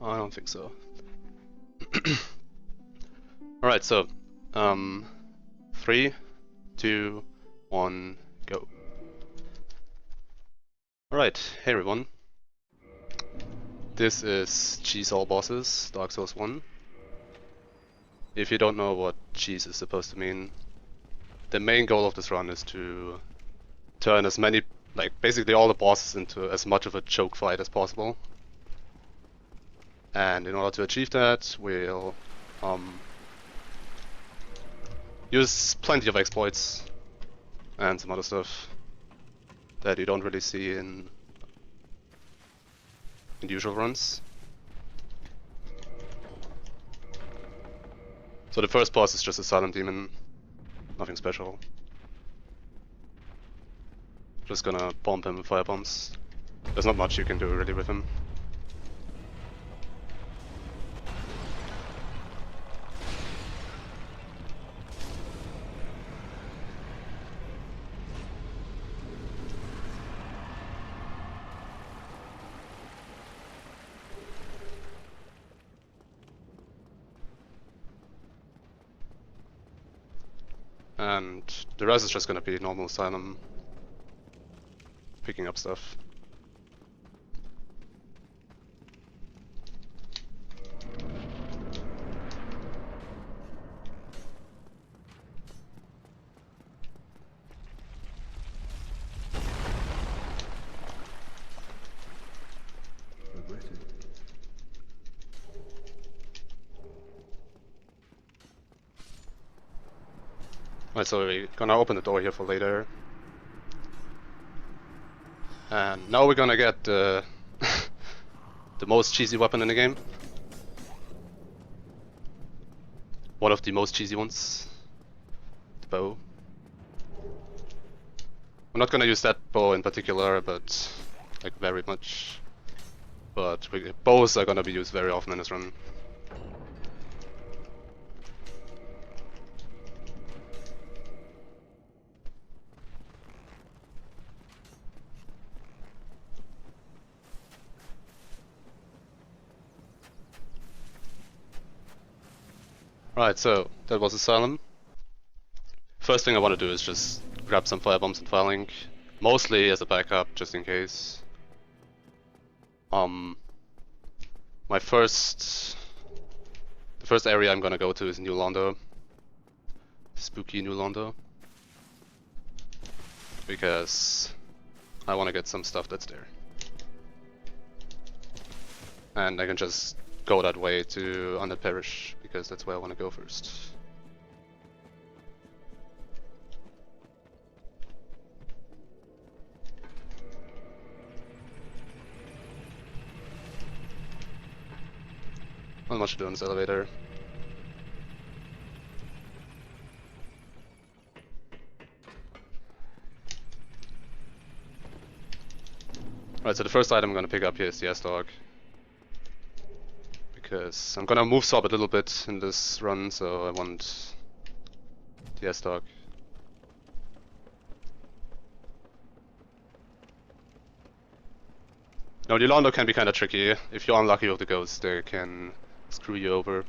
I don't think so. Alright, so 3, 2, 1, go. Alright, hey everyone. This is Cheese All Bosses, Dark Souls 1. If you don't know what cheese is supposed to mean, the main goal of this run is to turn as many, basically all the bosses into as much of a choke fight as possible. And in order to achieve that, we'll use plenty of exploits and some other stuff that you don't really see in usual runs. So the first boss is just a silent demon, nothing special. Just gonna bomb him with fire bombs. There's not much you can do really with him. And the rest is just gonna be normal asylum, picking up stuff. Alright, so we're gonna open the door here for later. And now we're gonna get the most cheesy weapon in the game. One of the most cheesy ones. The bow. I'm not gonna use that bow in particular, but like very much. But bows are gonna be used very often in this run. Right, so that was Asylum. First thing I want to do is just grab some firebombs and firelink, mostly as a backup, just in case. The first area I'm gonna go to is New Londo. Spooky New Londo. Because I want to get some stuff that's there. And I can just go that way to Undead Parish, because that's where I want to go first. Not much to do in this elevator. Right, so the first item I'm gonna pick up here is the S-Dog. Because I'm gonna move swap a little bit in this run, so I want the S-Dog. Now, the Londo can be kinda tricky. If you're unlucky with the ghosts, they can screw you over.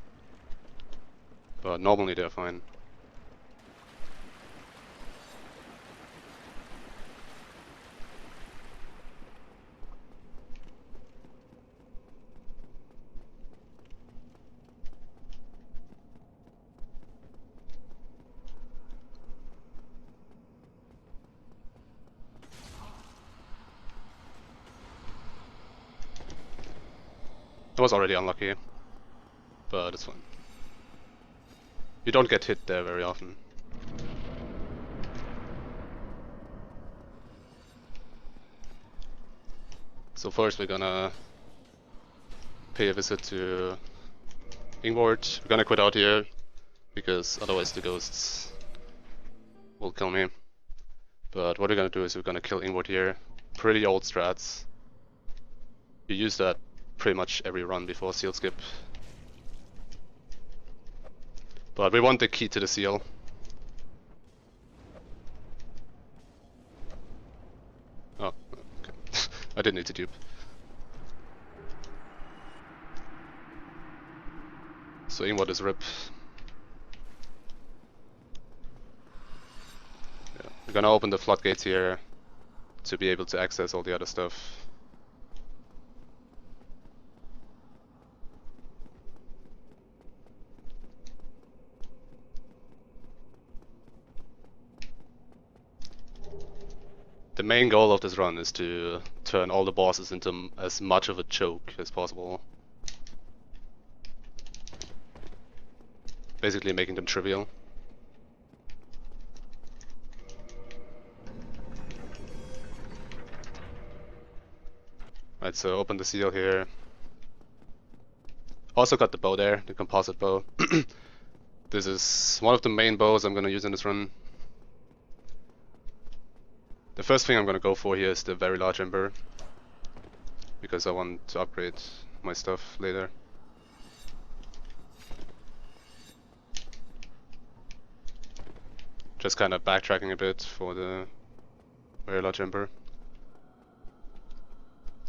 But normally they're fine. I was already unlucky, but it's fine. You don't get hit there very often. So first we're gonna pay a visit to Ingvard. We're gonna quit out here, because otherwise the ghosts will kill me. But what we're gonna do is we're gonna kill Ingvard here. Pretty old strats. You use that pretty much every run before seal skip. But we want the key to the seal. Oh, okay. I didn't need to dupe. So Ingward is rip. Yeah. We're gonna open the floodgates here to be able to access all the other stuff. The main goal of this run is to turn all the bosses into as much of a joke as possible. Basically making them trivial. Right, so open the seal here. Also got the bow there, the composite bow. This is one of the main bows I'm gonna use in this run. The first thing I'm gonna go for here is the very large ember, because I want to upgrade my stuff later. Just kind of backtracking a bit for the very large ember.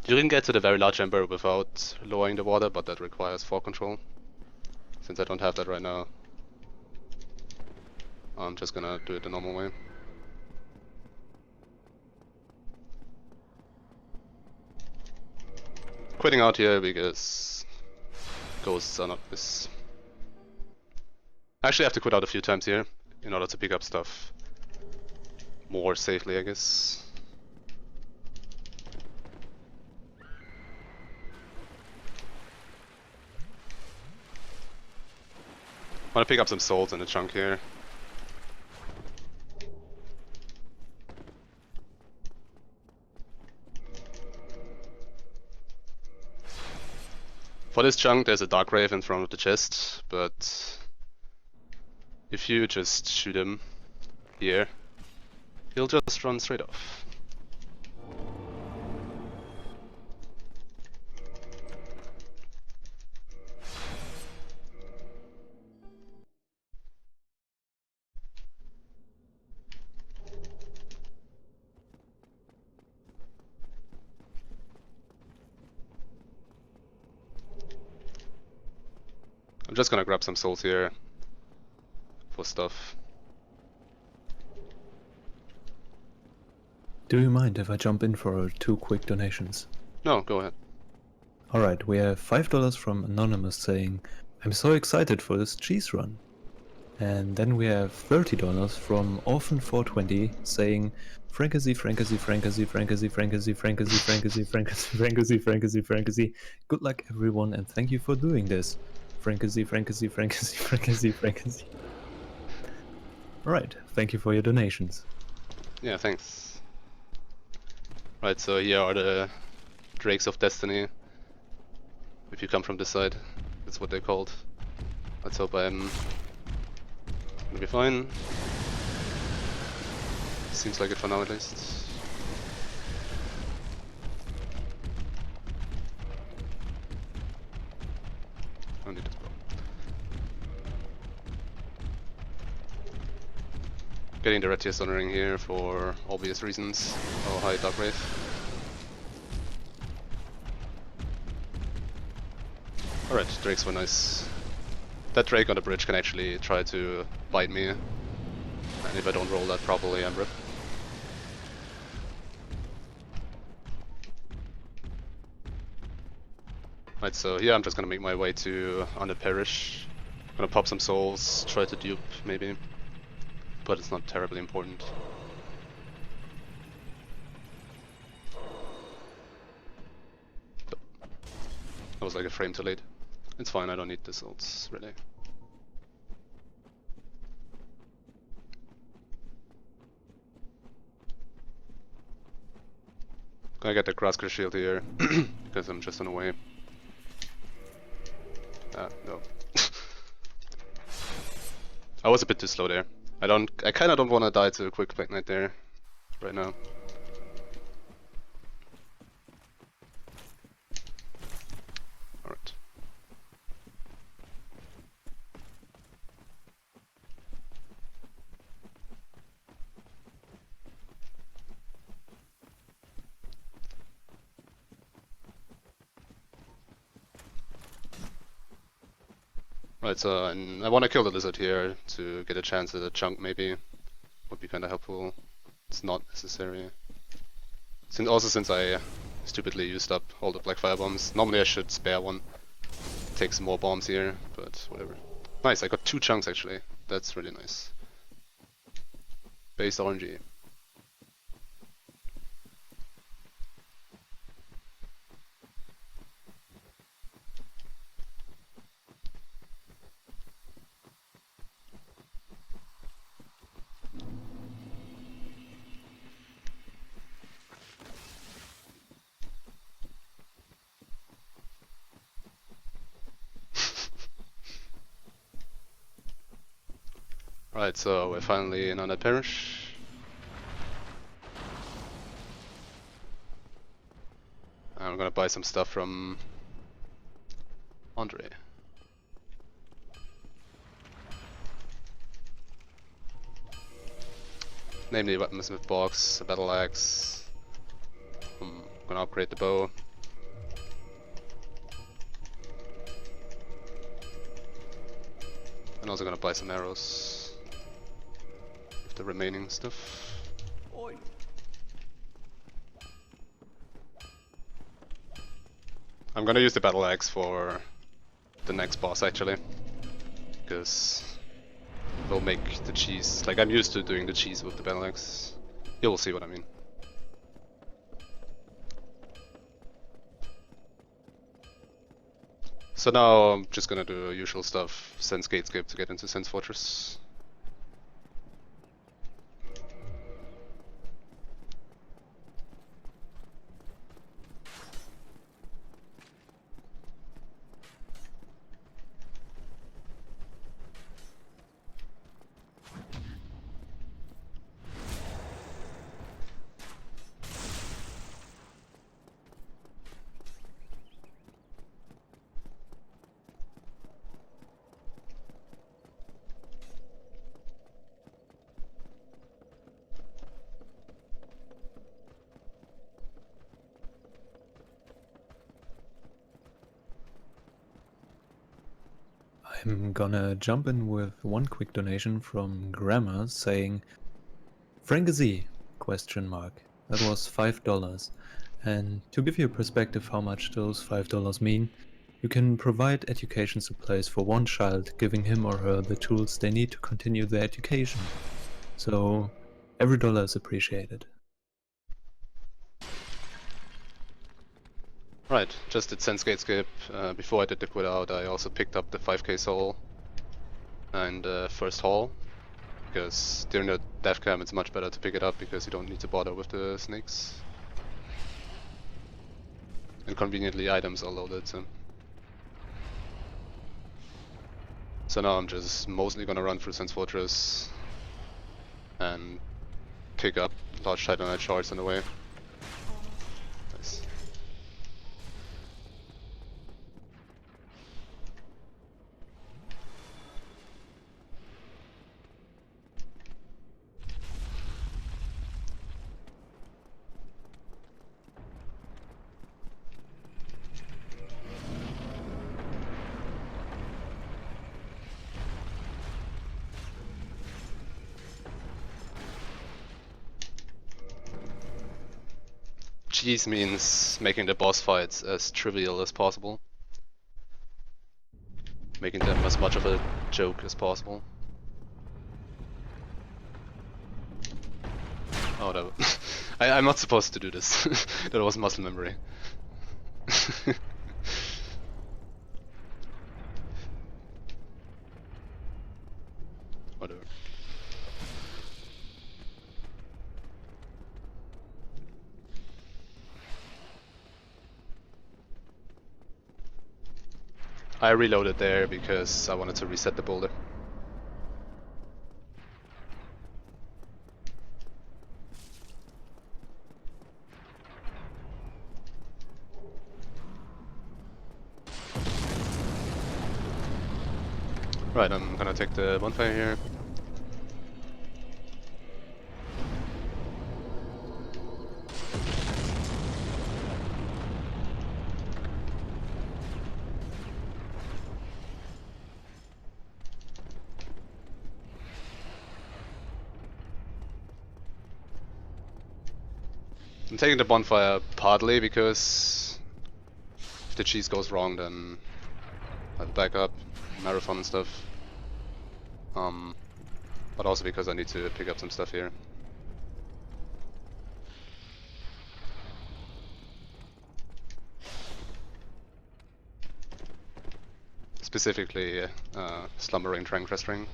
You can get to the very large ember without lowering the water, but that requires fog control. Since I don't have that right now, I'm just gonna do it the normal way. Quitting out here because ghosts are not this. I actually have to quit out a few times here in order to pick up stuff more safely, I guess. I want to pick up some souls in the chunk here. For this chunk there's a dark grave in front of the chest, but if you just shoot him here, he'll just run straight off. I'm just gonna grab some souls here for stuff. Do you mind if I jump in for 2 quick donations? No, go ahead. Alright, we have $5 from Anonymous saying, I'm so excited for this cheese run. And then we have $30 from Orphan420 saying, Frankasy, Frankasy, Frankasy, Frankasy, Frankasy, Frankasy, Frankasy, Frankasy, Frankasy, Frankasy, Frankasy. Good luck everyone and thank you for doing this. Frankasy, Frankasy, Frankasy, Frankasy, Frankasy. Alright, thank you for your donations. Yeah, thanks. Right, so here are the Drakes of Destiny. If you come from this side, that's what they're called. Let's hope I'm gonna be fine. Seems like it for now at least. I don't need this bow. Getting the red tier honoring here for obvious reasons. Oh, hi, Dark Wraith. Alright, Drakes were nice. That Drake on the bridge can actually try to bite me. And if I don't roll that properly, I'm ripped. Right, so here I'm just gonna make my way to Underperish. Gonna pop some souls, try to dupe maybe. But it's not terribly important. That was like a frame too late. It's fine, I don't need the souls, really. Gonna get the Grasker shield here, because I'm just on the way. No. I was a bit too slow there. I kinda don't wanna die to a quick Black Knight there, right now. Alright. Right, so and I want to kill the lizard here to get a chance at a chunk maybe. Would be kind of helpful. It's not necessary. Since I stupidly used up all the black fire bombs. Normally I should spare one. Take some more bombs here, but whatever. Nice, I got 2 chunks actually. That's really nice. Based RNG. Right, so we're finally in on that parish. I'm gonna buy some stuff from Andre. Namely a weaponsmith box, a battle axe. I'm gonna upgrade the bow. And also gonna buy some arrows. With the remaining stuff. Oi. I'm gonna use the battle axe for the next boss actually. Because we'll make the cheese. Like I'm used to doing the cheese with the battle axe. You will see what I mean. So now I'm just gonna do usual stuff, Sense Gatescape to get into Sense Fortress. I'm gonna jump in with one quick donation from Grammar saying, Frank-Z, question mark. That was $5. And to give you a perspective how much those $5 mean, you can provide education supplies for one child, giving him or her the tools they need to continue their education. So every dollar is appreciated. Right, just did Sense Gatescape. Before I did the quit out, I also picked up the 5k soul and first haul. Because during the death cam it's much better to pick it up because you don't need to bother with the snakes. And conveniently items are loaded, so now I'm just mostly gonna run through Sense Fortress and pick up large Titanite shards on the way. Nice. Cheese means making the boss fights as trivial as possible. Making them as much of a joke as possible. Oh, that I'm not supposed to do this. That was muscle memory. Whatever. I reloaded there because I wanted to reset the boulder. Right, I'm gonna take the bonfire here. I'm taking the bonfire partly because if the cheese goes wrong, then I have backup, marathon and stuff. But also because I need to pick up some stuff here. Specifically, slumbering trank ring.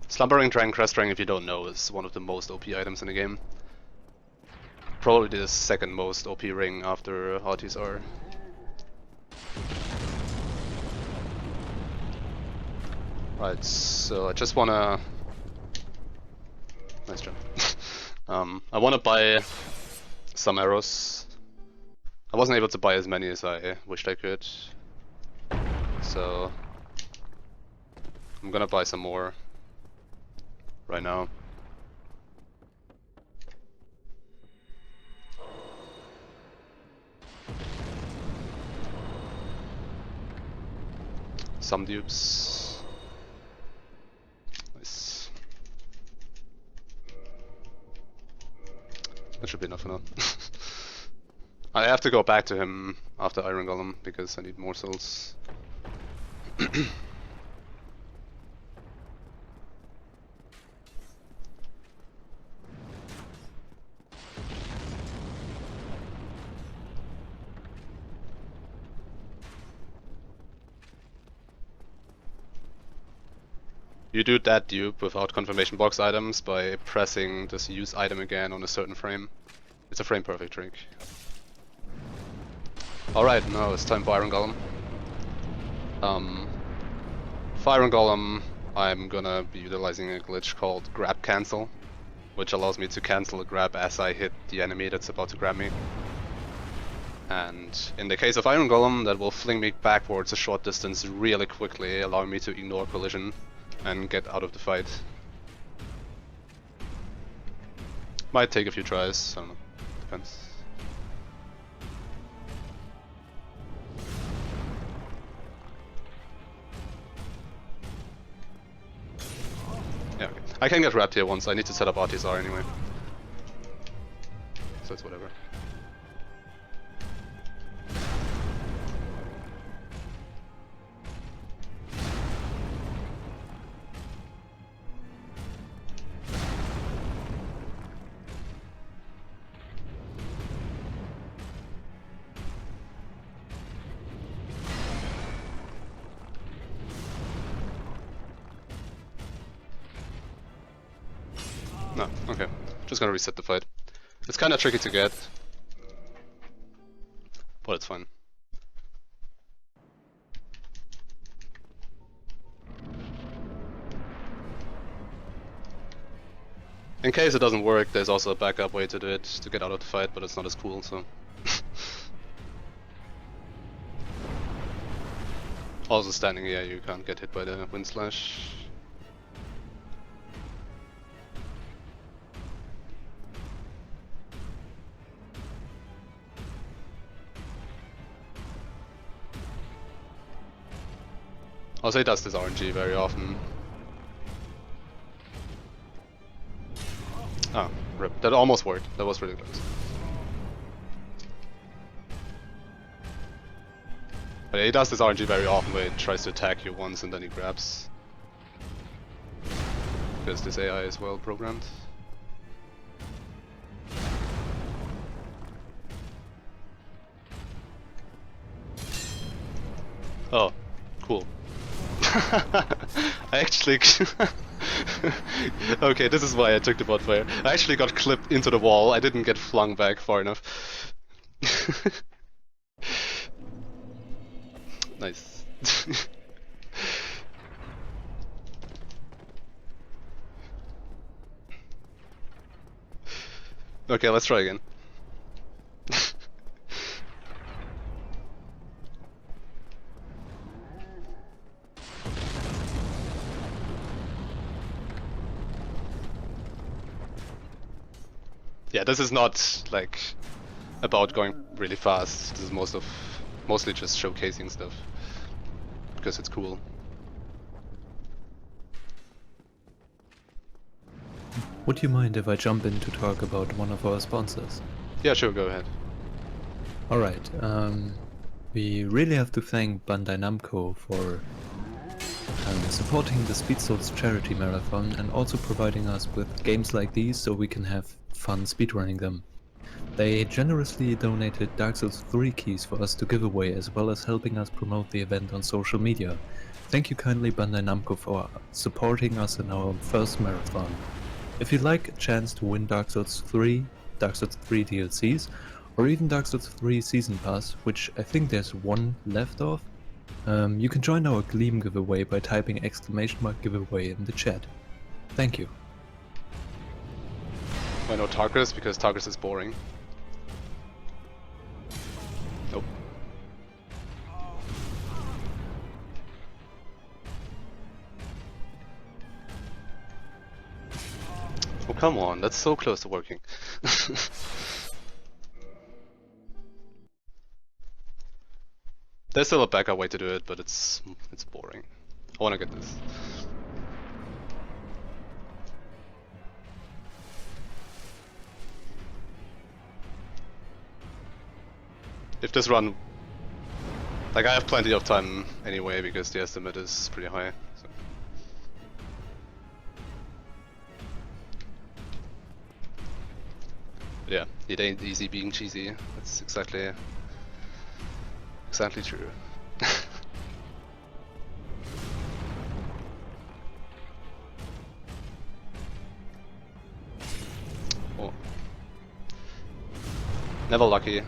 Slumbering trank ring, if you don't know, is one of the most OP items in the game. Probably the second most OP ring after Artisar. Right, so I just wanna... Nice jump. I wanna buy some arrows. I wasn't able to buy as many as I wished I could. So... I'm gonna buy some more right now. Some dupes. Nice. That should be enough for now. I have to go back to him after Iron Golem because I need more souls. You do that dupe without confirmation box items by pressing this use item again on a certain frame. It's a frame perfect trick. Alright, now it's time for Iron Golem. For Iron Golem, I'm gonna be utilizing a glitch called Grab Cancel, which allows me to cancel a grab as I hit the enemy that's about to grab me. And in the case of Iron Golem, that will fling me backwards a short distance really quickly, allowing me to ignore collision and get out of the fight. Might take a few tries, I don't know, depends. Yeah, okay. I can get wrapped here once, I need to set up Artisar anyway. So it's whatever. No, okay. Just gonna reset the fight. It's kinda tricky to get, but it's fine. In case it doesn't work, there's also a backup way to do it to get out of the fight, but it's not as cool, so... Also standing here, you can't get hit by the wind slash. Also, he does this RNG very often. Ah, rip. That almost worked. That was really close. But yeah, he does this RNG very often where he tries to attack you once and then he grabs. Because this AI is well programmed. Oh, cool. I actually... Okay, this is why I took the bot fire. I actually got clipped into the wall, I didn't get flung back far enough. Nice. Okay, let's try again. Yeah, this is not like about going really fast. This is mostly just showcasing stuff because it's cool. Would you mind if I jump in to talk about one of our sponsors? Yeah, sure, go ahead. Alright, we really have to thank Bandai Namco for supporting the Speed Souls charity marathon and also providing us with games like these so we can have fun speedrunning them. They generously donated Dark Souls 3 keys for us to give away, as well as helping us promote the event on social media. Thank you kindly Bandai Namco for supporting us in our first marathon. If you'd like a chance to win Dark Souls 3, Dark Souls 3 DLCs, or even Dark Souls 3 Season Pass, which I think there's one left of, you can join our Gleam giveaway by typing !giveaway in the chat. Thank you. Why no Tarkus? Because Tarkus is boring. Nope. Oh come on, that's so close to working. There's still a backup way to do it, but it's boring. I wanna get this. If this run, like I have plenty of time anyway because the estimate is pretty high. So. But yeah, it ain't easy being cheesy. That's exactly true. Oh. Never lucky.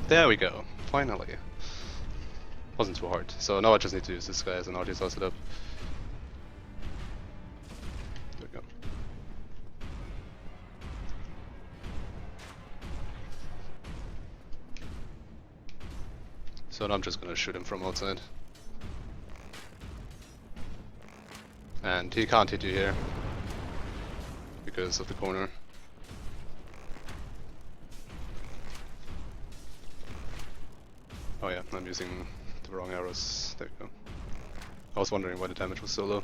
There we go, finally. Wasn't too hard. So now I just need to use this guy as an audio source setup. There we go. So now I'm just gonna shoot him from outside. And he can't hit you here because of the corner. Oh yeah, I'm using the wrong arrows. There we go. I was wondering why the damage was so low.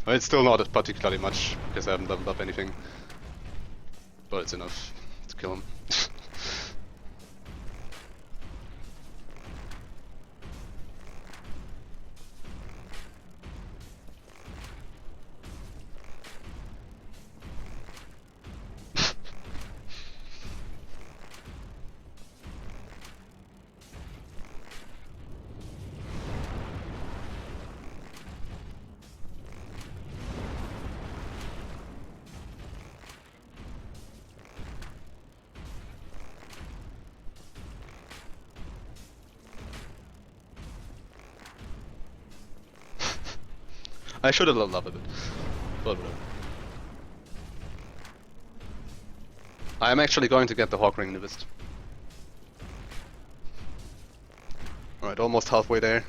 I mean, it's still not particularly much because I haven't leveled up anything. But it's enough to kill him. I should have leveled up a bit, but whatever. I am actually going to get the Hawk Ring Nivist. Alright, almost halfway there.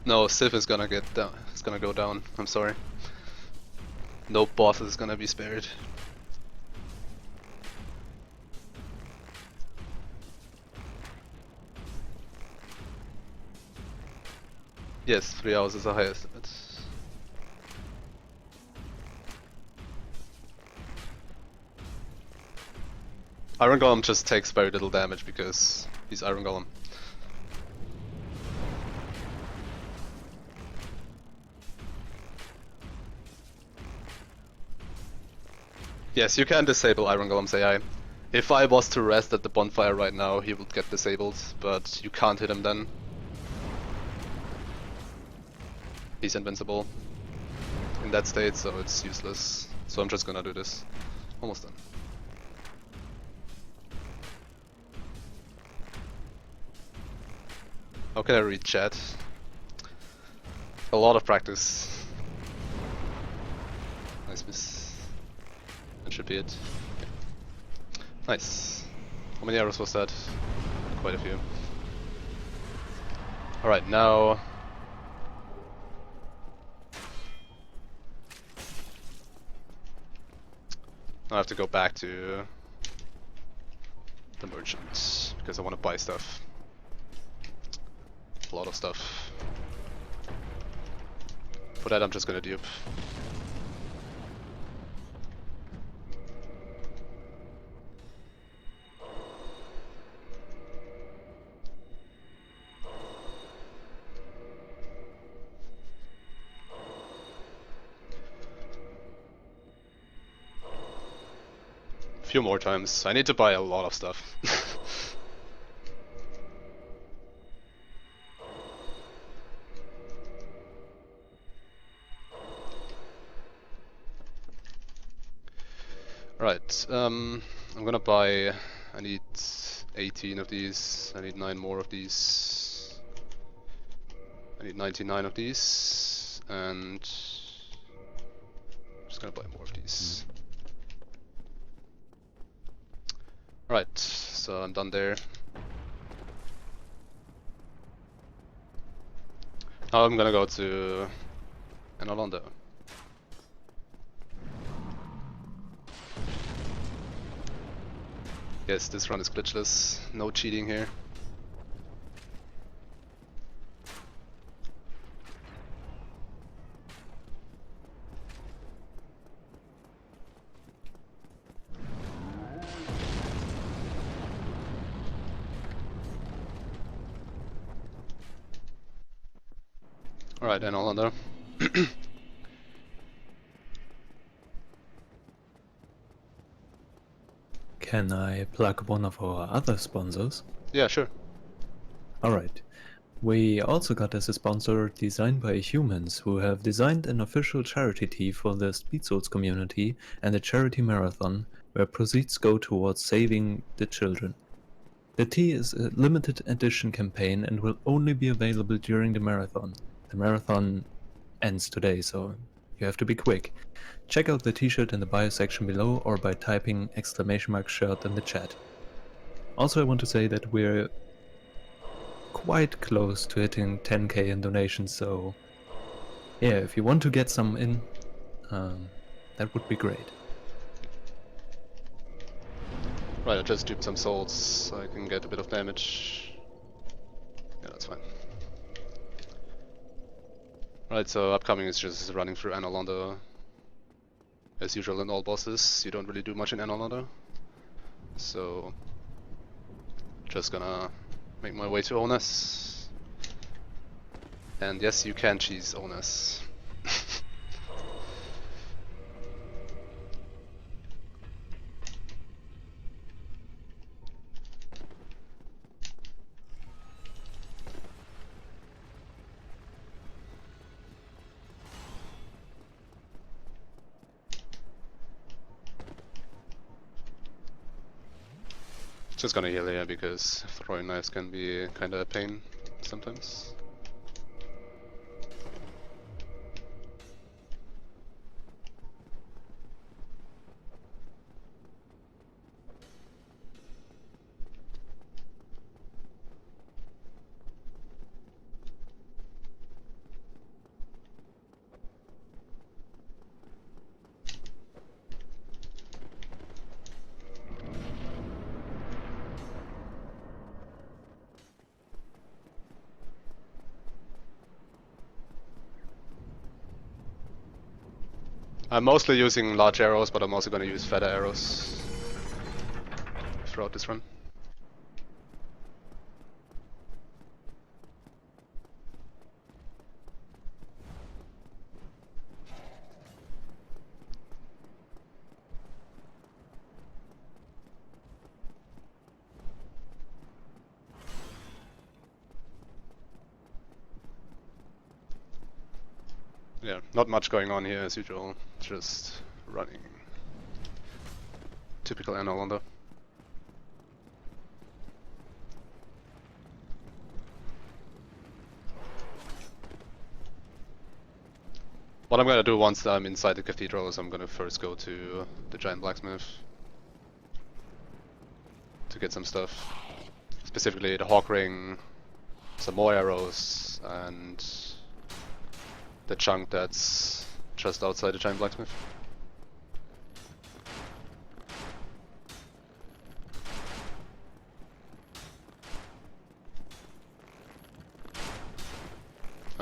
No, Sif is gonna get down. It's gonna go down. I'm sorry. No boss is gonna be spared. Yes, 3 hours is the highest limit. Iron Golem just takes very little damage because he's Iron Golem. Yes, you can disable Iron Golem's AI. If I was to rest at the bonfire right now, he would get disabled, but you can't hit him then. He's invincible in that state, so it's useless. So I'm just gonna do this. Almost done. How can I read chat? A lot of practice. Nice miss. That should be it. Okay. Nice. How many arrows was that? Quite a few. Alright, now... I have to go back to the merchant because I want to buy stuff. A lot of stuff. For that I'm just gonna dupe. Few more times. I need to buy a lot of stuff. Right, I'm gonna buy... I need 18 of these, I need 9 more of these. I need 99 of these, and... I'm just gonna buy more of these. Right, so I'm done there. Now I'm gonna go to Enolanda. Yes, this run is glitchless, no cheating here. Alright, Enolanda. Can I plug one of our other sponsors? Yeah, sure. Alright. We also got as a sponsor designed by humans who have designed an official charity tee for the Speed Souls community and a charity marathon where proceeds go towards saving the children. The tee is a limited edition campaign and will only be available during the marathon. The marathon ends today, so you have to be quick. Check out the t-shirt in the bio section below or by typing !shirt in the chat. Also, I want to say that we're quite close to hitting 10k in donations, so yeah, if you want to get some in, that would be great. Right, I just duped some souls so I can get a bit of damage. Yeah, that's fine. Right, so upcoming is just running through Enolanda. As usual in all bosses, you don't really do much in Enolanda. So, just gonna make my way to Onus. And yes, you can cheese Onus. Just gonna heal here because throwing knives can be kinda a pain sometimes. I'm mostly using large arrows, but I'm also gonna use fatter arrows throughout this run. Yeah, not much going on here as usual, just running. Typical Enolanda. What I'm gonna do once I'm inside the cathedral is I'm gonna first go to the giant blacksmith to get some stuff. Specifically the hawk ring, some more arrows, and the chunk that's just outside the giant blacksmith.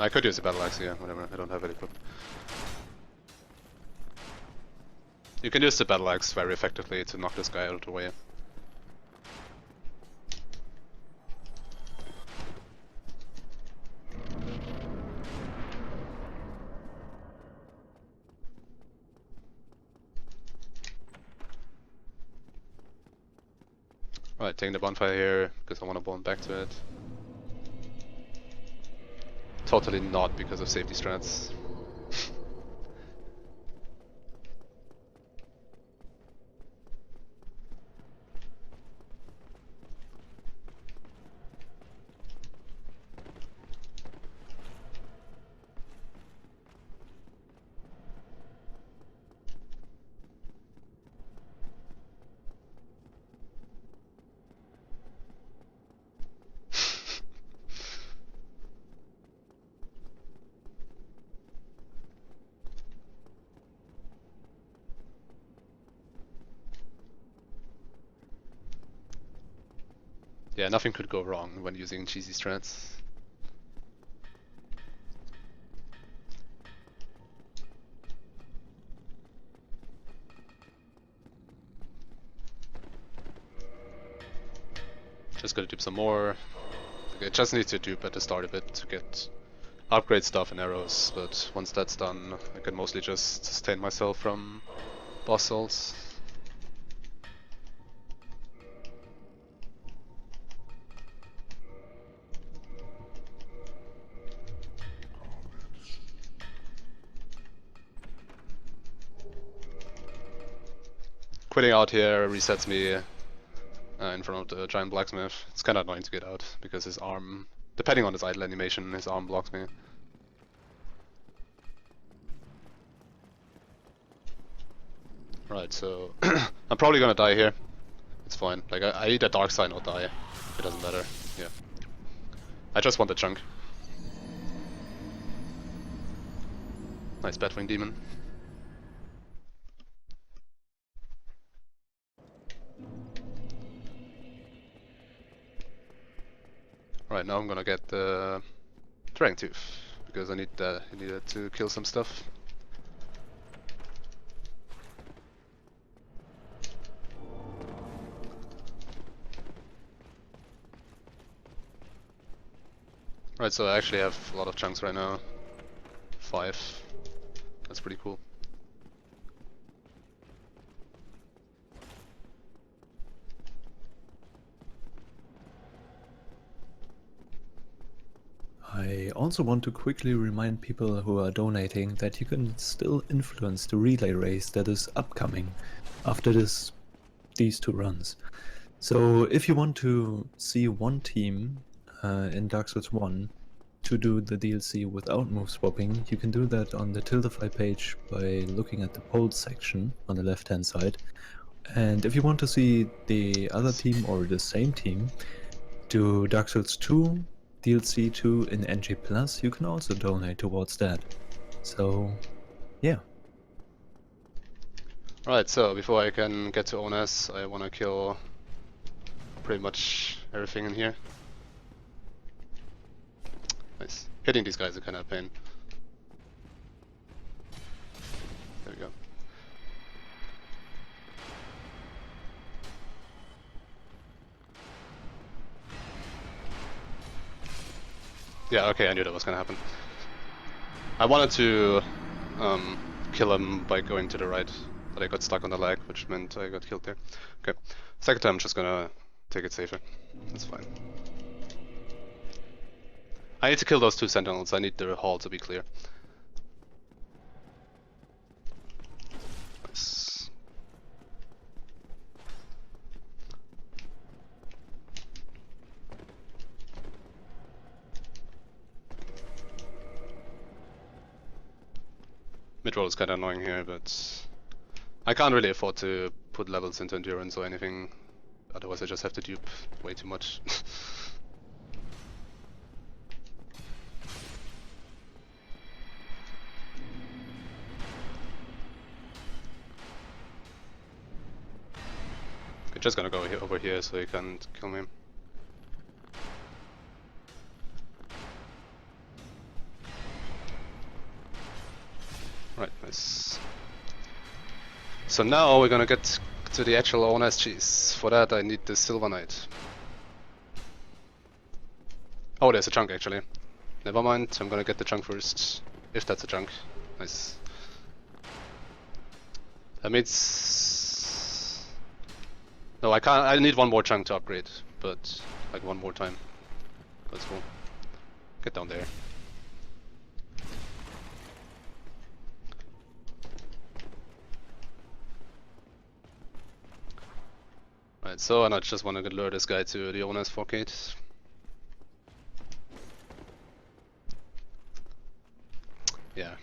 I could use a battle axe, yeah, whatever, I don't have it equipped. You can use the battle axe very effectively to knock this guy out of the way. Alright, taking the bonfire here, because I want to bone back to it. Totally not because of safety strats. Yeah, nothing could go wrong when using cheesy strats. Just gotta dupe some more. Okay, just need to dupe at the start a bit to get upgrade stuff and arrows, but once that's done, I can mostly just sustain myself from boss souls. Quitting out here resets me in front of the giant blacksmith. It's kinda annoying to get out, because his arm, depending on his idle animation, his arm blocks me. Right, so I'm probably gonna die here. It's fine. Like, I either dark side or die. It doesn't matter. Yeah. I just want the chunk. Nice Batwing Demon. Right, now I'm gonna get the Dragon Tooth, because I need it to kill some stuff. Right, so I actually have a lot of chunks right now. 5. That's pretty cool. I also want to quickly remind people who are donating that you can still influence the relay race that is upcoming after these 2 runs. So if you want to see one team in Dark Souls 1 to do the DLC without move swapping, you can do that on the Tiltify page by looking at the polls section on the left hand side. And if you want to see the other team or the same team do Dark Souls 2 DLC 2 in NG+, you can also donate towards that. So, yeah. Right, so before I can get to Onas, I wanna kill pretty much everything in here. Nice. Hitting these guys is kinda a pain. There we go. Yeah, okay, I knew that was gonna happen. I wanted to kill him by going to the right, but I got stuck on the lag, which meant I got killed there. Okay, second time I'm just gonna take it safer. That's fine. I need to kill those 2 sentinels, I need the hall to be clear. Nice. Mid roll is kinda annoying here, but I can't really afford to put levels into endurance or anything, otherwise I just have to dupe way too much. I'm just gonna go over here so he can't kill me. Right, nice. So now we're gonna get to the actual honest cheese. For that I need the Silver Knight. Oh, there's a chunk actually. Never mind, I'm gonna get the chunk first. If that's a chunk. Nice. That means... No, I can't. I need one more chunk to upgrade, but like one more time. Let's go. Get down there. Right, so and I just want to lure this guy to the owner's forkgate. Yeah.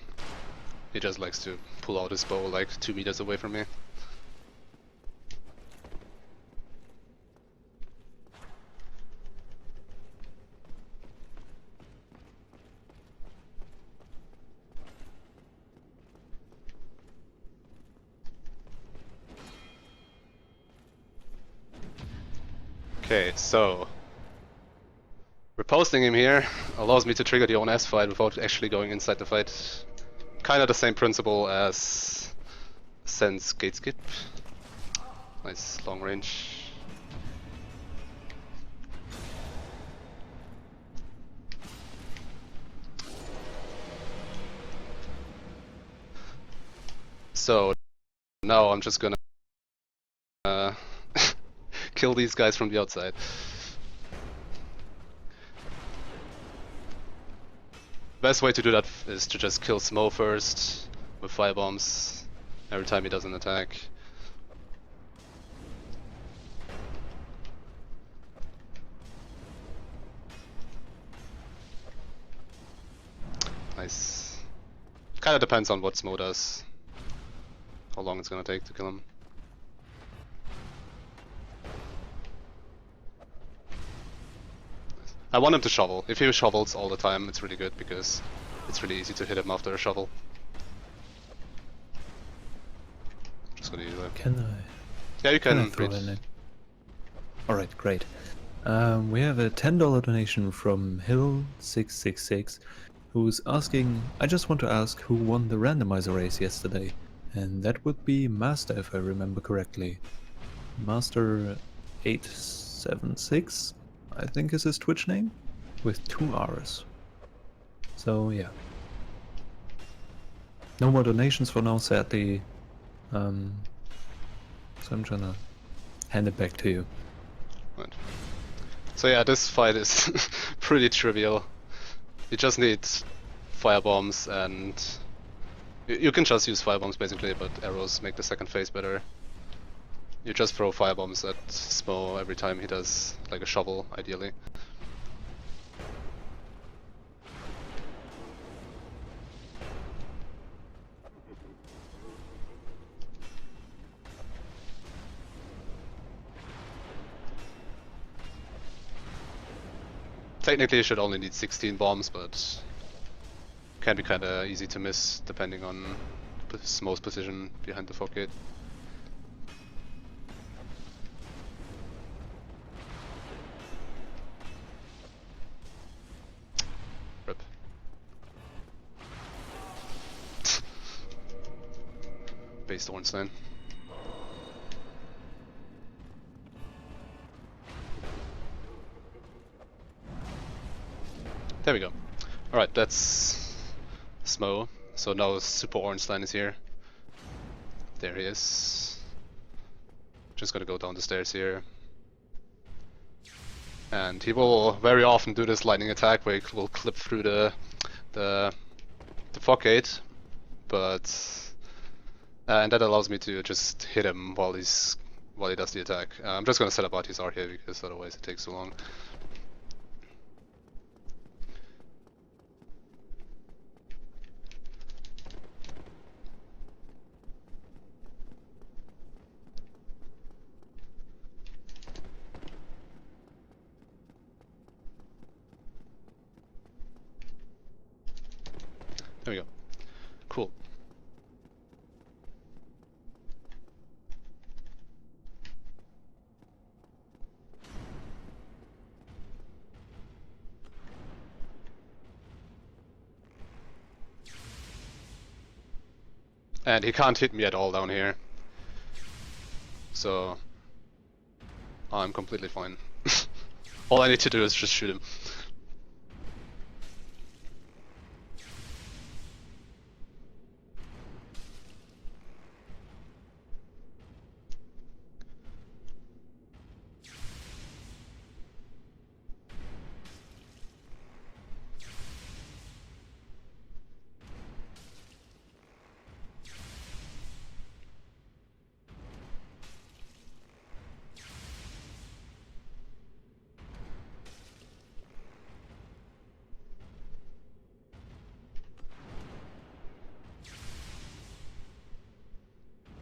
He just likes to pull out his bow like 2 meters away from me. Okay, so reposting him here allows me to trigger the ONS fight without actually going inside the fight. Kinda the same principle as Sense Gate Skip. Nice long range. So now I'm just gonna kill these guys from the outside. Best way to do that is to just kill Smo first with firebombs every time he does an attack. Nice. Kinda depends on what Smo does. How long it's gonna take to kill him. I want him to shovel. If he shovels all the time, it's really good because it's really easy to hit him after a shovel. Just gonna use that. Can I? Yeah, you can. Throw in it? Alright, great. We have a $10 donation from Hill666 who's asking, I just want to ask who won the randomizer race yesterday. And that would be Master if I remember correctly. Master876, I think is his Twitch name, with 2 R's. So yeah. No more donations for now, sadly. So I'm gonna hand it back to you. Right. So yeah, this fight is pretty trivial. You just need firebombs and you can just use firebombs basically, but arrows make the second phase better. You just throw firebombs at Smo every time he does like a shovel, ideally. Technically you should only need 16 bombs, but can be kinda easy to miss depending on Smo's position behind the forkgate. Rip. Based Ornstein. There we go. Alright, that's Smo. So now Super Ornstein is here. There he is. Just gotta go down the stairs here. And he will very often do this lightning attack where he will clip through the forkgate, but and that allows me to just hit him while he does the attack. I'm just gonna set up out his art here because otherwise it takes too long. There we go. Cool. And he can't hit me at all down here. So I'm completely fine. All I need to do is just shoot him.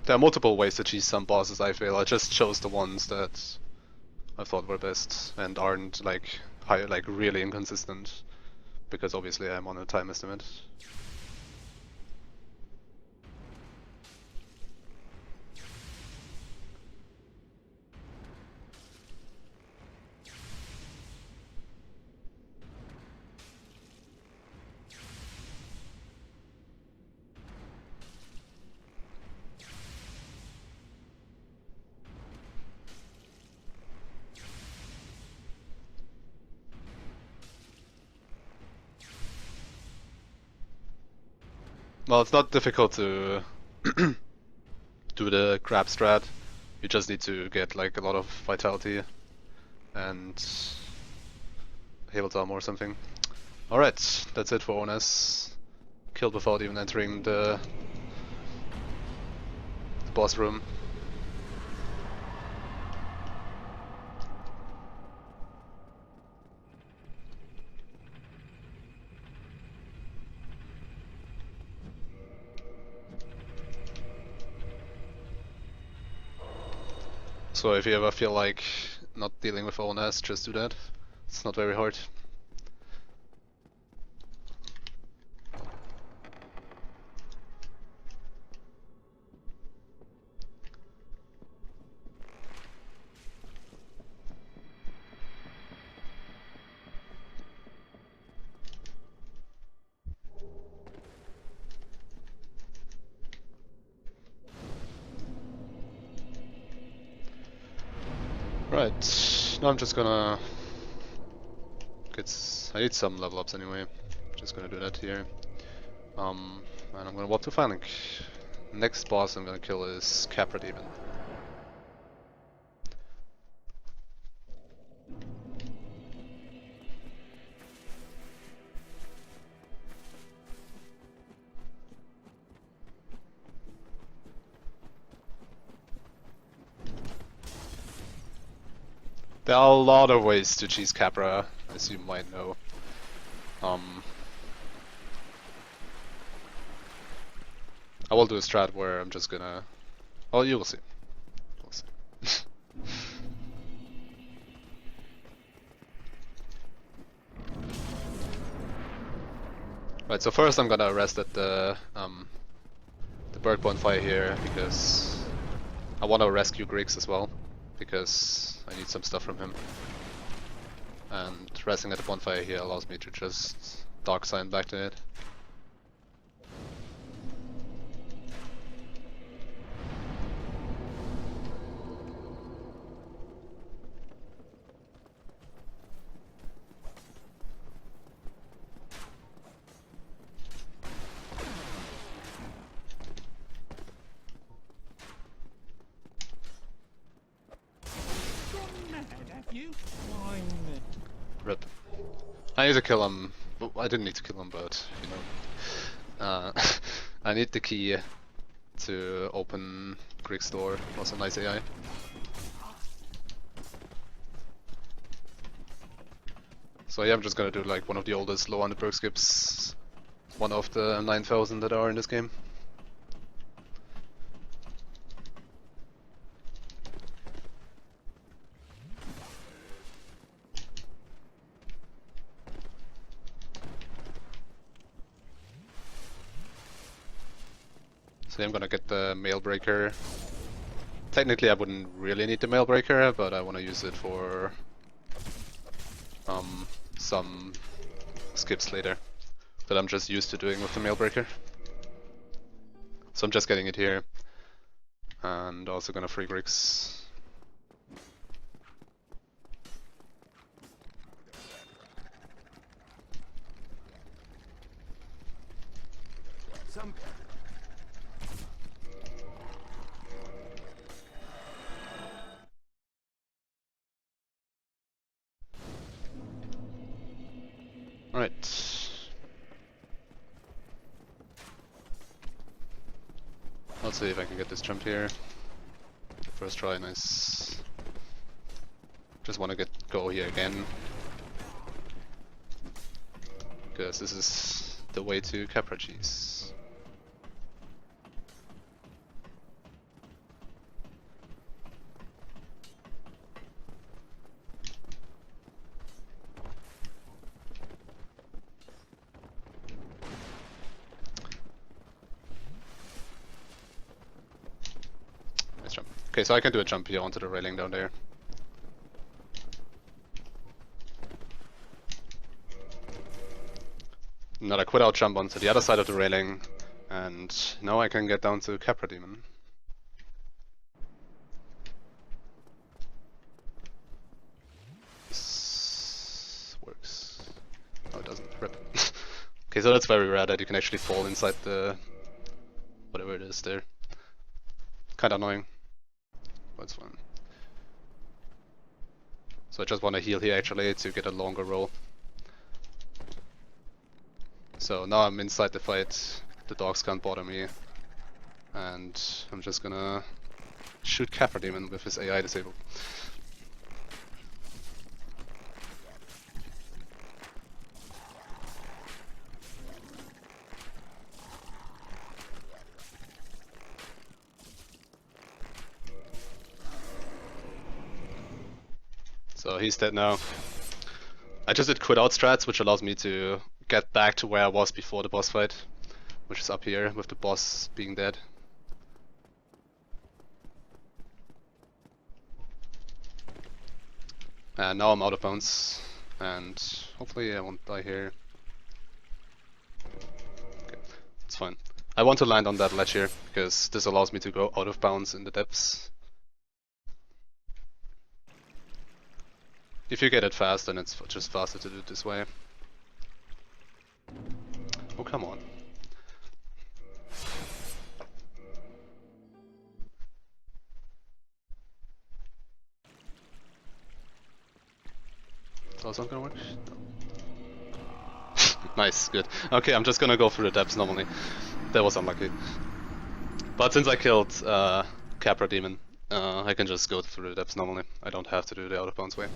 There are multiple ways to cheese some bosses, I feel. I just chose the ones that I thought were best and aren't like really inconsistent, because obviously I'm on a time estimate. Well, it's not difficult to do the grab strat. You just need to get like a lot of vitality and heal time or something. Alright, that's it for ONS. Killed without even entering the boss room. So if you ever feel like not dealing with ONS, just do that. It's not very hard. Right, now I'm just gonna I need some level ups anyway. Just gonna do that here. And I'm gonna walk to Phalanx. Next boss I'm gonna kill is Capra Demon. There are a lot of ways to cheese Capra, as you might know. I will do a strat where I'm just gonna... Well, you will see. You will see. Right, so first I'm gonna rest at the Berg bonfire here, because I want to rescue Griggs as well, because I need some stuff from him. And resting at the bonfire here allows me to just dark sign back to it. Rip. I need to kill him. I didn't need to kill him, but you know. I need the key to open Grig's door. Also nice AI. So yeah, I'm just gonna do like one of the oldest low on the perk skips. One of the 9,000 that are in this game. So I'm gonna get the mail breaker. Technically I wouldn't really need the mail breaker, but I wanna use it for some skips later that I'm just used to doing with the mail breaker. So I'm just getting it here. And also gonna free Griggs. Alright. Let's see if I can get this jump here. First try, nice. Just wanna go here again. Because this is the way to Capra cheese. Nice jump. Okay, so I can do a jump here onto the railing down there. Another quit out jump onto the other side of the railing, and now I can get down to Capra Demon. This works. No, it doesn't. Rip. Okay, so that's very rare that you can actually fall inside the whatever it is there. Kinda annoying. But it's fine. So I just want to heal here actually to get a longer roll. So now I'm inside the fight, the dogs can't bother me, and I'm just gonna shoot Capra Demon with his AI disabled. So he's dead now. I just did quit out strats, which allows me to get back to where I was before the boss fight, which is up here with the boss being dead. And now I'm out of bounds, and hopefully I won't die here. Okay, it's fine. I want to land on that ledge here, because this allows me to go out of bounds in the depths. If you get it fast, then it's just faster to do it this way. Oh, come on. Is also not gonna work? No. Nice, good. Okay, I'm just gonna go through the depths normally. That was unlucky. But since I killed Capra Demon, I can just go through the depths normally. I don't have to do the out of bounds way.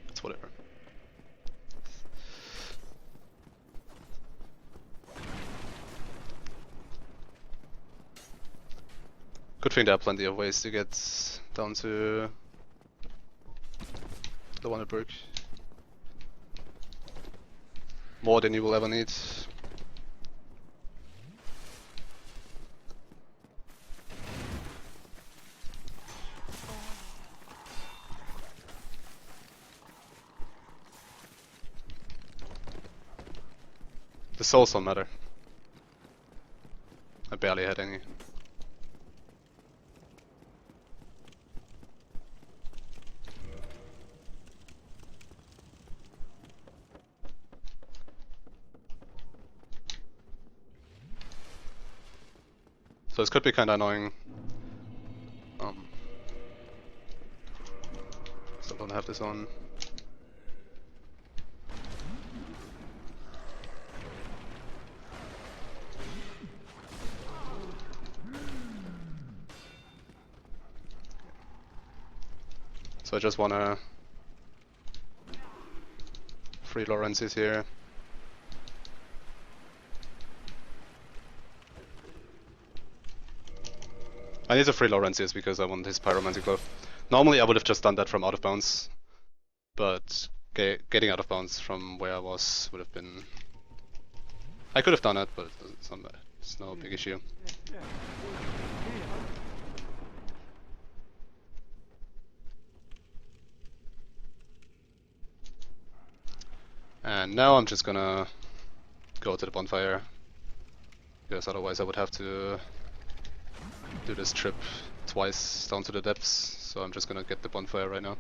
It's whatever. Good thing there are plenty of ways to get down to the Wonderberg. More than you will ever need. The souls don't matter. I barely had any. So this could be kinda annoying. Still don't have this on. So I just wanna free Lawrence's here. I need to free Lawrence's because I want his Pyromantic Glove. Normally I would have just done that from out of bounds, but getting out of bounds from where I was would have been I could have done it, but it's no big issue. And now I'm just gonna go to the bonfire, because otherwise I would have to do this trip twice down to the depths, so I'm just gonna get the bonfire right now.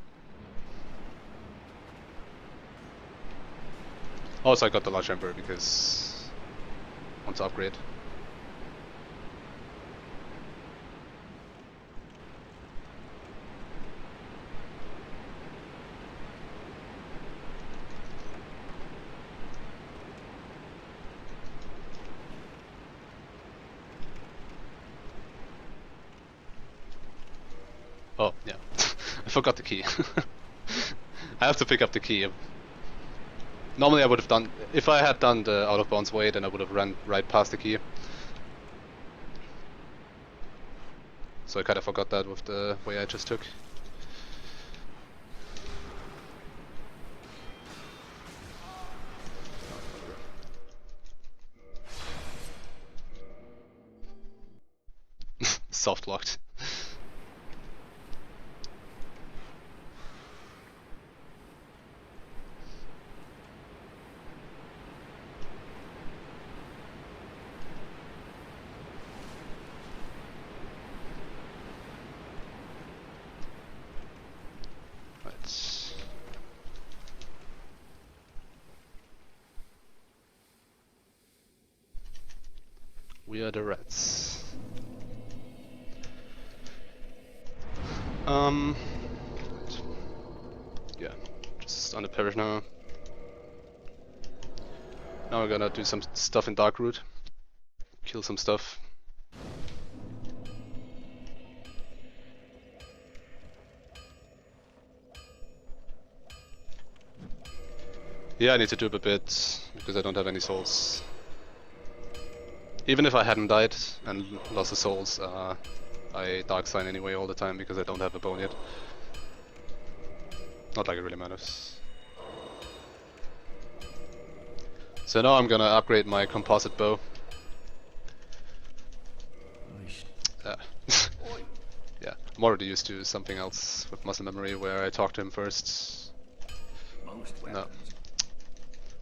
Also, I got the large ember because I want to upgrade. Oh, yeah. I forgot the key. I have to pick up the key. Normally I would have done... If I had done the out of bounds way, then I would have run right past the key. So I kind of forgot that with the way I just took. Soft locked. Right. We are the rats. Yeah, just on the parish now. Now we're gonna do some stuff in Darkroot. Kill some stuff. Yeah, I need to dupe a bit, because I don't have any souls. Even if I hadn't died and lost the souls, I dark sign anyway all the time because I don't have a bone yet. Not like it really matters. So now I'm gonna upgrade my composite bow. Yeah, I'm already used to something else with muscle memory where I talk to him first. No. What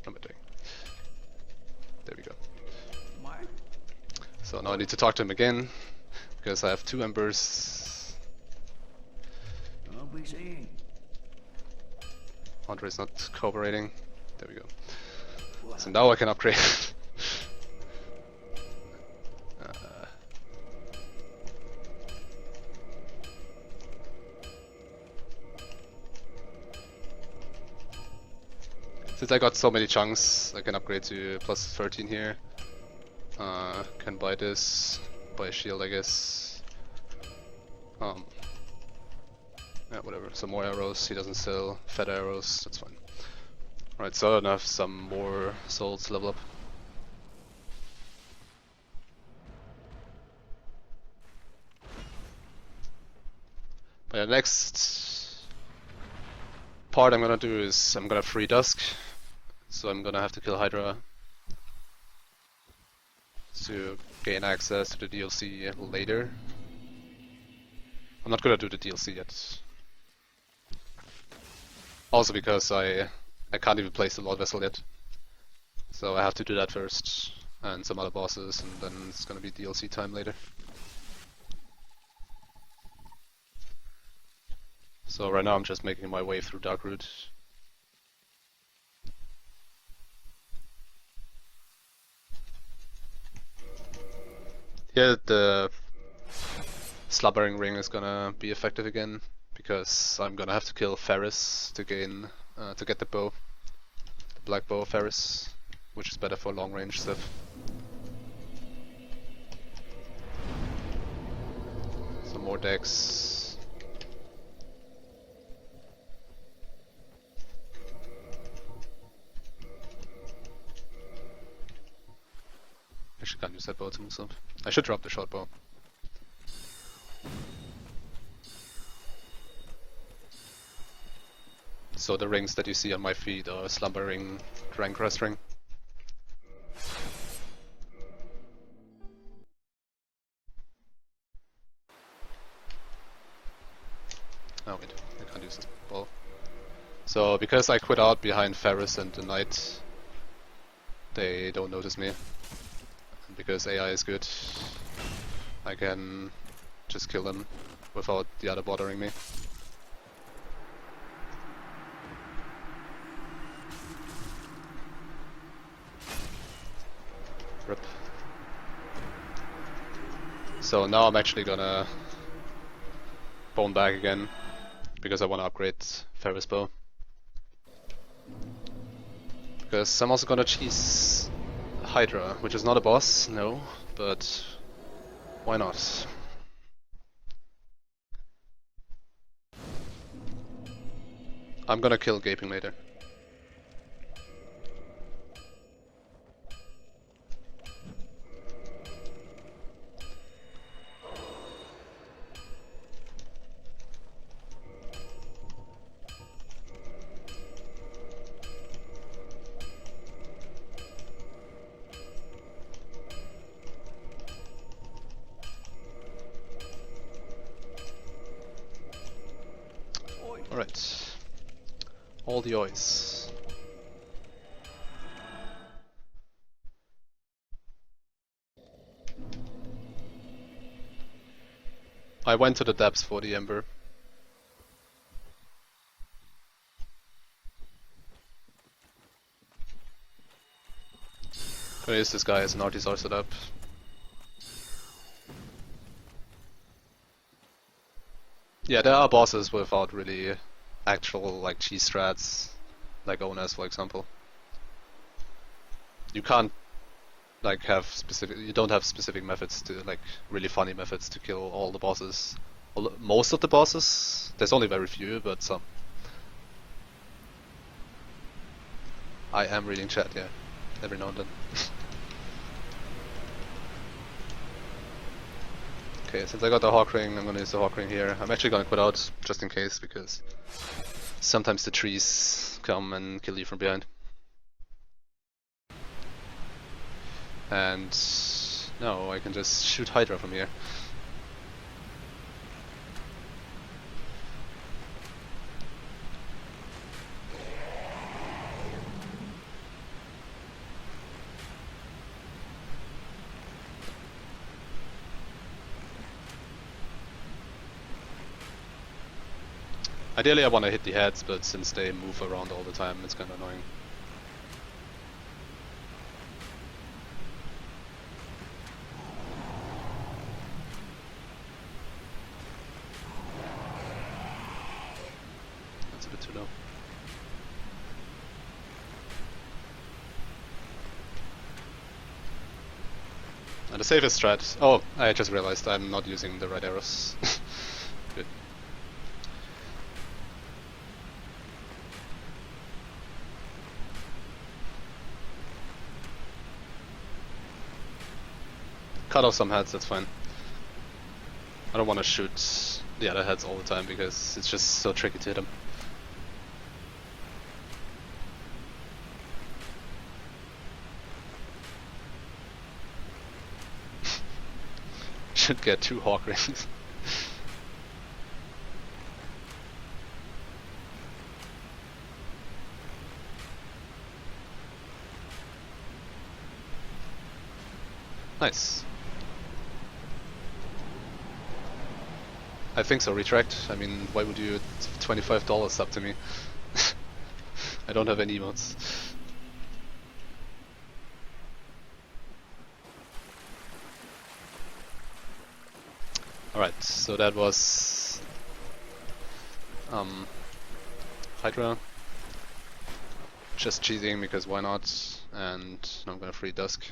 am I doing? There we go. So now I need to talk to him again, because I have 2 embers. Andre's not cooperating. There we go. So now I can upgrade. Since I got so many chunks, I can upgrade to plus 13 here. Can buy this, buy a shield I guess. Yeah, whatever, some more arrows, he doesn't sell fat arrows, that's fine. Right, so I don't have some more souls level up. But yeah, next part I'm gonna do is I'm gonna free Dusk. So I'm gonna have to kill Hydra to gain access to the DLC later. I'm not gonna do the DLC yet. Also because I can't even place the Lord Vessel yet. So I have to do that first, and some other bosses, and then it's gonna be DLC time later. So right now I'm just making my way through Darkroot. Yeah, the Slubbering Ring is gonna be effective again, because I'm gonna have to kill Ferris to gain, to get the bow. The black bow of Ferris, which is better for long range stuff. Some more decks. Actually can't use that bow to move up. I should drop the short bow. So the rings that you see on my feet are Slumbering Drancrest Ring. So because I quit out behind Ferris and the Knight, they don't notice me. And because AI is good, I can just kill them without the other bothering me. Rip. So now I'm actually gonna bone back again because I want to upgrade Ferris bow. Because I'm also gonna cheese Hydra, which is not a boss, no, but why not? I'm gonna kill Gaping later. Alright. All the oys. I went to the depths for the Ember. Gonna use this guy as an Artisar setup. Yeah, there are bosses without really actual like cheese strats, like Onas for example. You can't like have specific. You don't have specific methods to like really funny methods to kill all the bosses. Most of the bosses. There's only very few, but some. I am reading chat, yeah, every now and then. Okay, since I got the Hawk Ring, I'm gonna use the Hawk Ring here. I'm actually gonna quit out just in case because sometimes the trees come and kill you from behind. And no, I can just shoot Hydra from here. Ideally I want to hit the heads, but since they move around all the time, it's kind of annoying. That's a bit too low. And the safest strat... Oh, I just realized I'm not using the right arrows. Good. Cut off some heads, that's fine. I don't want to shoot the other heads all the time because it's just so tricky to hit them. Should get 2 Hawk Rings. Nice. I think so, retract. I mean, why would you $25 up to me? I don't have any emotes. Alright, so that was Hydra. Just cheating because why not? And now I'm gonna free Dusk.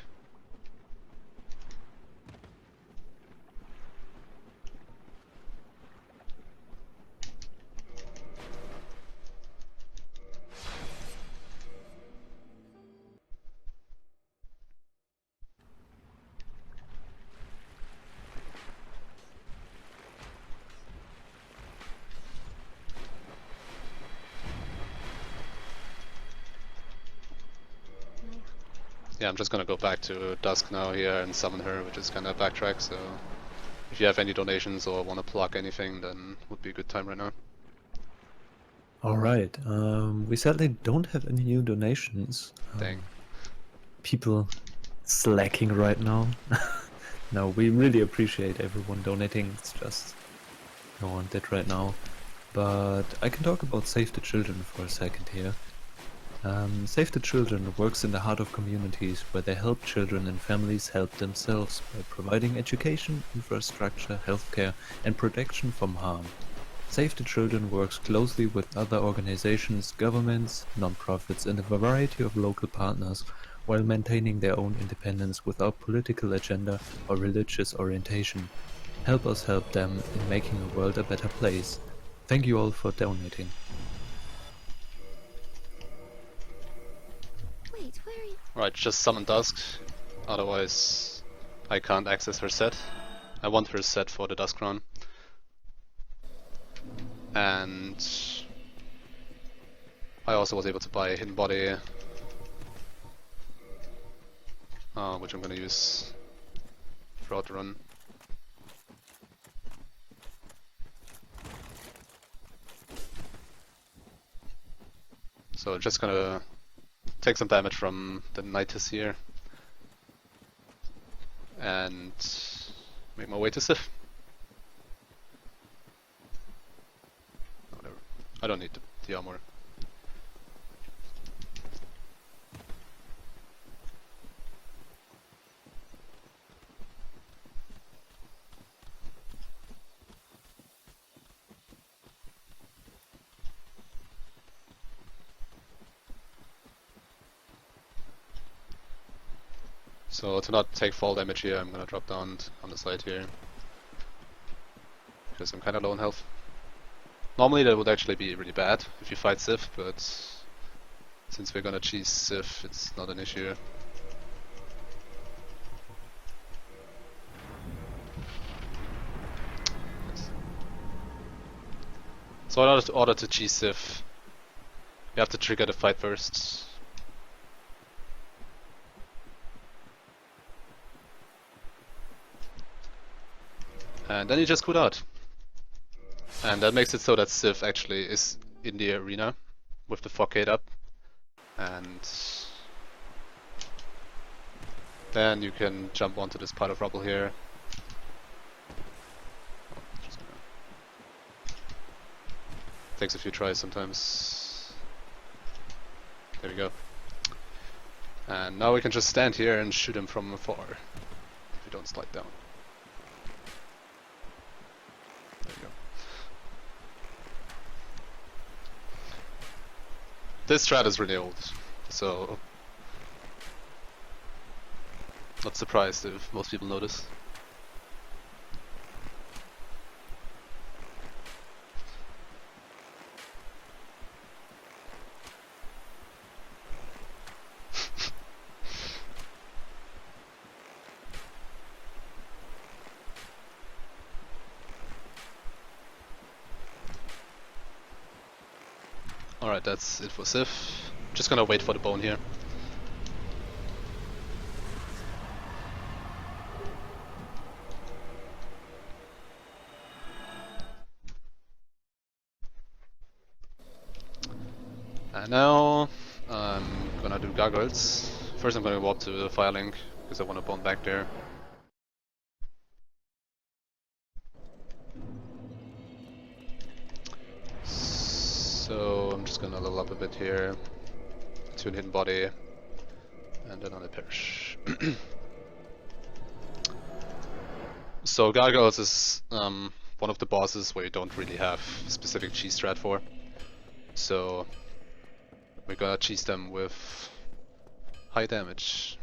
Yeah, I'm just gonna go back to Dusk now here and summon her, which is kinda backtrack, so if you have any donations or wanna plug anything, then would be a good time right now. Alright, we sadly don't have any new donations. Dang. People slacking right now. No, we really appreciate everyone donating, it's just no one did right now. But I can talk about Save the Children for a second here. Save the Children works in the heart of communities where they help children and families help themselves by providing education, infrastructure, healthcare, and protection from harm. Save the Children works closely with other organizations, governments, non-profits, and a variety of local partners while maintaining their own independence without political agenda or religious orientation. Help us help them in making the world a better place. Thank you all for donating. Wait, where are you? Right, just summon Dusk. Otherwise, I can't access her set. I want her set for the Dusk run. And I also was able to buy a Hidden Body, which I'm gonna use throughout the run. So just gonna take some damage from the Nidus here and make my way to Sif. Whatever. I don't need the armor. So to not take fall damage here, I'm gonna drop down on the side here, because I'm kinda low on health. Normally that would actually be really bad if you fight Sif, but since we're gonna cheese Sif, it's not an issue. So in order to cheese Sif, you have to trigger the fight first. And then you just quit out. And that makes it so that Sif actually is in the arena with the fog gate up. And then you can jump onto this pile of rubble here. Takes a few tries sometimes. There we go. And now we can just stand here and shoot him from afar if you don't slide down. There you go. This strat is really old, so not surprised if most people know this. Alright, that's it for Sif. Just gonna wait for the bone here. And now I'm gonna do gargoyles. First I'm gonna warp to the Firelink because I want to bone back there. So I'm just gonna level up a bit here to an Hidden Body and then on a Perish. So gargoyles is one of the bosses where you don't really have specific cheese strat for. So we're gonna cheese them with high damage.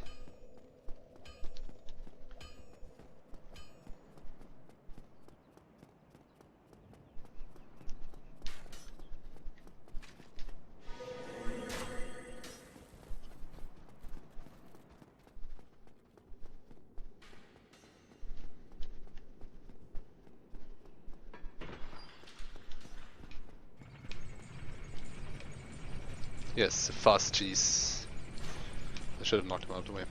Yes, fast cheese. I should have knocked him out of the way.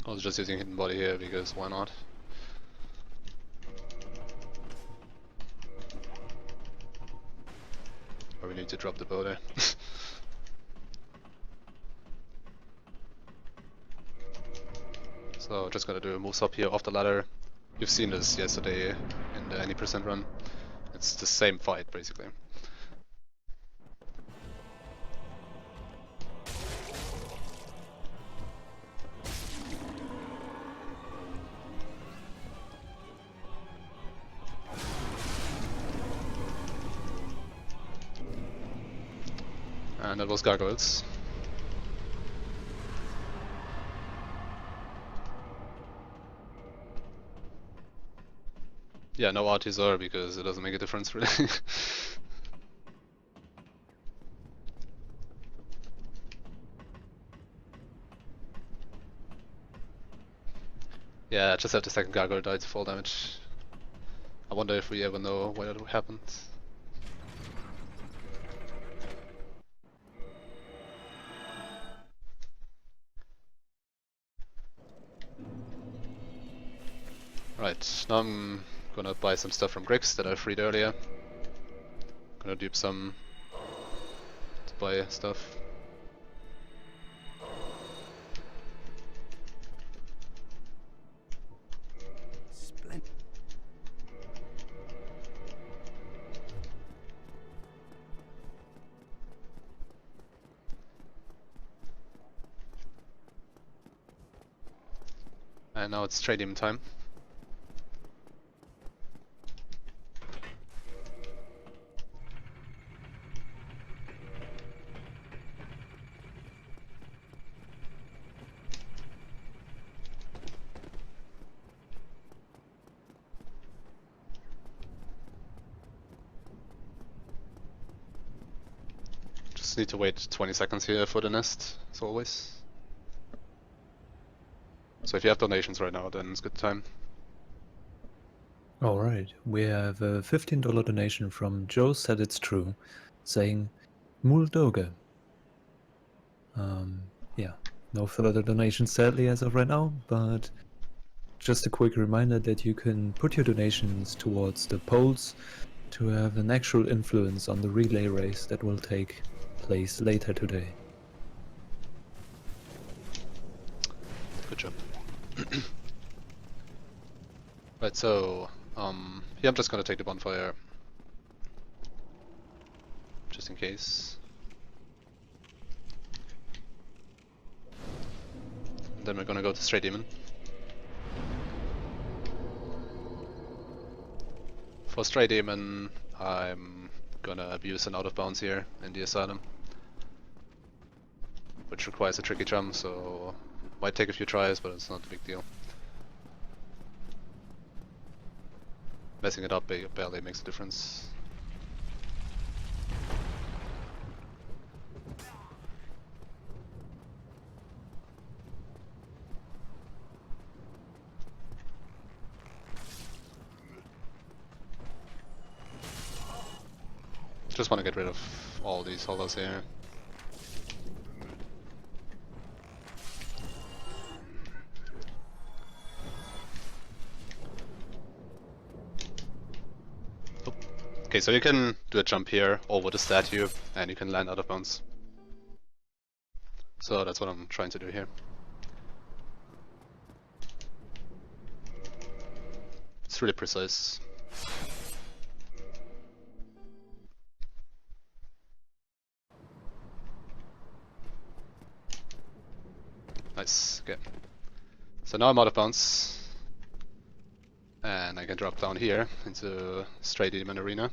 I was just using Hidden Body here because why not? we need to drop the bow there. So just gonna do moves up here off the ladder. You've seen this yesterday in the any percent run. It's the same fight basically. And that was gargoyles. Yeah, no Artisar because it doesn't make a difference really. Yeah, just have the second gargoyle die to full damage. I wonder if we ever know when it happened. Right, now I'm gonna buy some stuff from Grix that I freed earlier. Gonna dupe some to buy stuff. And now it's trade demon time. Just need to wait 20 seconds here for the nest, as always. So if you have donations right now, then it's good time. Alright, we have a $15 donation from Joe Said It's True, saying Muldoge. Yeah, no further donations sadly as of right now, but just a quick reminder that you can put your donations towards the polls to have an actual influence on the relay race that will take place later today. Good job. Right, so yeah, I'm just gonna take the bonfire, just in case. Then we're gonna go to Stray Demon. For Stray Demon, I'm gonna abuse an out of bounds here in the Asylum, which requires a tricky jump, so might take a few tries, but it's not a big deal. Messing it up barely makes a difference. Just want to get rid of all these holders here. Oh. Okay, so you can do a jump here over the statue and you can land out of bounds. So that's what I'm trying to do here. It's really precise. Nice, okay. So now I'm out of bounds. And I can drop down here into Stray Demon Arena.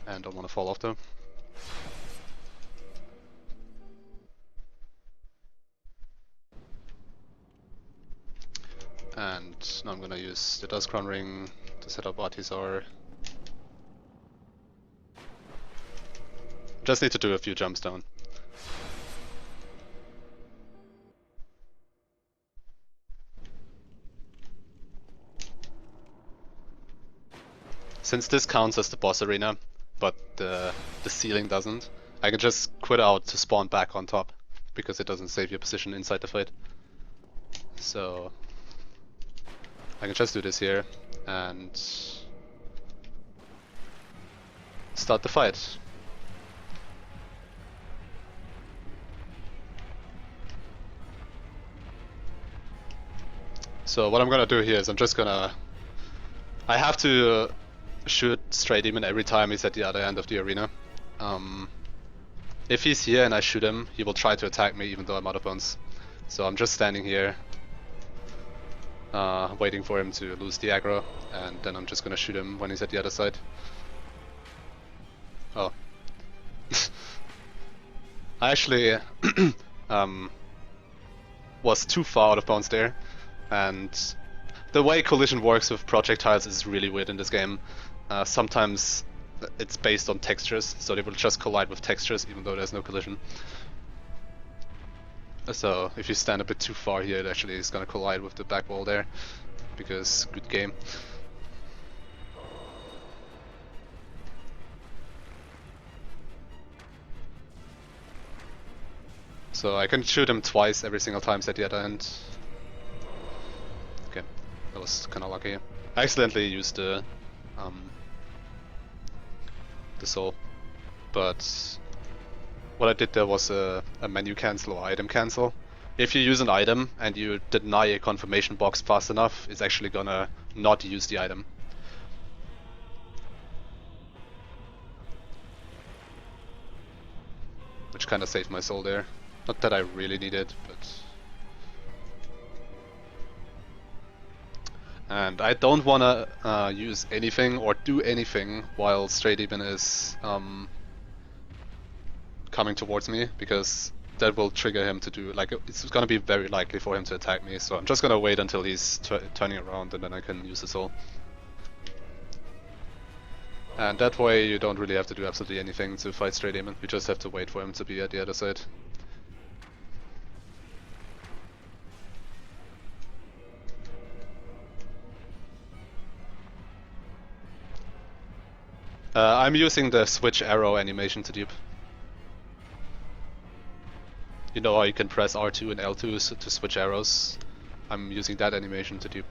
And don't want to fall off though. And now I'm gonna use the Dust Crown Ring to set up Artisar. Just need to do a few jumps down. Since this counts as the boss arena, but the ceiling doesn't, I can just quit out to spawn back on top, because it doesn't save your position inside the fight. So I can just do this here and start the fight. So what I'm gonna do here is I'm just gonna... I have to shoot Stray Demon every time he's at the other end of the arena. If he's here and I shoot him, he will try to attack me even though I'm out of bounds. So I'm just standing here, waiting for him to lose the aggro, and then I'm just gonna shoot him when he's at the other side. Oh. I actually was too far out of bounds there, and the way collision works with projectiles is really weird in this game. Sometimes it's based on textures, so they will just collide with textures even though there's no collision. So if you stand a bit too far here, it actually is gonna collide with the back wall there, because good game. So I can shoot him twice every single time at the other end. Okay, that was kinda lucky. I accidentally used the soul, but what I did there was a menu cancel or item cancel. If you use an item and you deny a confirmation box fast enough, it's actually gonna not use the item. Which kinda saved my soul there. Not that I really need it, but... And I don't wanna use anything or do anything while Stray Demon is coming towards me, because that will trigger him to do, like, it's gonna be very likely for him to attack me, so I'm just gonna wait until he's turning around and then I can use the soul. And that way you don't really have to do absolutely anything to fight Stray Demon, you just have to wait for him to be at the other side. I'm using the switch arrow animation to dupe. You know how you can press R2 and L2 to switch arrows? I'm using that animation to dupe.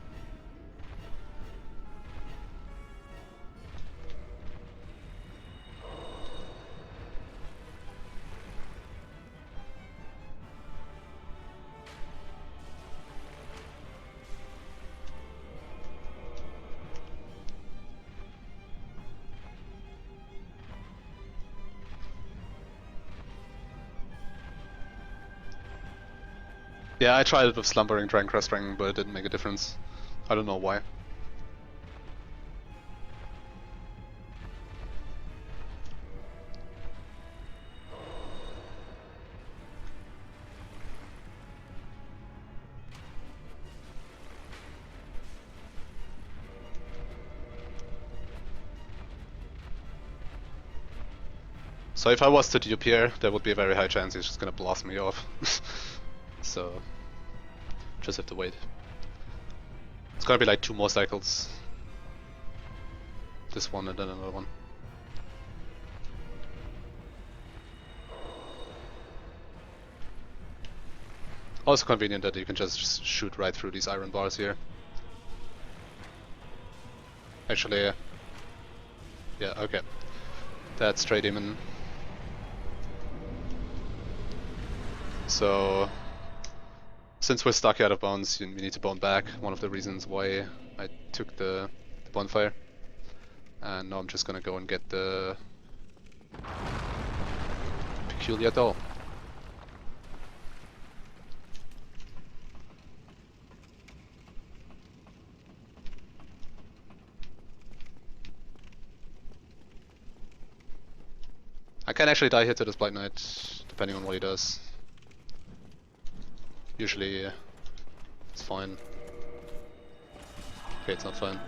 Yeah, I tried it with Slumbering Dragon Crossstring, but it didn't make a difference. I don't know why. So if I was to dupe here, there would be a very high chance he's just gonna blast me off. So, just have to wait. It's gonna be like 2 more cycles. This one and then another one. Also convenient that you can just shoot right through these iron bars here. Actually, yeah, okay. That's Stray Demon. So, since we're stuck out of bounds, we need to bone back. One of the reasons why I took the bonfire. And now I'm just gonna go and get the peculiar doll. I can actually die here to this Blight Knight, depending on what he does. Usually, it's fine. Okay, it's not fine.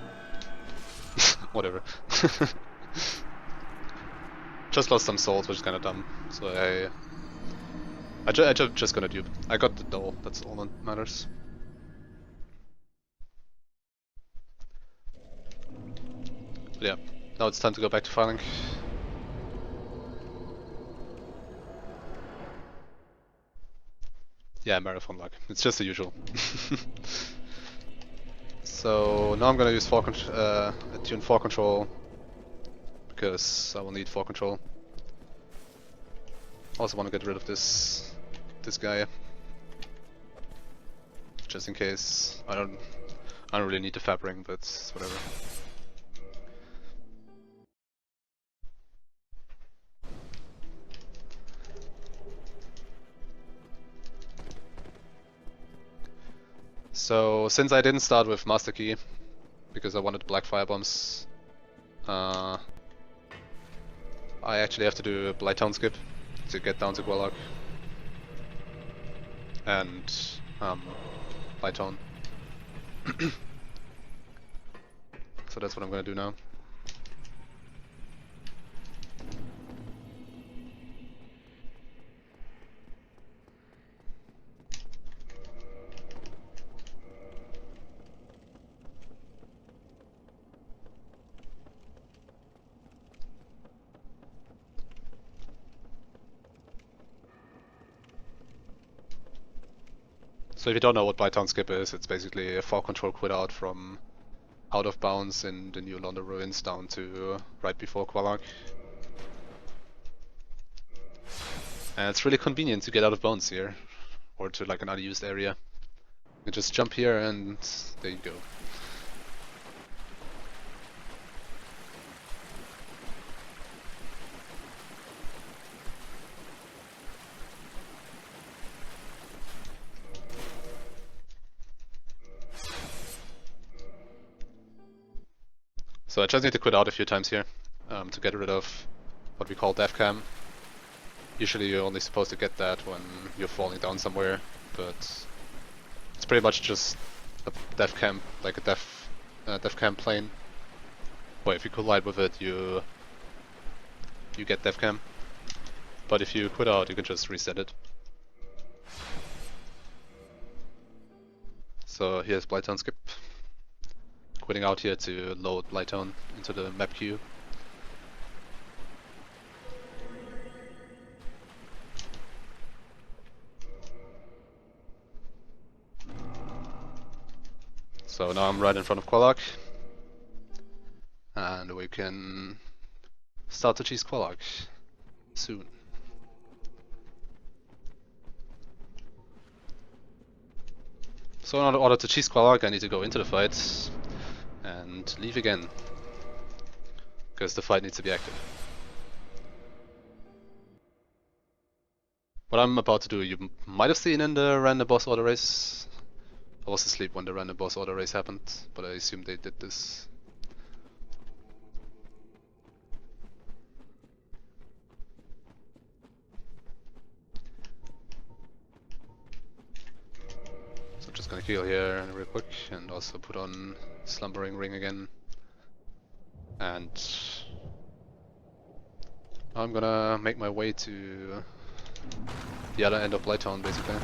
Whatever. Just lost some souls, which is kinda dumb. So I just gonna dupe. I got the doll, that's all that matters. But yeah, now it's time to go back to filing. Yeah, marathon luck. It's just the usual. So now I'm gonna use attune 4 control, because I will need 4 control. Also want to get rid of this guy, just in case I don't I don't really need the fab ring, but whatever. So, since I didn't start with Master Key, because I wanted black fire bombs, I actually have to do a Blight Town skip to get down to Gulag. And, Blight Town. So that's what I'm gonna do now. So if you don't know what Blight Town skip is, it's basically a 4 control quit out from out of bounds in the New London Ruins down to right before Gulag. And it's really convenient to get out of bounds here, or to like an unused area. You just jump here and there you go. So I just need to quit out a few times here to get rid of what we call death cam. Usually you're only supposed to get that when you're falling down somewhere, but it's pretty much just a death cam, like a death cam plane. Or if you collide with it, you get death cam. But if you quit out, you can just reset it. So here's Blight Town skip. Quitting out here to load Blight Town into the map queue. So now I'm right in front of Gulag, and we can start to cheese Gulag soon. So in order to cheese Gulag, I need to go into the fight and leave again, because the fight needs to be active. What I'm about to do, you might have seen in the random boss order race. I was asleep when the random boss order race happened, but I assume they did this. So I'm just gonna heal here real quick, and also put on Slumbering Ring again. And I'm gonna make my way to the other end of Blight Town, basically.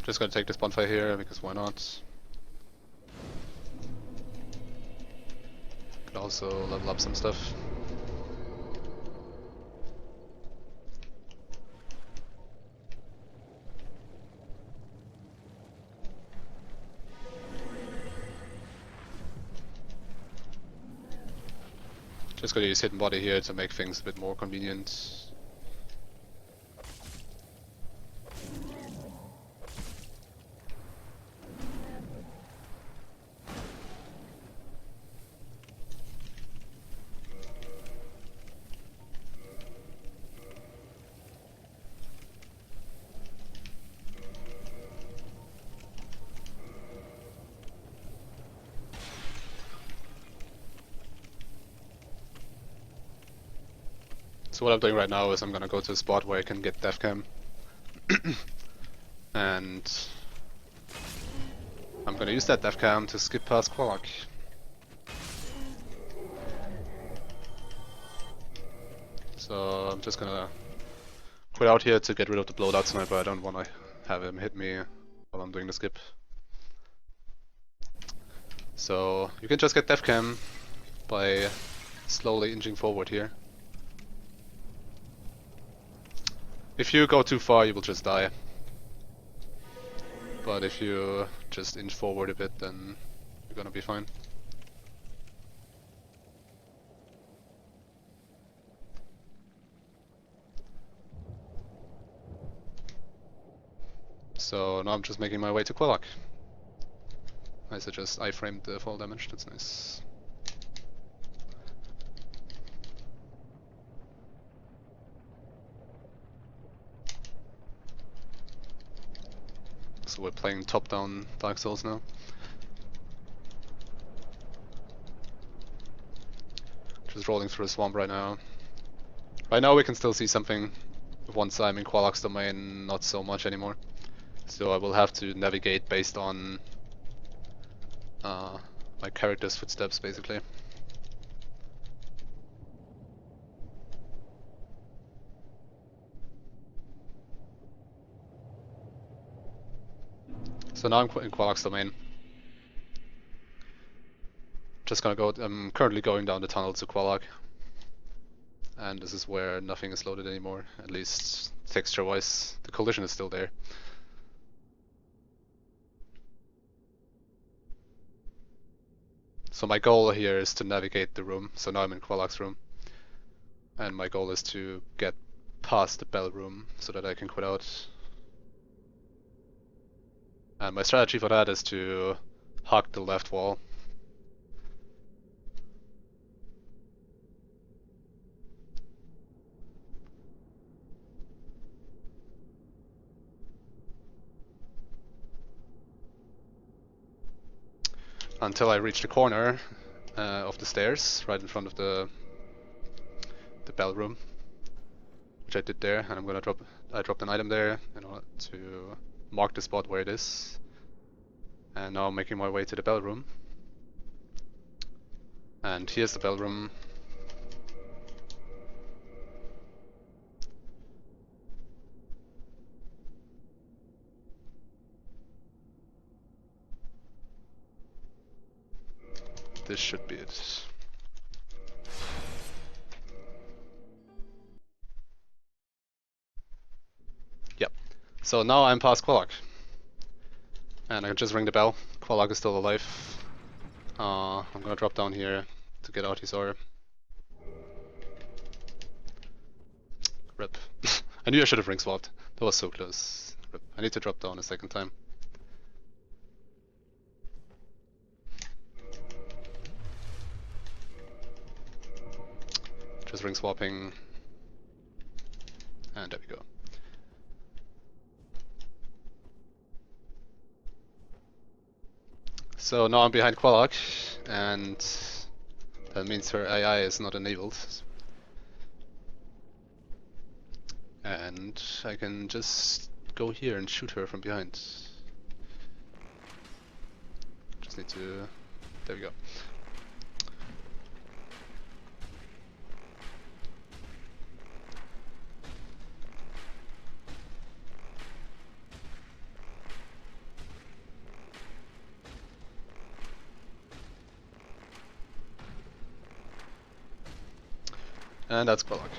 Just gonna take this bonfire here, because why not? Could also level up some stuff. Just gonna use hidden body here to make things a bit more convenient. So what I'm doing right now is I'm gonna go to a spot where I can get death cam. And I'm gonna use that death cam to skip past Gulag. So I'm just gonna quit out here to get rid of the blowout sniper. I don't wanna have him hit me while I'm doing the skip. So you can just get death cam by slowly inching forward here. If you go too far, you will just die. But if you just inch forward a bit, then you're gonna be fine. So now I'm just making my way to Quillock. I suggest I framed the fall damage, that's nice. So we're playing top-down Dark Souls now. Just rolling through a swamp right now. Right now we can still see something. Once I'm in Quillock's domain, not so much anymore. So I will have to navigate based on my character's footsteps, basically. So now I'm in Quillock's domain. Just gonna go. I'm currently going down the tunnel to Quillock, and this is where nothing is loaded anymore. At least texture-wise, the collision is still there. So my goal here is to navigate the room. So now I'm in Quillock's room, and my goal is to get past the bell room so that I can quit out. And my strategy for that is to hug the left wall. Until I reach the corner of the stairs, right in front of the bell room, which I did there, and I'm gonna I dropped an item there in order to mark the spot where it is. And now I'm making my way to the bell room. And here's the bell room. This should be it. Yep. So now I'm past Quillock. And I can just ring the bell. Quillock is still alive. I'm gonna drop down here to get out his orb. Rip. I knew I should have ring swapped. That was so close. Rip. I need to drop down a second time. Just ring swapping. And there we go. So now I'm behind Quillock, and that means her AI is not enabled. And I can just go here and shoot her from behind. Just need to... there we go. And that's Quillock.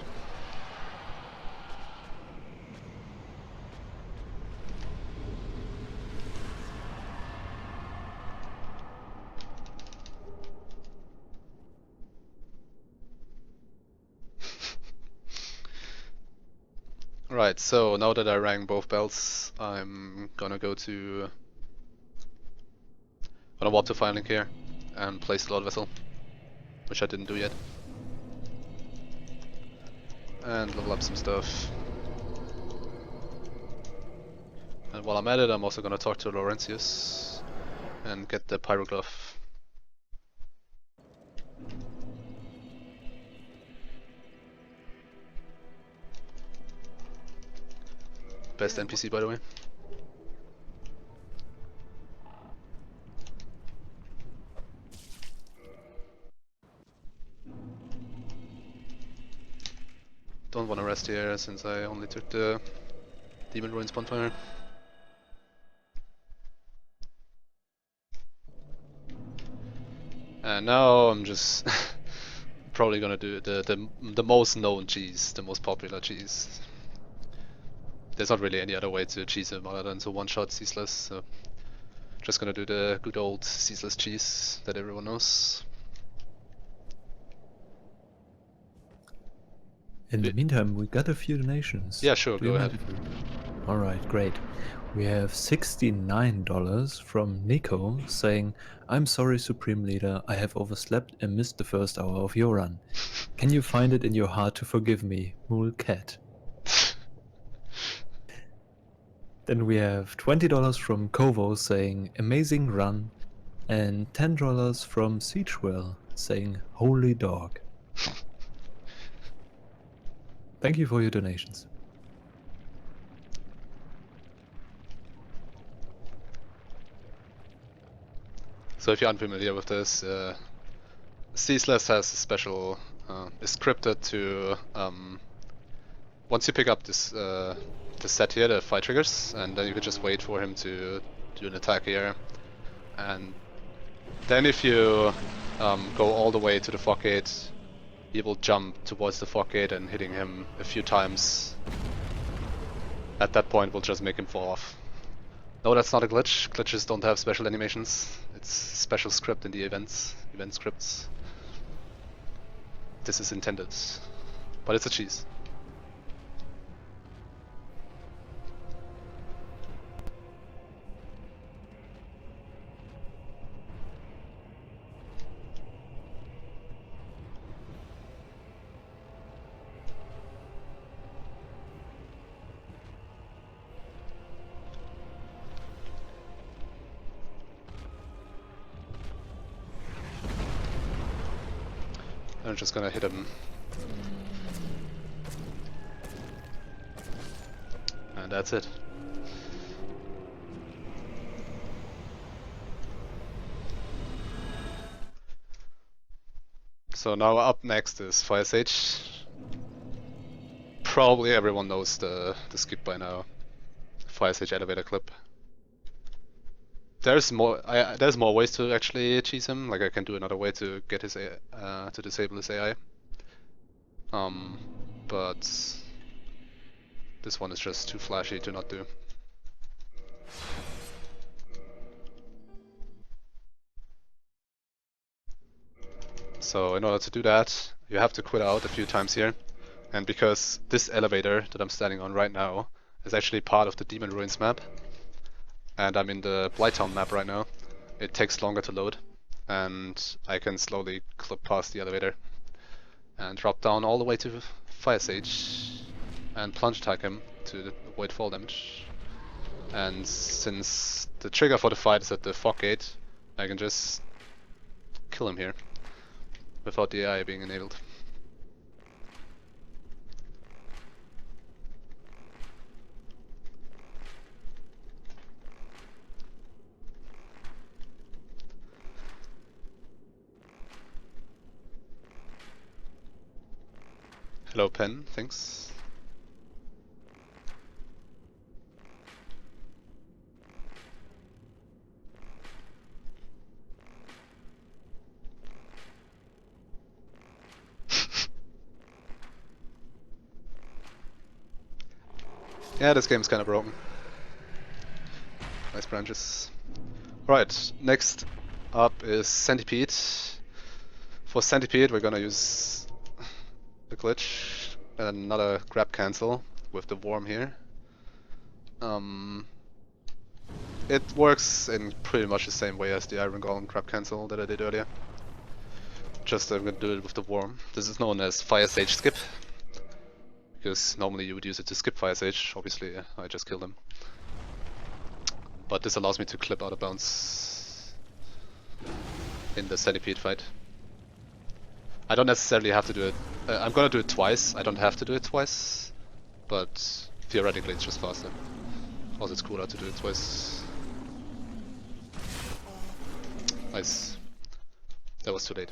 Right, so now that I rang both bells, I'm gonna go to... gonna warp to Fire Link here and place the Lord Vessel, which I didn't do yet. And level up some stuff. And while I'm at it, I'm also gonna talk to Laurentius and get the Pyroglyph. Best NPC, by the way. Don't want to rest here since I only took the Demon Ruins bonfire. And now I'm just probably gonna do the most known cheese, the most popular cheese. There's not really any other way to cheese him other than to one-shot ceaseless, so just gonna do the good old ceaseless cheese that everyone knows. In the meantime, we got a few donations. Yeah, sure, Do you go mind ahead. if we- Alright, great. We have $69 from Nico saying, I'm sorry, Supreme Leader, I have overslept and missed the first hour of your run. Can you find it in your heart to forgive me, Mule Cat? Then we have $20 from Kovo saying, amazing run, and $10 from Siegewell saying, holy dog. Thank you for your donations. So if you're unfamiliar with this, ceaseless has a special, is scripted to, once you pick up this the set here, the fight triggers, and then you can just wait for him to do an attack here. And then if you go all the way to the fog gate, he will jump towards the fog gate, and hitting him a few times at that point will just make him fall off. No, that's not a glitch. Glitches don't have special animations. It's special script in the event scripts. This is intended, but it's a cheese. I'm just gonna hit him. And that's it. So now up next is Fire Sage. Probably everyone knows the skip by now. Fire Sage elevator clip. There's more ways to actually cheese him. Like I can do another way to get his to disable his AI. But this one is just too flashy to not do. So in order to do that, you have to quit out a few times here. And because this elevator that I'm standing on right now is actually part of the Demon Ruins map, and I'm in the Blighttown map right now, it takes longer to load, and I can slowly clip past the elevator and drop down all the way to Fire Sage and plunge attack him to avoid fall damage. And since the trigger for the fight is at the fog gate, I can just kill him here without the AI being enabled. Hello Pen, thanks. Yeah, this game's kinda broken. Nice branches. Right, next up is Centipede. For Centipede we're gonna use a glitch and another grab cancel with the worm here. It works in pretty much the same way as the Iron Golem grab cancel that I did earlier. Just I'm gonna do it with the worm. This is known as Fire Sage skip, because normally you would use it to skip Fire Sage. Obviously I just killed him. But this allows me to clip out of bounds in the Centipede fight. I don't necessarily have to do it. I'm gonna do it twice. I don't have to do it twice, but theoretically it's just faster. Also, it's cooler to do it twice. Nice. That was too late.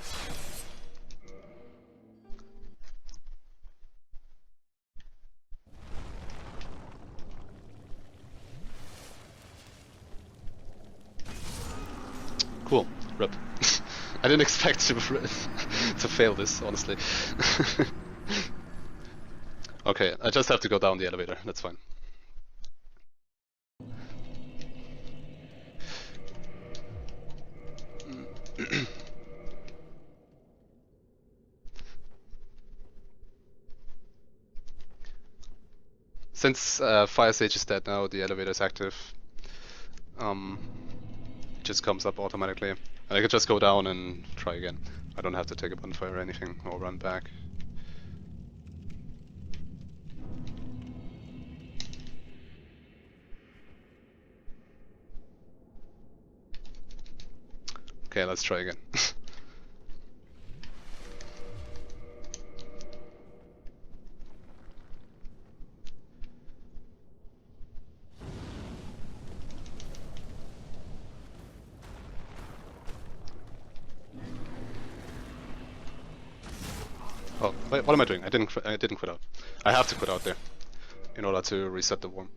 Cool. Rip. I didn't expect to to fail this, honestly. Okay, I just have to go down the elevator, that's fine. Since Fire Sage is dead now, the elevator is active. It just comes up automatically. And I could just go down and try again. I don't have to take a bonfire or anything, or run back. Okay, let's try again. Oh, wait, what am I doing? I didn't quit out. I have to quit out there in order to reset the worm.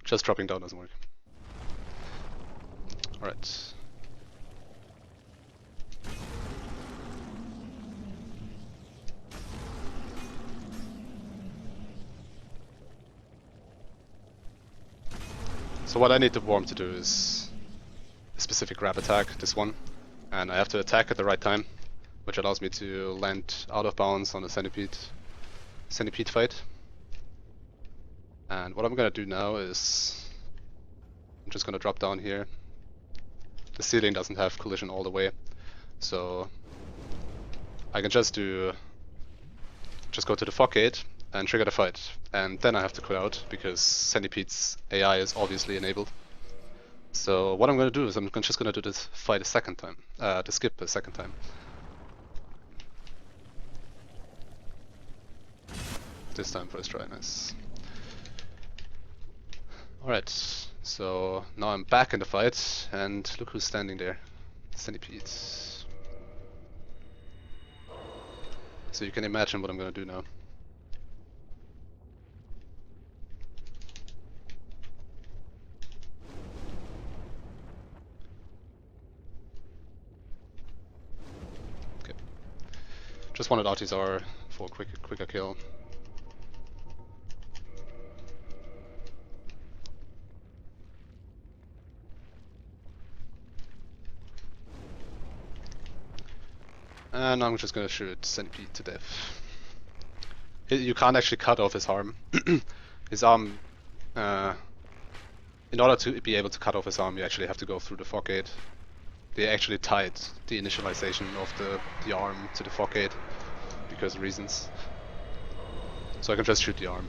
Just dropping down doesn't work. Alright. So what I need the worm to do is a specific grab attack, this one. And I have to attack at the right time, which allows me to land out of bounds on the centipede fight. And what I'm gonna do now is I'm just gonna drop down here. The ceiling doesn't have collision all the way, so I can just go to the fog gate and trigger the fight, and then I have to quit out because Centipede's AI is obviously enabled. So what I'm gonna do is I'm just gonna do this fight a second time, the skip a second time. This time first try, nice. Alright, so now I'm back in the fight, and look who's standing there. Centipede. So you can imagine what I'm gonna do now. Okay. Just wanted Artisar for a quicker kill. And I'm just gonna shoot Centipede to death. You can't actually cut off his arm. His arm, in order to be able to cut off his arm, you actually have to go through the fog gate. They actually tied the initialization of the arm to the fog gate because of reasons. So I can just shoot the arm.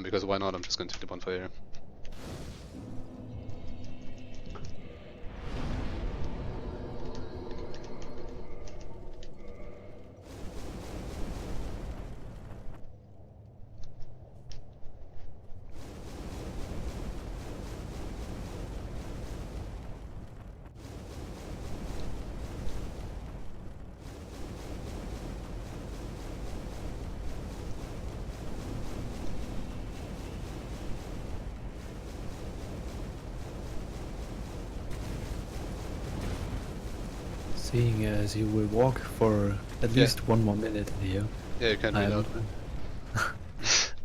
Because why not? I'm just going to take the bonfire. Seeing as you will walk for at least 1 more minute here. Yeah, you can reload.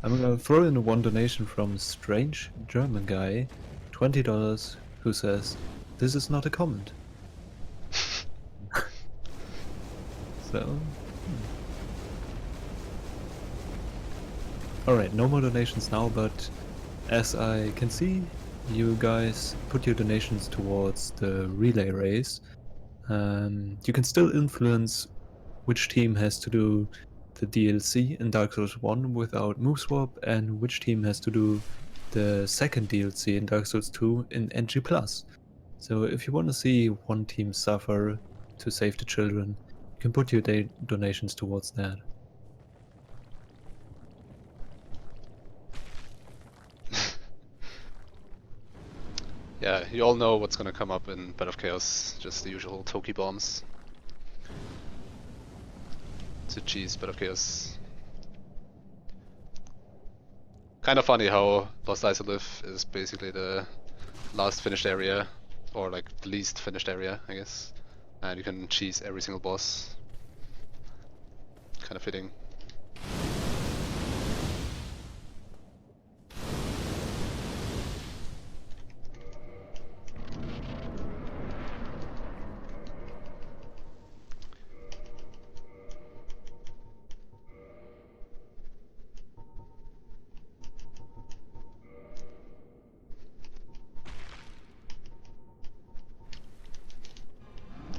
I'm gonna throw in one donation from Strange German Guy, $20, who says, "This is not a comment." So... Alright, no more donations now, but as I can see, you guys put your donations towards the relay race. You can still influence which team has to do the DLC in Dark Souls 1 without move swap, and which team has to do the second DLC in Dark Souls 2 in NG+. So if you want to see one team suffer to save the children, you can put your donations towards that. Yeah, you all know what's gonna come up in Bed of Chaos, just the usual Toki bombs. To cheese Bed of Chaos. Kind of funny how Lost Isolith is basically the last finished area, or like the least finished area, I guess. And you can cheese every single boss. Kind of fitting.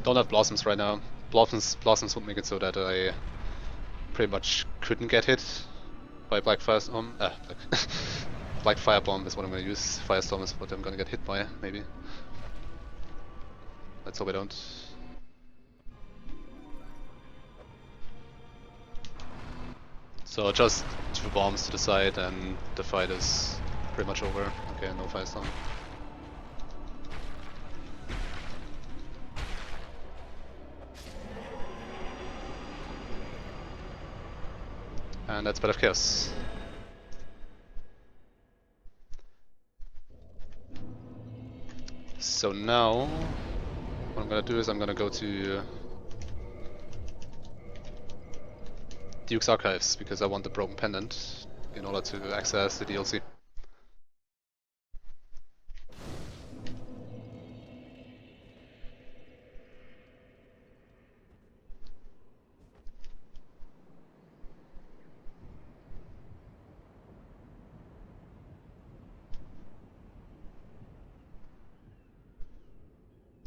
Don't have blossoms right now. Blossoms would make it so that I pretty much couldn't get hit by Black Firestorm. Black Firebomb is what I'm gonna use. Firestorm is what I'm gonna get hit by, maybe. Let's hope I don't. So just 2 bombs to the side and the fight is pretty much over. Okay, no Firestorm. And that's Bed of Chaos. So now, what I'm gonna do is I'm gonna go to Duke's Archives, because I want the Broken Pendant in order to access the DLC.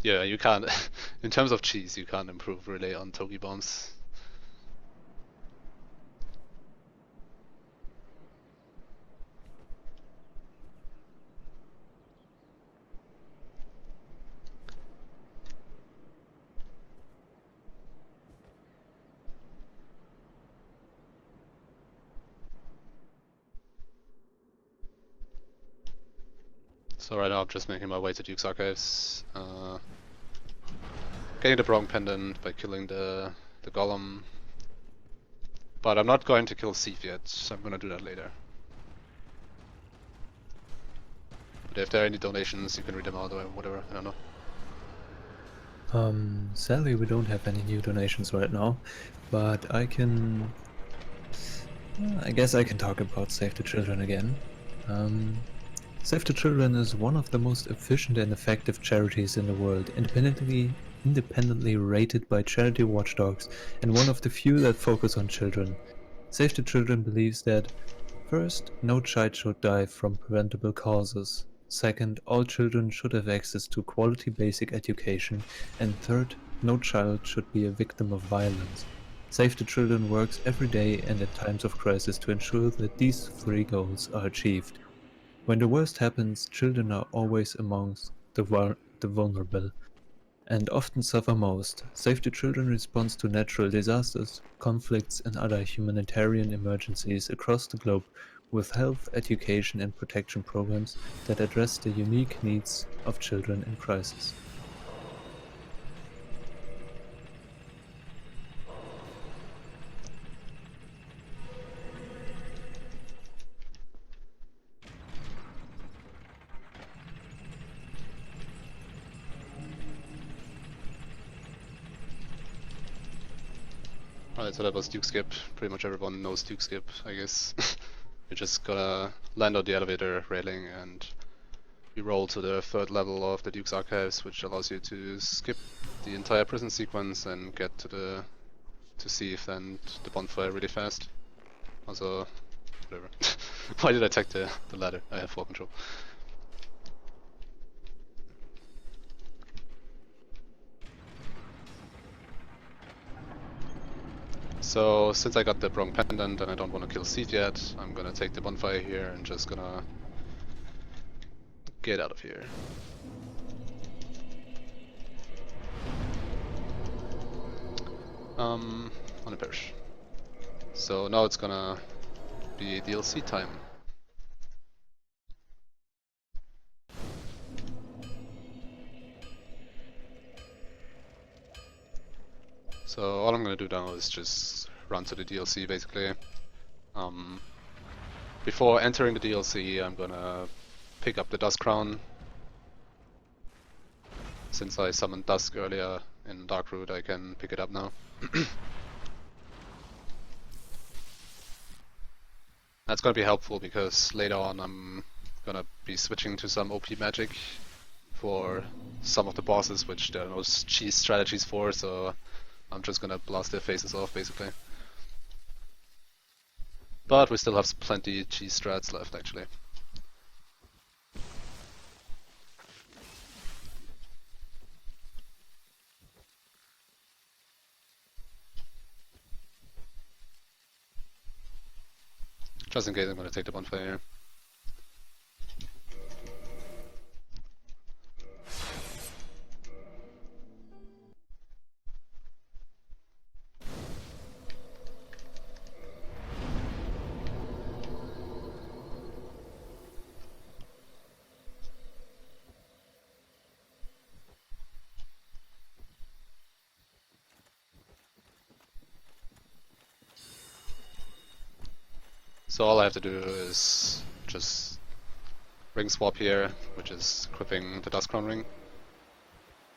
Yeah, you can't, in terms of cheese, you can't improve really on Togi bombs. So right now I'm just making my way to Duke's Archives, getting the Broken Pendant by killing the Golem. But I'm not going to kill Thief yet, so I'm gonna do that later. But if there are any donations, you can read them out or whatever, I don't know. Sadly we don't have any new donations right now, but I guess I can talk about Save the Children again. Save the Children is one of the most efficient and effective charities in the world, independently rated by charity watchdogs, and one of the few that focus on children. Save the Children believes that first, no child should die from preventable causes. Second, all children should have access to quality basic education. And third, no child should be a victim of violence. Save the Children works every day and at times of crisis to ensure that these 3 goals are achieved. When the worst happens, children are always amongst the vulnerable, and often suffer most. Save the Children responds to natural disasters, conflicts and other humanitarian emergencies across the globe with health, education and protection programs that address the unique needs of children in crisis. Alright, so that was Duke Skip. Pretty much everyone knows Duke Skip, I guess. You're just gonna land on the elevator railing and you roll to the 3rd level of the Duke's Archives, which allows you to skip the entire prison sequence and get to Thief and the bonfire really fast. Also, whatever. Why did I take the ladder? I have 4 control. So, since I got the Broken Pendant and I don't want to kill Seed yet, I'm gonna take the bonfire here and just gonna get out of here. On a perish. So now it's gonna be DLC time. So all I'm gonna do now is just run to the DLC basically. Before entering the DLC, I'm gonna pick up the Dusk Crown. Since I summoned Dusk earlier in Darkroot, I can pick it up now. That's gonna be helpful because later on I'm gonna be switching to some OP magic for some of the bosses, which there are no cheese strategies for, so I'm just gonna blast their faces off basically. But we still have plenty cheese strats left actually. Just in case, I'm gonna take the bonfire here. So all I have to do is just ring swap here, which is equipping the Dusk Crown ring.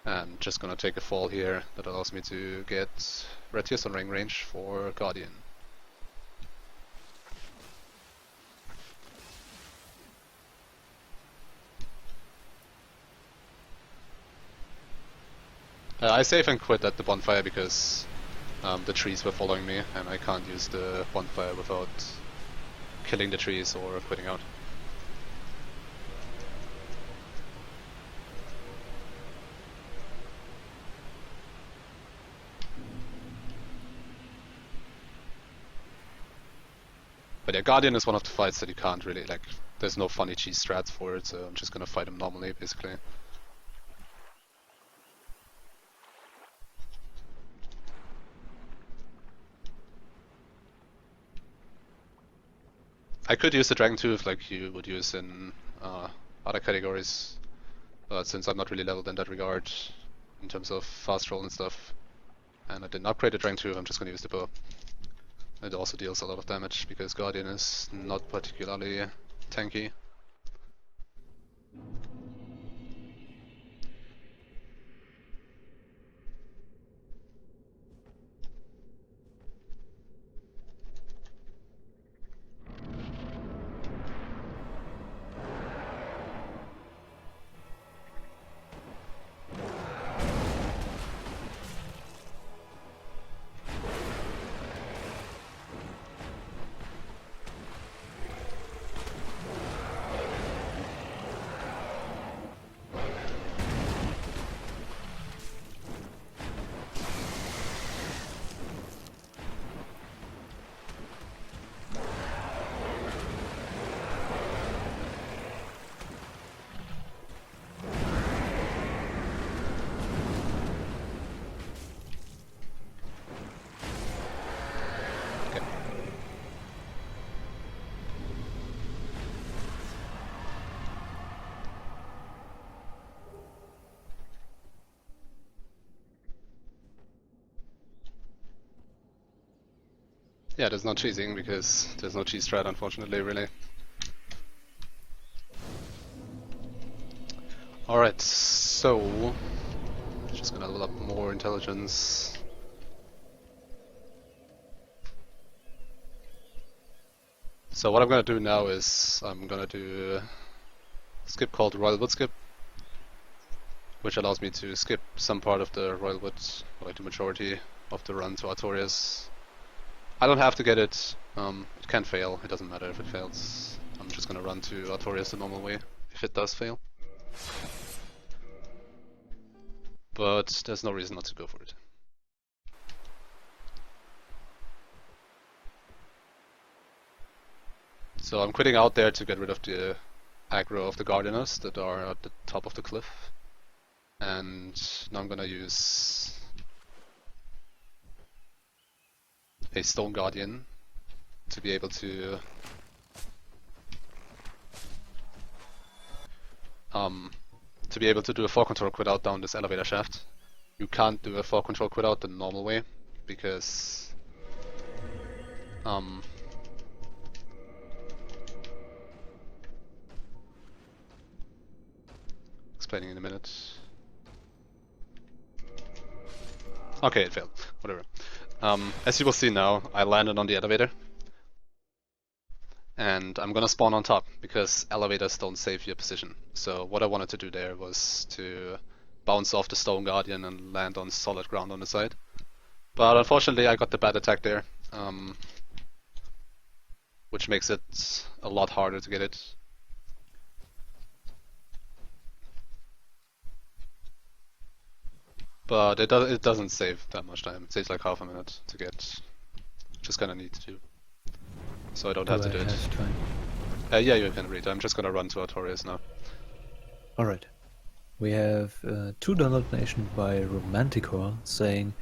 And just gonna take a fall here that allows me to get Red Tearstone ring range for Guardian. I save and quit at the bonfire because the trees were following me and I can't use the bonfire without killing the trees or quitting out. But yeah, Guardian is one of the fights that you can't really, like, there's no funny cheese strats for it, so I'm just gonna fight him normally, basically. I could use the Dragon Tooth like you would use in other categories, but since I'm not really leveled in that regard, in terms of fast roll and stuff, and I didn't upgrade the Dragon Tooth, I'm just gonna use the bow. It also deals a lot of damage because Guardian is not particularly tanky. Yeah, there's no cheesing because there's no cheese strat, unfortunately, really. Alright, so just gonna level up more intelligence. So what I'm gonna do now is I'm gonna do a skip called Royal Wood Skip, which allows me to skip some part of the Royal Wood, like the majority of the run to Artorias. I don't have to get it, it can fail, it doesn't matter if it fails. I'm just gonna run to Artorias the normal way, if it does fail. But there's no reason not to go for it. So I'm quitting out there to get rid of the aggro of the Guardianers that are at the top of the cliff. And now I'm gonna use a Stone Guardian to be able to do a 4-control quit out down this elevator shaft. You can't do a 4-control quit out the normal way because explaining in a minute. Okay, it failed. Whatever. As you will see now, I landed on the elevator. And I'm gonna spawn on top, because elevators don't save your position. So what I wanted to do there was to bounce off the Stone Guardian and land on solid ground on the side. But unfortunately I got the bad attack there, which makes it a lot harder to get it. But it doesn't save that much time. It saves like half a minute to get, just kinda need to do. So I don't have to do it. Time? Yeah, you can read. I'm just gonna run to Artorias now. Alright. We have a $2 donation by Romanticor saying,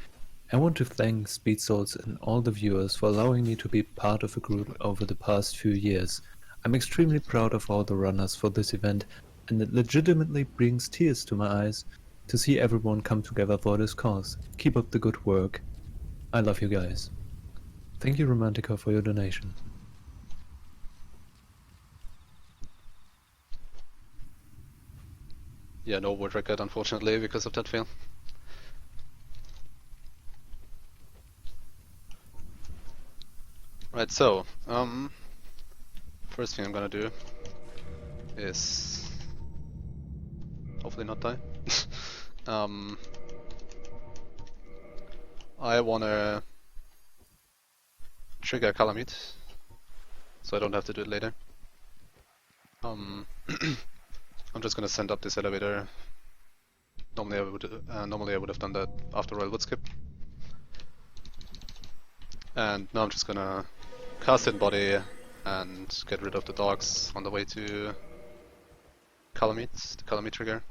I want to thank Speed Souls and all the viewers for allowing me to be part of a group over the past few years. I'm extremely proud of all the runners for this event, and it legitimately brings tears to my eyes to see everyone come together for this cause. Keep up the good work. I love you guys. Thank you, Romantica, for your donation. Yeah, no word record unfortunately because of that fail. Right, so, first thing I'm gonna do is hopefully not die. I wanna trigger Calamite, so I don't have to do it later. I'm just gonna send up this elevator. Normally I would have done that after Royal Wood skip. And now I'm just gonna cast in body and get rid of the dogs on the way to Calamite, the Calamite trigger.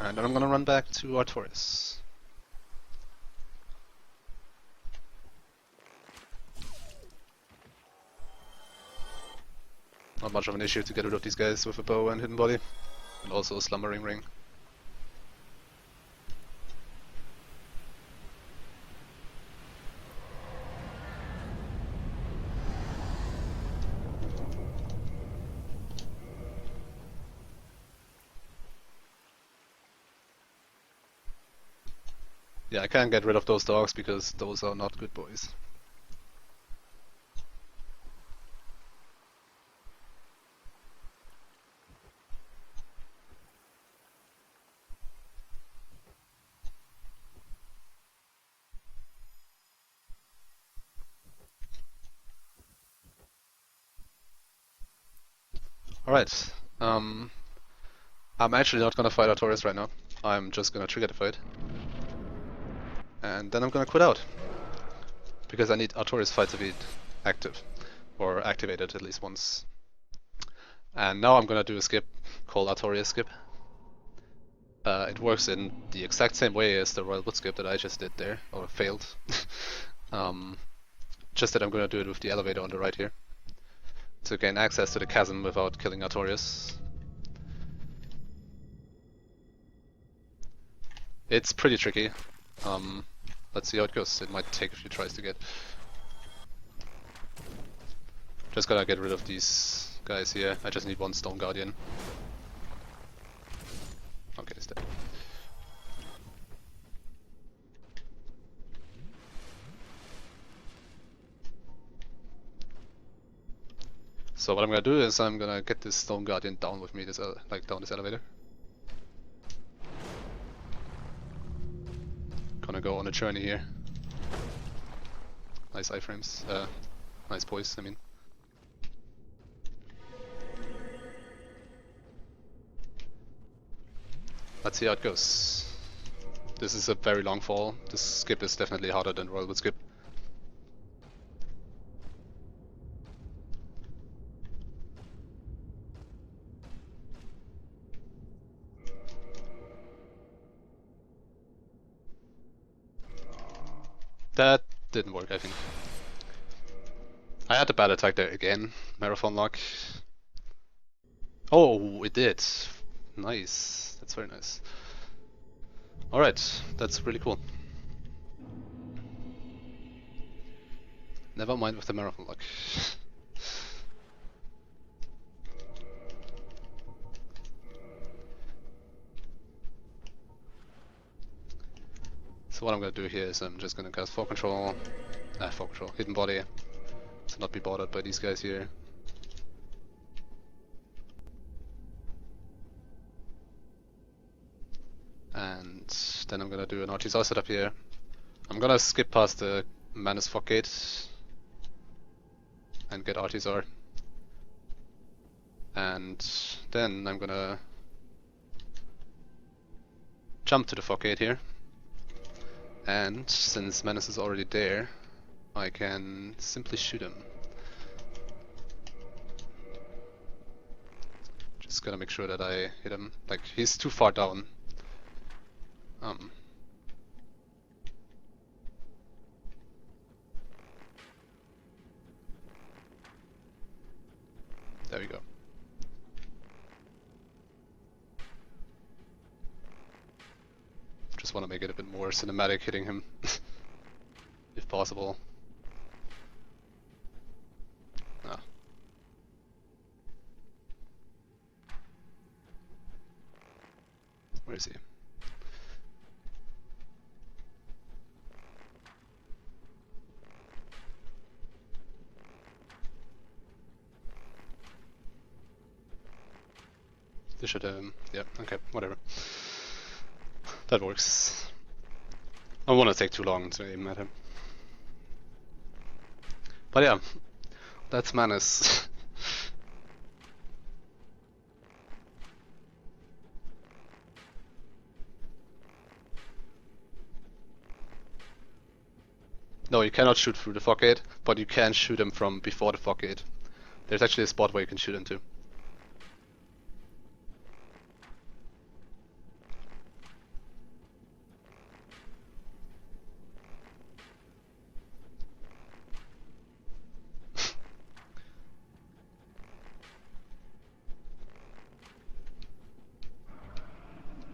And then I'm gonna run back to Artorias. Not much of an issue to get rid of these guys with a bow and hidden body, and also a slumbering ring. Yeah, I can't get rid of those dogs because those are not good boys. Alright, I'm actually not gonna fight Artorias right now. I'm just gonna trigger the fight. And then I'm gonna quit out. Because I need Artorias fight to be active. Or activated at least once. And now I'm gonna do a skip called Artorias skip. It works in the exact same way as the Royal Wood skip that I just did there, or failed. Just that I'm gonna do it with the elevator on the right here. To gain access to the chasm without killing Artorias. It's pretty tricky. Let's see how it goes. It might take a few tries to get. Just gotta get rid of these guys here. I just need one Stone Guardian. Okay, he's dead. So what I'm gonna do is I'm gonna get this Stone Guardian down with me, down this elevator. Gonna go on a journey here. Nice iframes, nice poise, I mean. Let's see how it goes. This is a very long fall. This skip is definitely harder than Royal Wood skip. That didn't work, I think. I had a bad attack there again. Marathon lock. Oh, it did. Nice. That's very nice. Alright, that's really cool. Never mind with the marathon luck. So what I'm gonna do here is I'm just gonna cast fog control, hidden body, to not be bothered by these guys here. And then I'm gonna do an RTSR setup here. I'm gonna skip past the Manus fog gate and get RTSR. And then I'm gonna jump to the fog gate here. And since Manus is already there, I can simply shoot him. Just gotta make sure that I hit him. Like, he's too far down. There we go. Just want to make it a bit more cinematic hitting him, if possible. Ah. Where is he? This should, yeah, okay, whatever. That works. I don't want to take too long to aim at him. But yeah, that's Manus. No, you cannot shoot through the fog gate, but you can shoot him from before the fog gate. There's actually a spot where you can shoot him too.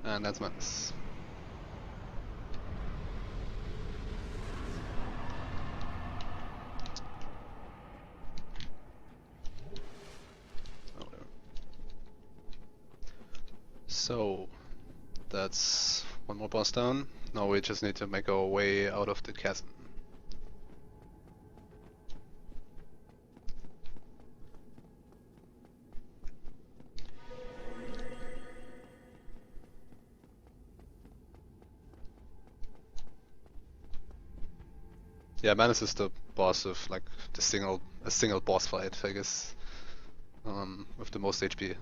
And that's Manus. Oh, whatever. So that's one more boss down. Now we just need to make our way out of the chasm. Yeah, Manus is the boss of like a single boss fight, I guess, with the most HP.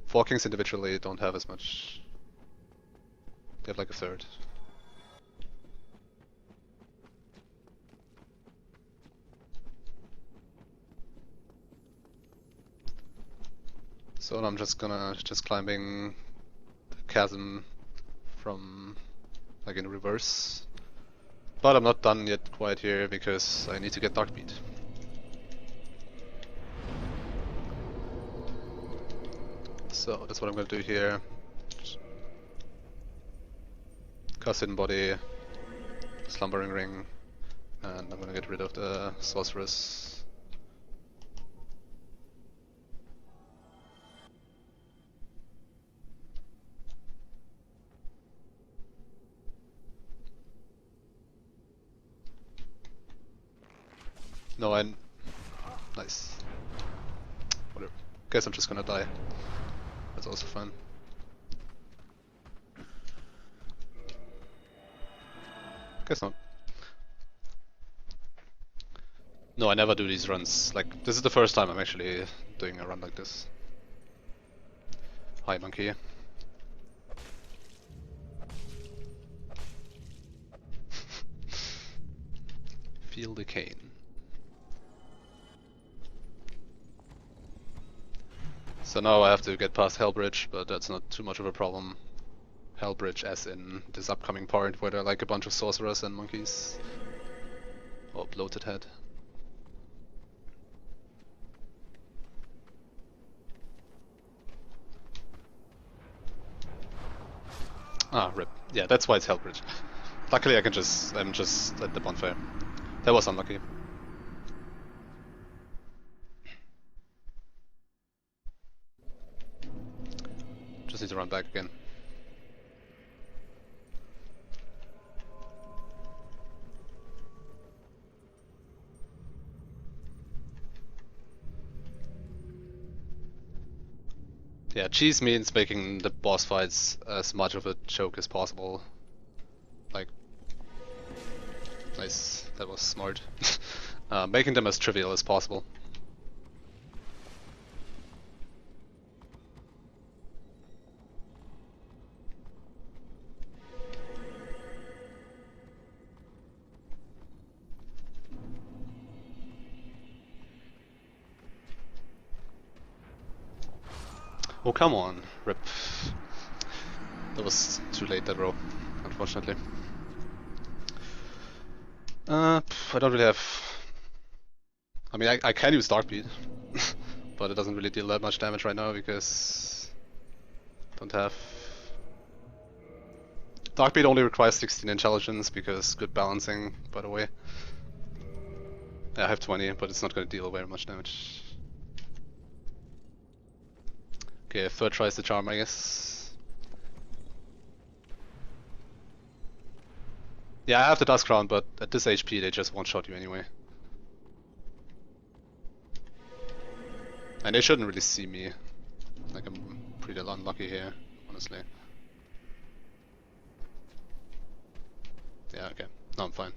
4 kings individually don't have as much. They have like a third. So I'm just climbing the chasm from like in reverse. But I'm not done yet quite here because I need to get Dark Beat. So that's what I'm gonna do here. Cast Hidden Body, Slumbering Ring, and I'm gonna get rid of the Sorceress. No, nice. Whatever. Guess I'm just gonna die. That's also fun. Guess not. No, I never do these runs. Like, this is the first time I'm actually doing a run like this. Hi, monkey. Feel the cane. So now I have to get past Hellbridge, but that's not too much of a problem. Hellbridge as in this upcoming part where there are like a bunch of sorcerers and monkeys. Oh, bloated head. Ah, rip. Yeah, that's why it's Hellbridge. Luckily I'm just at the bonfire. That was unlucky. Just need to run back again. Yeah, cheese means making the boss fights as much of a joke as possible. Like, nice, that was smart. Making them as trivial as possible. Oh, come on, rip. That was too late, that row, unfortunately. I don't really have... I mean, I can use Dark Beat, but it doesn't really deal that much damage right now because... don't have... Dark Beat only requires 16 intelligence because good balancing, by the way. Yeah, I have 20, but it's not going to deal very much damage. Okay, third tries the charm, I guess. Yeah, I have the Dust Crown, but at this HP they just one-shot you anyway. And they shouldn't really see me. Like, I'm pretty unlucky here, honestly. Yeah, okay. No, I'm fine.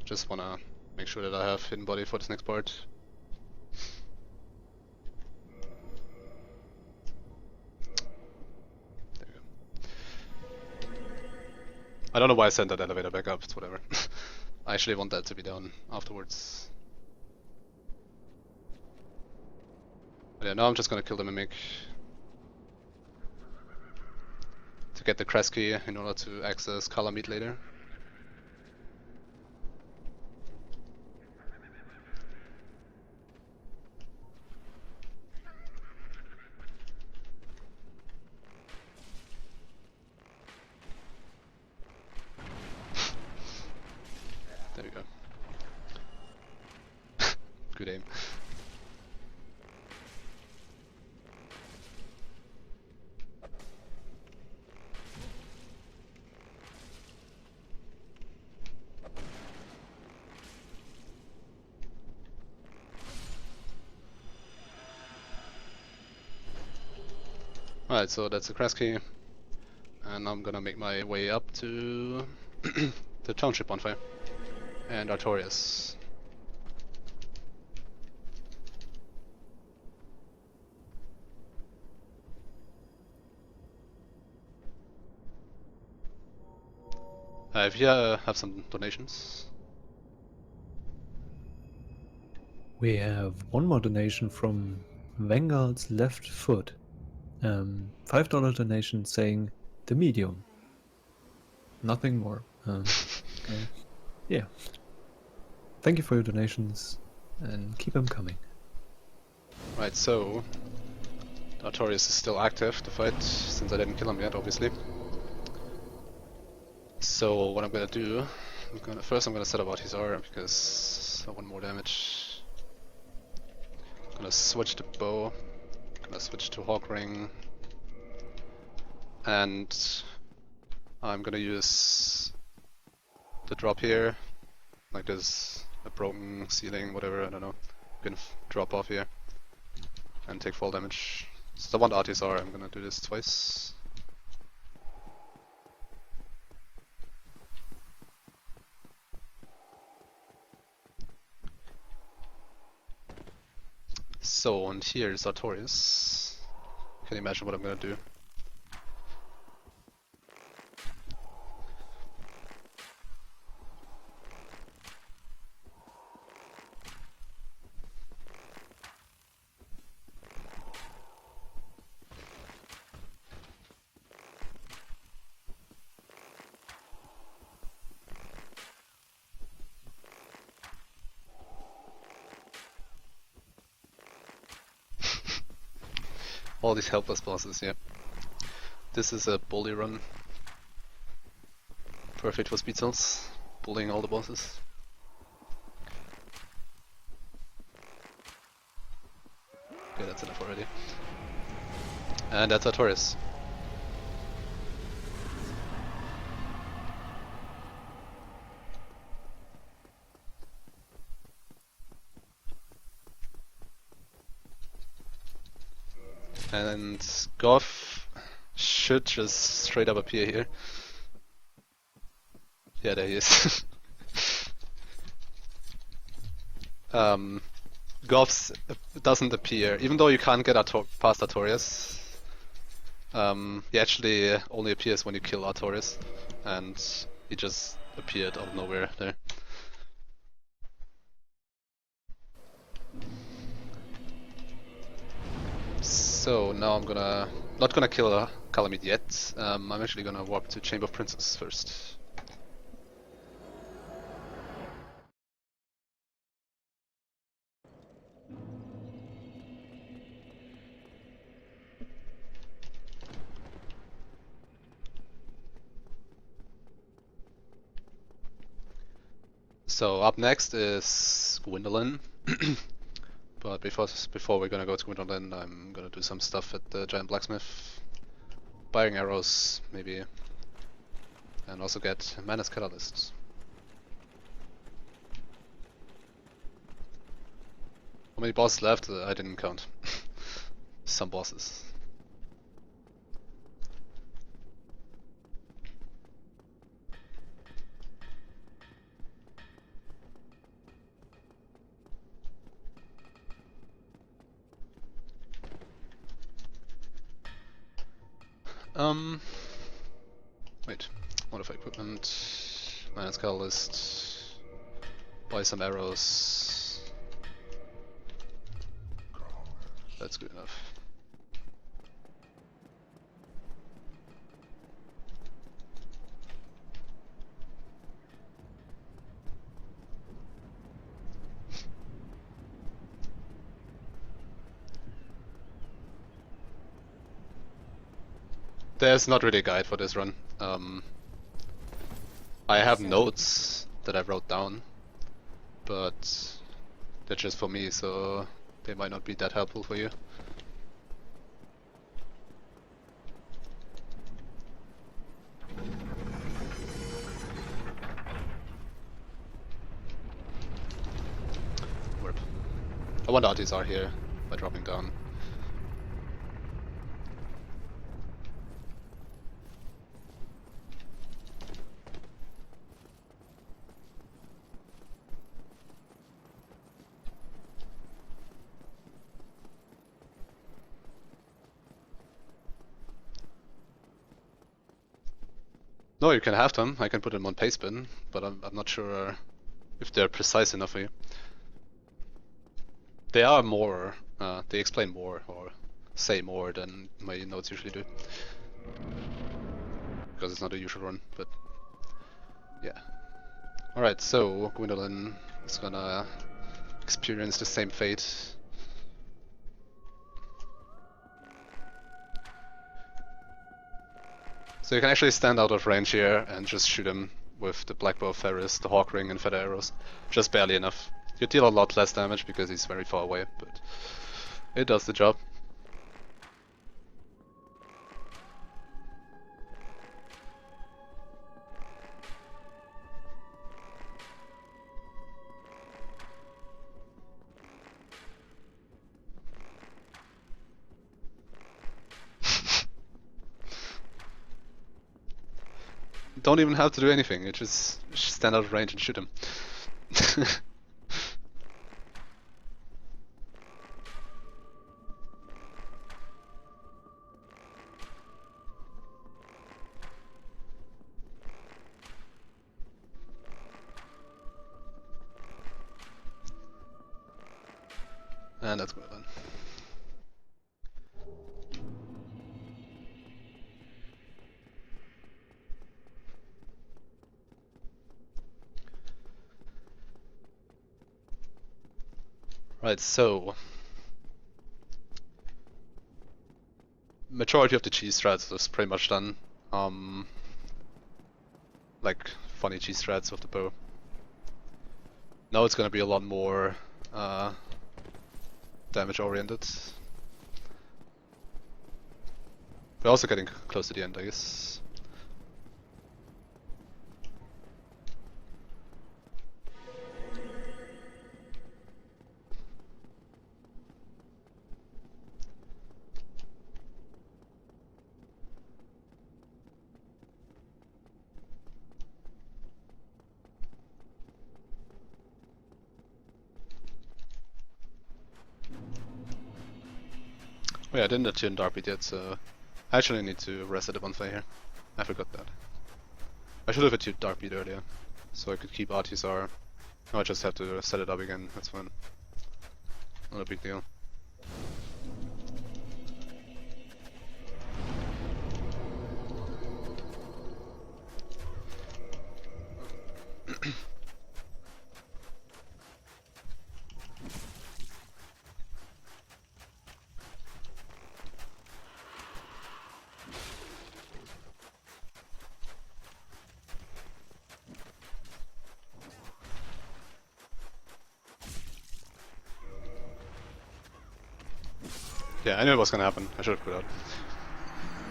Just wanna make sure that I have hidden body for this next part. There we go. I don't know why I sent that elevator back up, it's whatever. I actually want that to be done afterwards. But yeah, now I'm just gonna kill the Mimic. To get the Crest key in order to access Color Meat later. There we go. Good aim. Alright, so that's the Crest key. And I'm gonna make my way up to the Township Bonfire. And Artorias. If you have some donations. We have one more donation from Vanguard's Left Foot. $5 donation saying the medium. Nothing more. Yeah. Thank you for your donations and keep them coming. Right, so Artorias is still active to fight, since I didn't kill him yet, obviously. So what I'm gonna do, first I'm gonna set up his R because I want more damage. I'm gonna switch to bow, gonna switch to Hawk Ring, and I'm gonna use the drop here, like there's a broken ceiling, whatever, I don't know. I'm gonna drop off here and take fall damage. So I want RTSR, I'm gonna do this twice. So, and here is Artorias. Can you imagine what I'm gonna do? All these helpless bosses, yeah. This is a bully run. Perfect for speed cells. Bullying all the bosses. Okay, that's enough already. And that's Artorias. And Goth should just straight up appear here. Yeah, there he is. Goths doesn't appear, even though you can't get past Artorias. He actually only appears when you kill Artorias, and he just appeared out of nowhere there. So now I'm not gonna kill Calamite yet. I'm actually gonna walk to Chamber of Princes first. So up next is Gwendolyn. But before we're gonna go to Gwendolyn, I'm gonna do some stuff at the Giant Blacksmith. Buying arrows, maybe. And also get Manus Catalyst. How many bosses left? I didn't count. Some bosses. Wait. Modify equipment. Manus Catalyst. Buy some arrows. That's good enough. There's not really a guide for this run. I have notes that I wrote down, but they're just for me, so they might not be that helpful for you. Warp. I wonder how these are here by dropping down. No, you can have them. I can put them on pastebin, but I'm not sure if they're precise enough for you. They are more, they explain more or say more than my notes usually do. Because it's not a usual run, but yeah. Alright, so Gwendolyn is gonna experience the same fate. So you can actually stand out of range here and just shoot him with the Black Bow of Ferris, the Hawk Ring and Feather Arrows. Just barely enough. You deal a lot less damage because he's very far away, but it does the job. Don't even have to do anything, you just stand out of range and shoot him. And that's good then. Right, so majority of the cheese strats is pretty much done. Like funny cheese strats with the bow. Now it's gonna be a lot more damage oriented. We're also getting close to the end, I guess. Oh yeah, I didn't attune Darkbeat yet, so I actually need to reset the bonfire here. I forgot that. I should have attuned Darkbeat earlier, so I could keep Artisar. Now I just have to set it up again, that's fine. Not a big deal. Yeah, I knew it was gonna happen. I should have put out.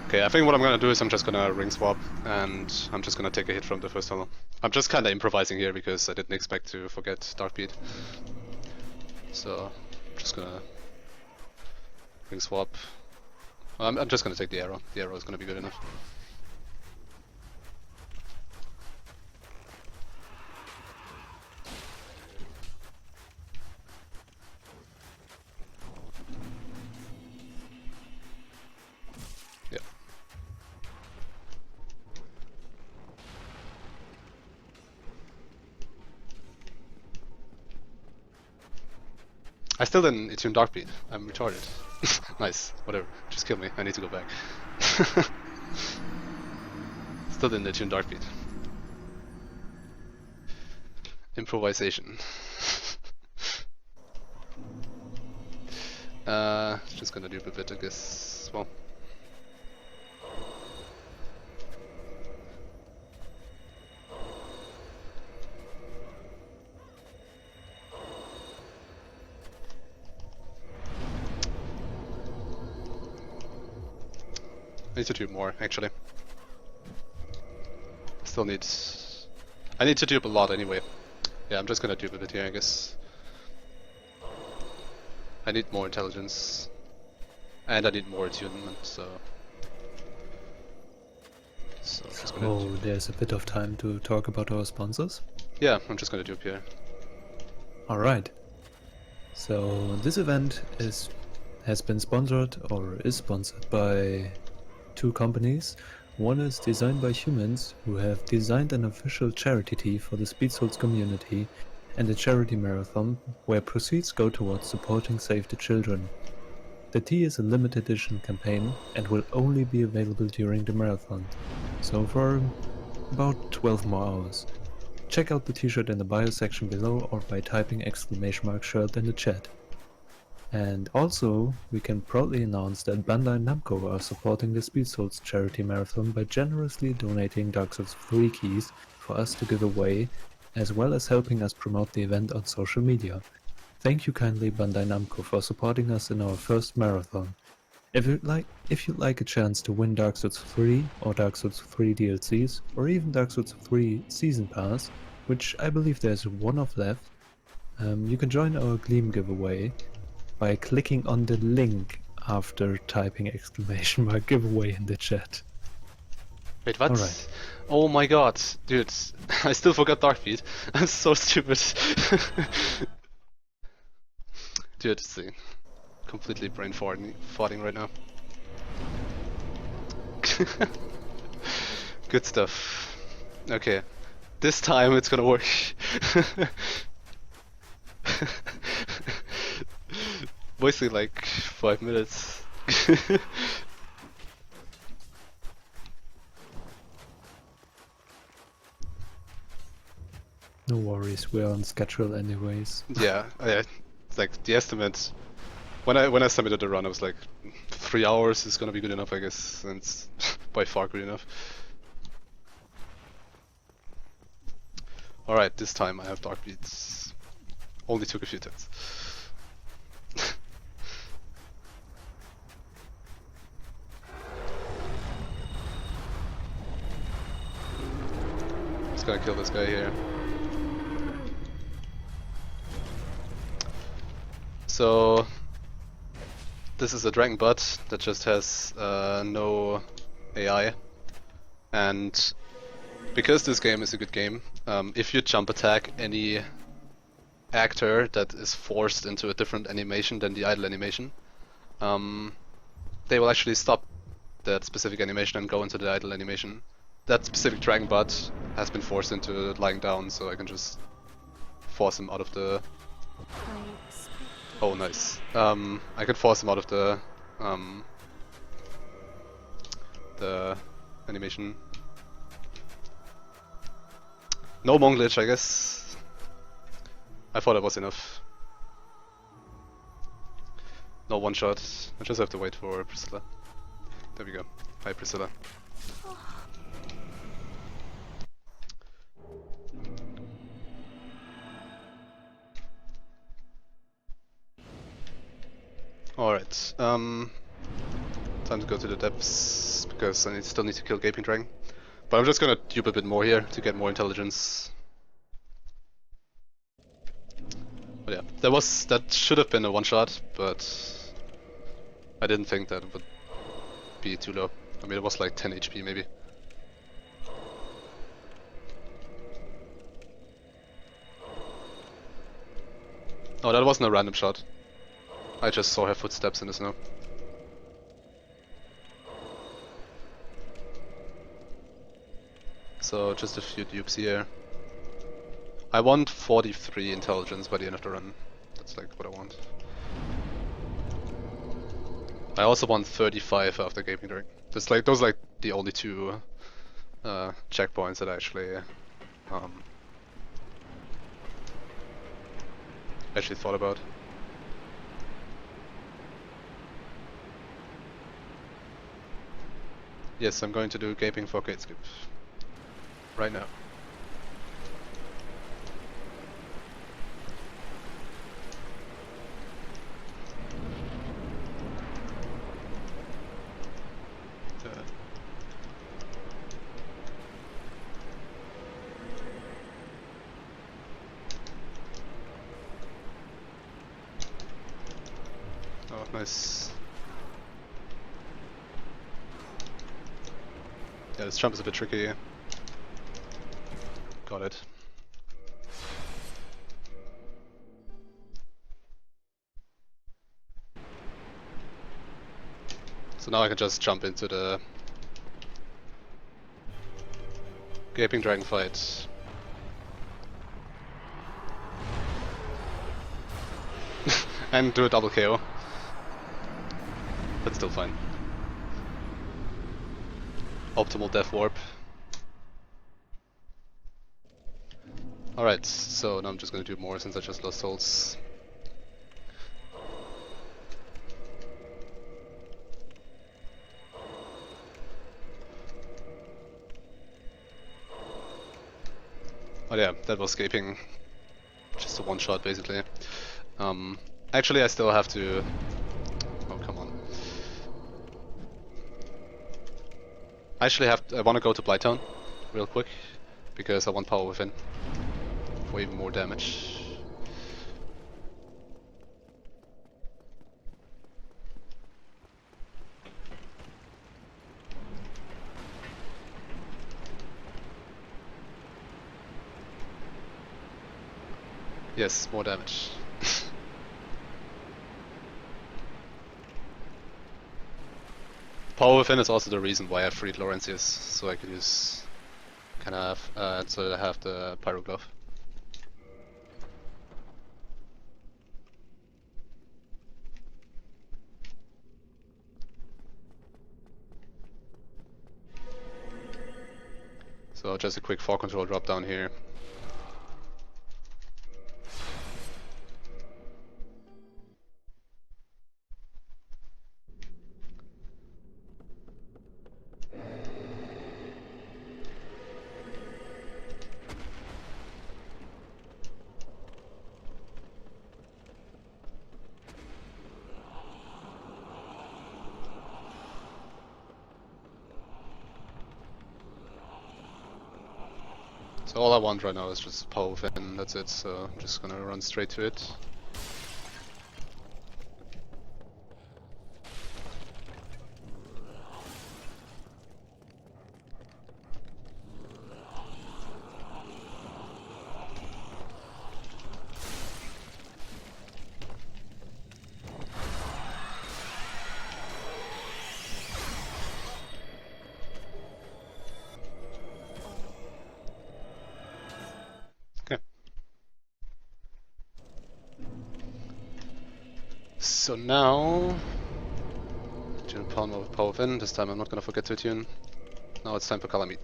Okay, I think what I'm gonna do is I'm just gonna ring swap, and I'm just gonna take a hit from the first tunnel. I'm just kinda improvising here because I didn't expect to forget Darkbeat. So, I'm just gonna ring swap. I'm just gonna take the arrow. The arrow is gonna be good enough. Yeah. I still didn't attune Darkbeat. I'm retarded. Nice, whatever. Just kill me. I need to go back. Still didn't attune Darkbeat. Improvisation. Just gonna do a bit, I guess. Well. I need to do more, actually. Still need... I need to dupe a lot anyway. Yeah, I'm just gonna dupe a bit here, I guess. I need more intelligence. And I need more attunement, so... So there's a bit of time to talk about our sponsors? Yeah, I'm just gonna dupe here. Alright. So this event has been sponsored, or is sponsored by two companies. One is Designed by Humans, who have designed an official charity tee for the Speed Souls community and a charity marathon where proceeds go towards supporting Save the Children. The tee is a limited edition campaign and will only be available during the marathon, so for about 12 more hours. Check out the t-shirt in the bio section below or by typing !shirt in the chat. And also, we can proudly announce that Bandai Namco are supporting the Speed Souls charity marathon by generously donating Dark Souls 3 keys for us to give away, as well as helping us promote the event on social media. Thank you kindly Bandai Namco for supporting us in our first marathon. If you'd like a chance to win Dark Souls 3 or Dark Souls 3 DLCs, or even Dark Souls 3 Season Pass, which I believe there's one of left, you can join our Gleam giveaway by clicking on the link after typing !giveaway in the chat. Wait, what? Alright. Oh my god, dude, I still forgot Darkbeat. I'm so stupid. Dude, it's completely brain farting right now. Good stuff. Okay, this time it's gonna work. Mostly like 5 minutes. No worries, we're on schedule anyways. Yeah, it's like the estimate. When I submitted the run, I was like 3 hours is gonna be good enough, I guess, and it's by far good enough. Alright, this time I have dark beats. Only took a few turns. Just gonna kill this guy here. So this is a dragon bot that just has no AI, and because this game is a good game, if you jump attack any actor that is forced into a different animation than the idle animation, they will actually stop that specific animation and go into the idle animation. That specific dragon bot has been forced into lying down, so I can just force him out of the... Oh, nice. I can force him out of the animation. No Mon glitch, I guess. I thought that was enough. No one shot. I just have to wait for Priscilla. There we go. Hi, Priscilla. Alright, time to go to the depths, because I still need to kill Gaping Dragon. But I'm just gonna dupe a bit more here to get more intelligence. But yeah, that should have been a one-shot, but I didn't think that it would be too low. I mean, it was like 10 HP maybe. Oh, that wasn't a random shot. I just saw her footsteps in the snow. So just a few dupes here. I want 43 intelligence by the end of the run. That's like what I want. I also want 35 after Gaping Dragon. Those are like the only two checkpoints that I actually thought about. Yes, I'm going to do Gaping for Gate Skip right now. Oh, nice. Yeah, this jump is a bit tricky. Got it. So now I can just jump into the Gaping Dragon fight. And do a double KO. That's still fine. Optimal death warp. Alright, so now I'm just gonna do more since I just lost souls. Oh yeah, that was Gaping. Just a one shot basically. Actually I still have to... Oh, come on. I want to go to Blighttown real quick, because I want Power Within for even more damage. Yes, more damage. Power Within is also the reason why I freed Laurentius, so I could use so that I have the Pyro Glove. So just a quick 4 control drop down here. So all I want right now is just power within, that's it, so I'm just gonna run straight to it. Okay. So now, tune Palmer with power within, this time I'm not gonna forget to tune. Now it's time for color meat.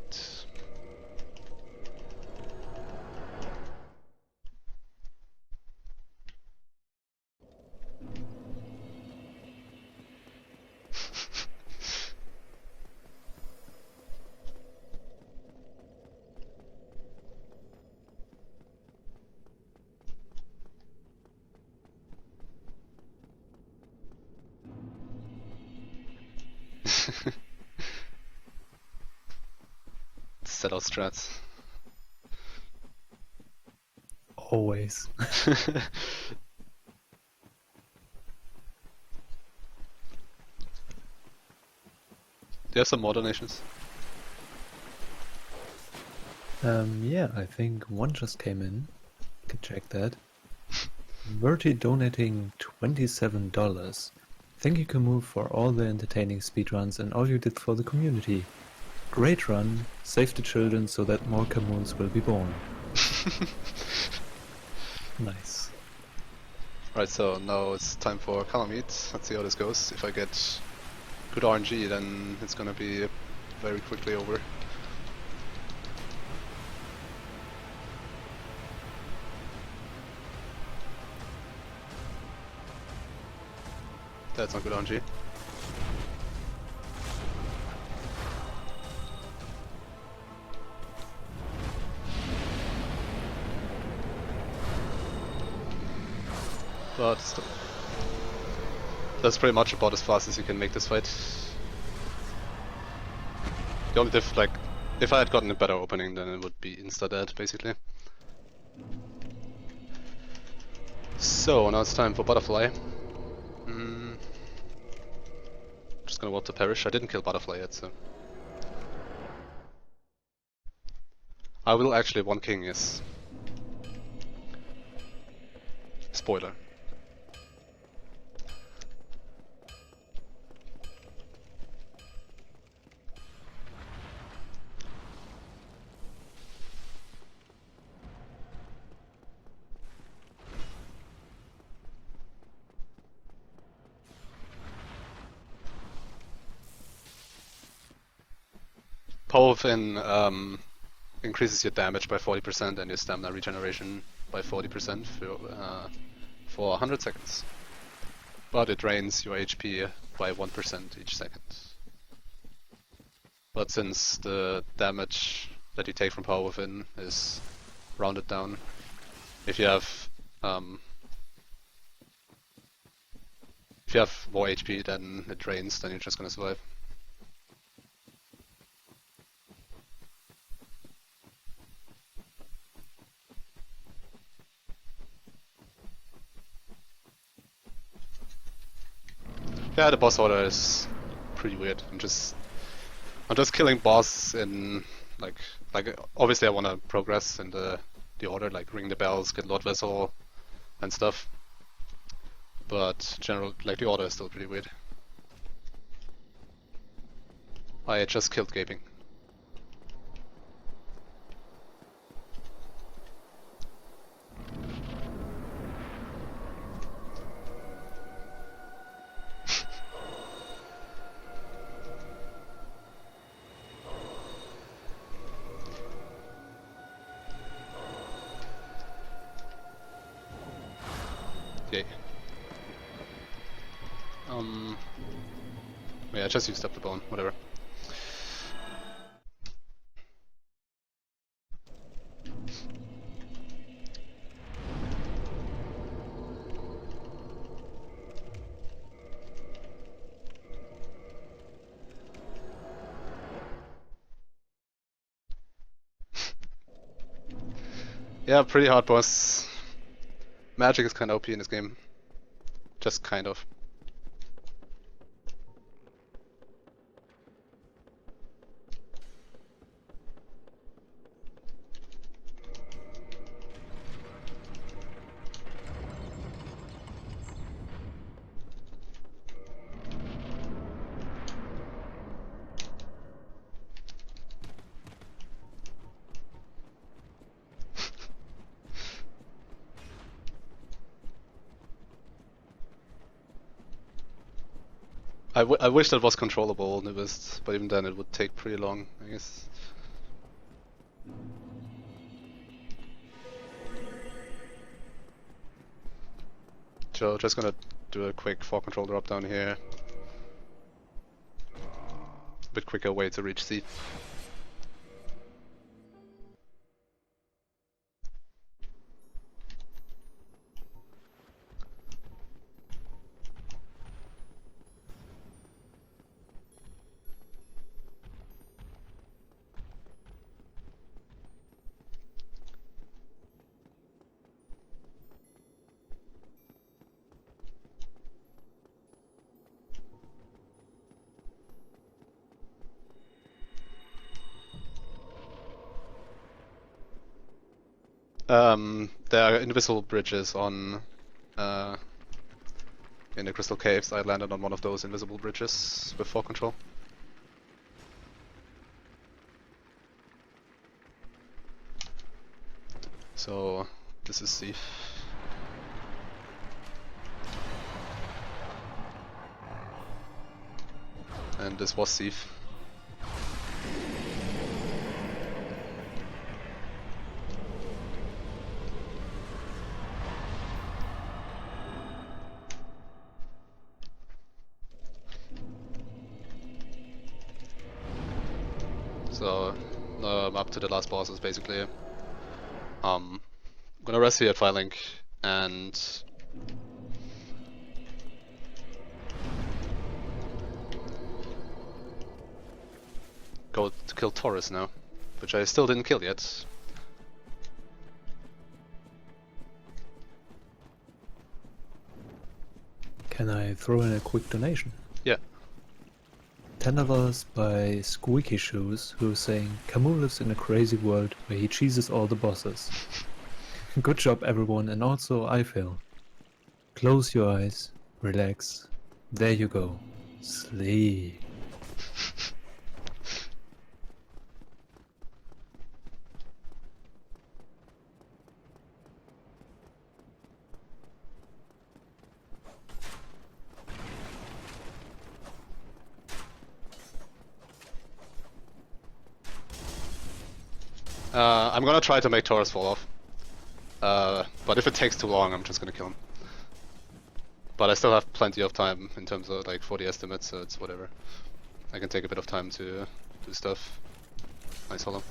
Set our strats. Always. Do you have some more donations? Yeah, I think one just came in. You can check that. Verti donating $27. Thank you, Kahmul, for all the entertaining speedruns and all you did for the community. Great run. Save the children so that more Kahmuls will be born. Nice. Right, so now it's time for color meat. Let's see how this goes. If I get good RNG, then it's gonna be very quickly over. That's not good RNG. But still, that's pretty much about as fast as you can make this fight. The only diff, like, if I had gotten a better opening, then it would be insta-dead, basically. So, now it's time for Butterfly. Just gonna want to perish. I didn't kill Butterfly yet, so... I will actually one king, yes. Spoiler. Power within increases your damage by 40% and your stamina regeneration by 40% for 100 seconds. But it drains your HP by 1% each second. But since the damage that you take from power within is rounded down, if you have more HP than it drains, then you're just gonna survive. Yeah, the boss order is pretty weird. I'm just killing boss in like obviously I want to progress in the order, like ring the bells, get Lord Vessel and stuff. But general, like, the order is still pretty weird. I just killed Gaping. Yay. Yeah, I just used up the bone, whatever. Yeah, pretty hard boss. Magic is kind of OP in this game. Just kind of. I wish that was controllable, Nibist, but even then it would take pretty long, I guess. So just gonna do a quick 4 control drop down here. A bit quicker way to reach C. There are invisible bridges on in the crystal caves. I landed on one of those invisible bridges with 4 control. So this is C. And this was C. So I'm up to the last bosses basically. I'm gonna rest here at Firelink and go to kill Taurus now, which I still didn't kill yet. Can I throw in a quick donation? Yeah. $10 by Squeaky Shoes, who's saying, Kahmul lives in a crazy world where he cheeses all the bosses. Good job everyone, and also I fail. Close your eyes, relax, there you go, sleep. I'm gonna try to make Taurus fall off. But if it takes too long, I'm just gonna kill him. But I still have plenty of time in terms of like 40 estimates, so it's whatever. I can take a bit of time to do stuff. Nice hollow.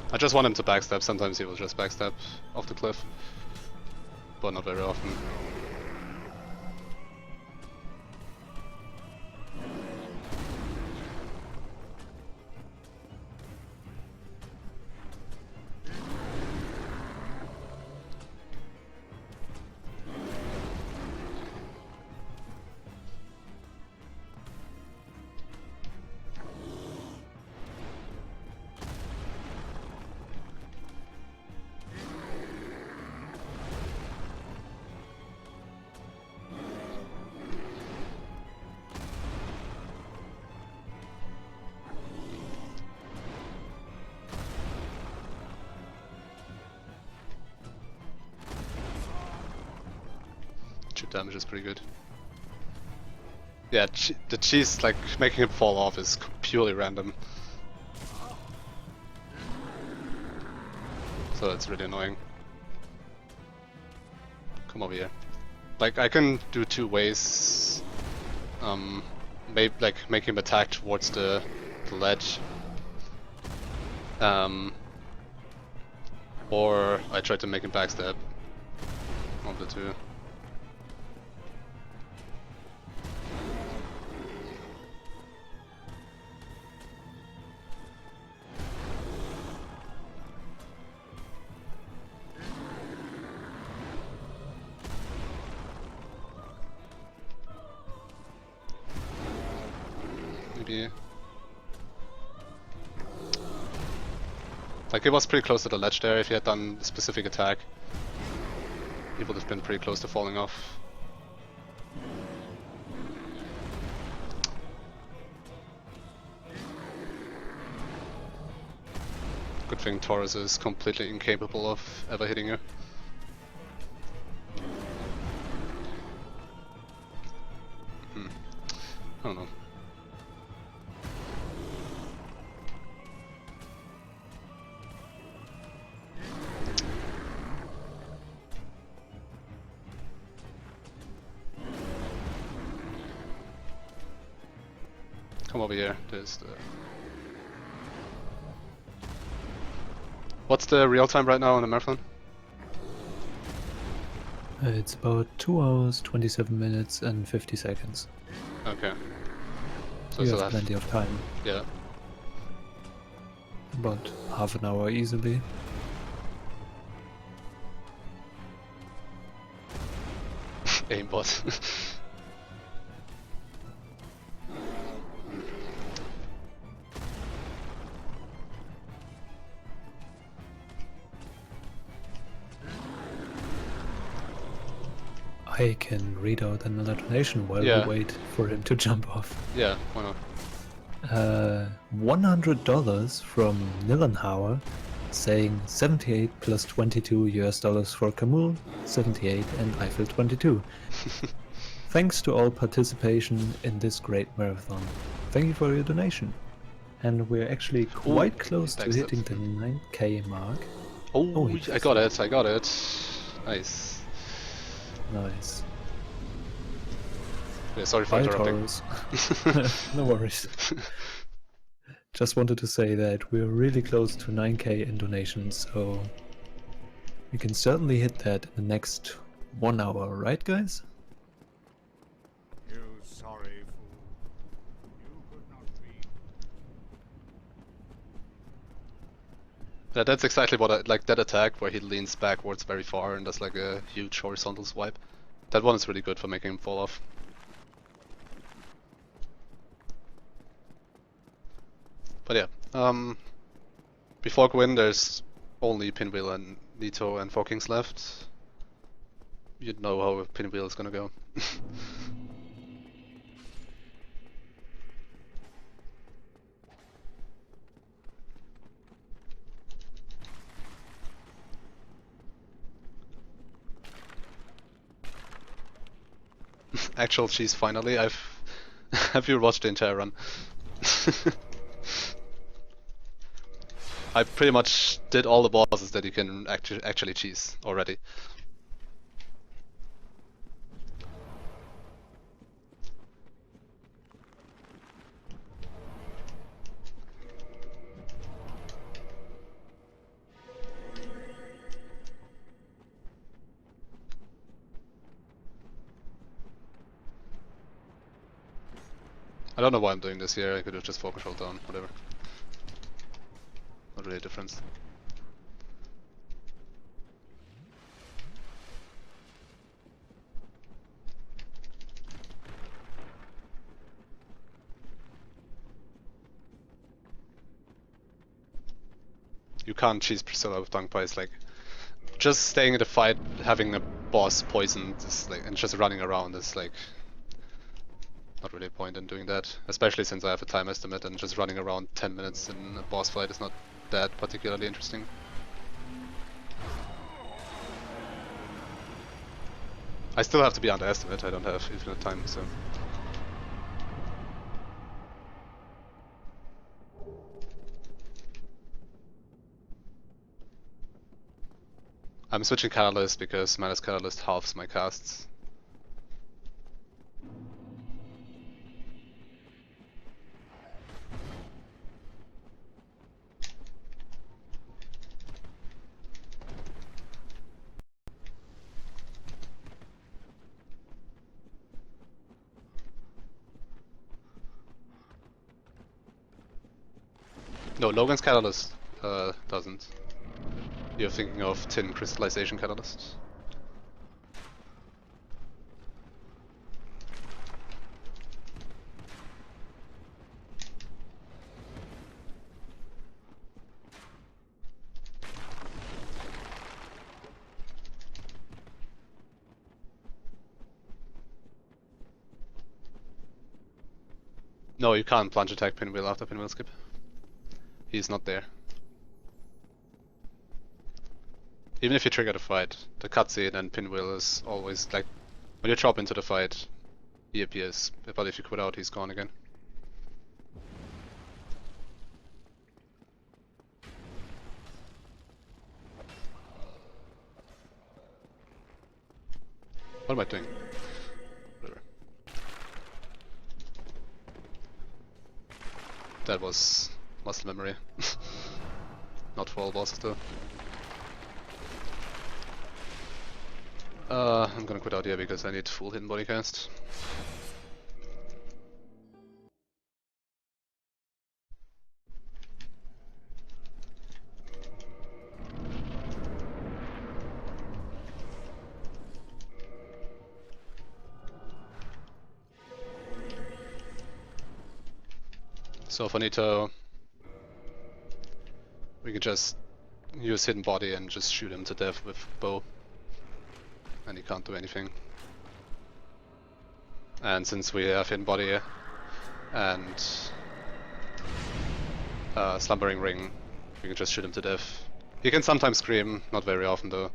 I just want him to backstab. Sometimes he will just backstab off the cliff, but not very often. damage is pretty good. Yeah, the cheese, like, making him fall off is purely random. So it's really annoying. Come over here. Like, I can do two ways. Maybe, like, make him attack towards the ledge. Or I try to make him backstab. One of the two. Maybe. Like, he was pretty close to the ledge there. If he had done a specific attack, he would have been pretty close to falling off. Good thing Taurus is completely incapable of ever hitting you. I don't know. Come over here. There's the... What's the real time right now on the marathon? It's about 2 hours, 27 minutes and 50 seconds. Okay. So You still have plenty of time. Yeah. About half an hour easily. Aimbot. I can read out another donation while Yeah. we wait for him to jump off. Yeah, why not? $100 from Nillenhauer saying 78 plus 22 US dollars for Kahmul78 and Eiffel 22. Thanks to all participation in this great marathon. Thank you for your donation. And we're actually quite close to thanks, hitting the 9k mark. Oh, he I got it, I got it. Nice. Nice. Yeah, sorry for Bye, interrupting. Taurus. No worries. Just wanted to say that we're really close to 9k in donations, so we can certainly hit that in the next 1 hour, right guys? You sorry fool. You could not be. Yeah, that's exactly what I like, that attack where he leans backwards very far and does like a huge horizontal swipe. That one is really good for making him fall off. But yeah, before Gwyn there's only Pinwheel and Nito and 4 Kings left. You'd know how Pinwheel is gonna go. Actual cheese finally. Have you watched the entire run? I pretty much did all the bosses that you can actually cheese already. I don't know why I'm doing this here. I could have just focus hold down, whatever. Not really a difference. You can't cheese Priscilla with Dunk Pies, like just staying in the fight, having a boss poisoned is like, and just running around is like not really a point in doing that. Especially since I have a time estimate and just running around 10 minutes in a boss fight is not that particularly interesting. I still have to be underestimate, I don't have infinite time, so... I'm switching Catalyst because minus Catalyst halves my casts. No, Logan's Catalyst doesn't. You're thinking of Tin Crystallization Catalyst. No, you can't plunge attack Pinwheel after Pinwheel skip. He's not there. Even if you trigger the fight, the cutscene and Pinwheel is always like... When you drop into the fight, he appears, but if you quit out, he's gone again. What am I doing? Whatever. That was muscle memory. Not for all bosses though. I'm gonna quit out here because I need full hidden body cast. So for Nito, we can just use hidden body and just shoot him to death with bow. And he can't do anything. And since we have hidden body and slumbering ring, we can just shoot him to death. He can sometimes scream, not very often though.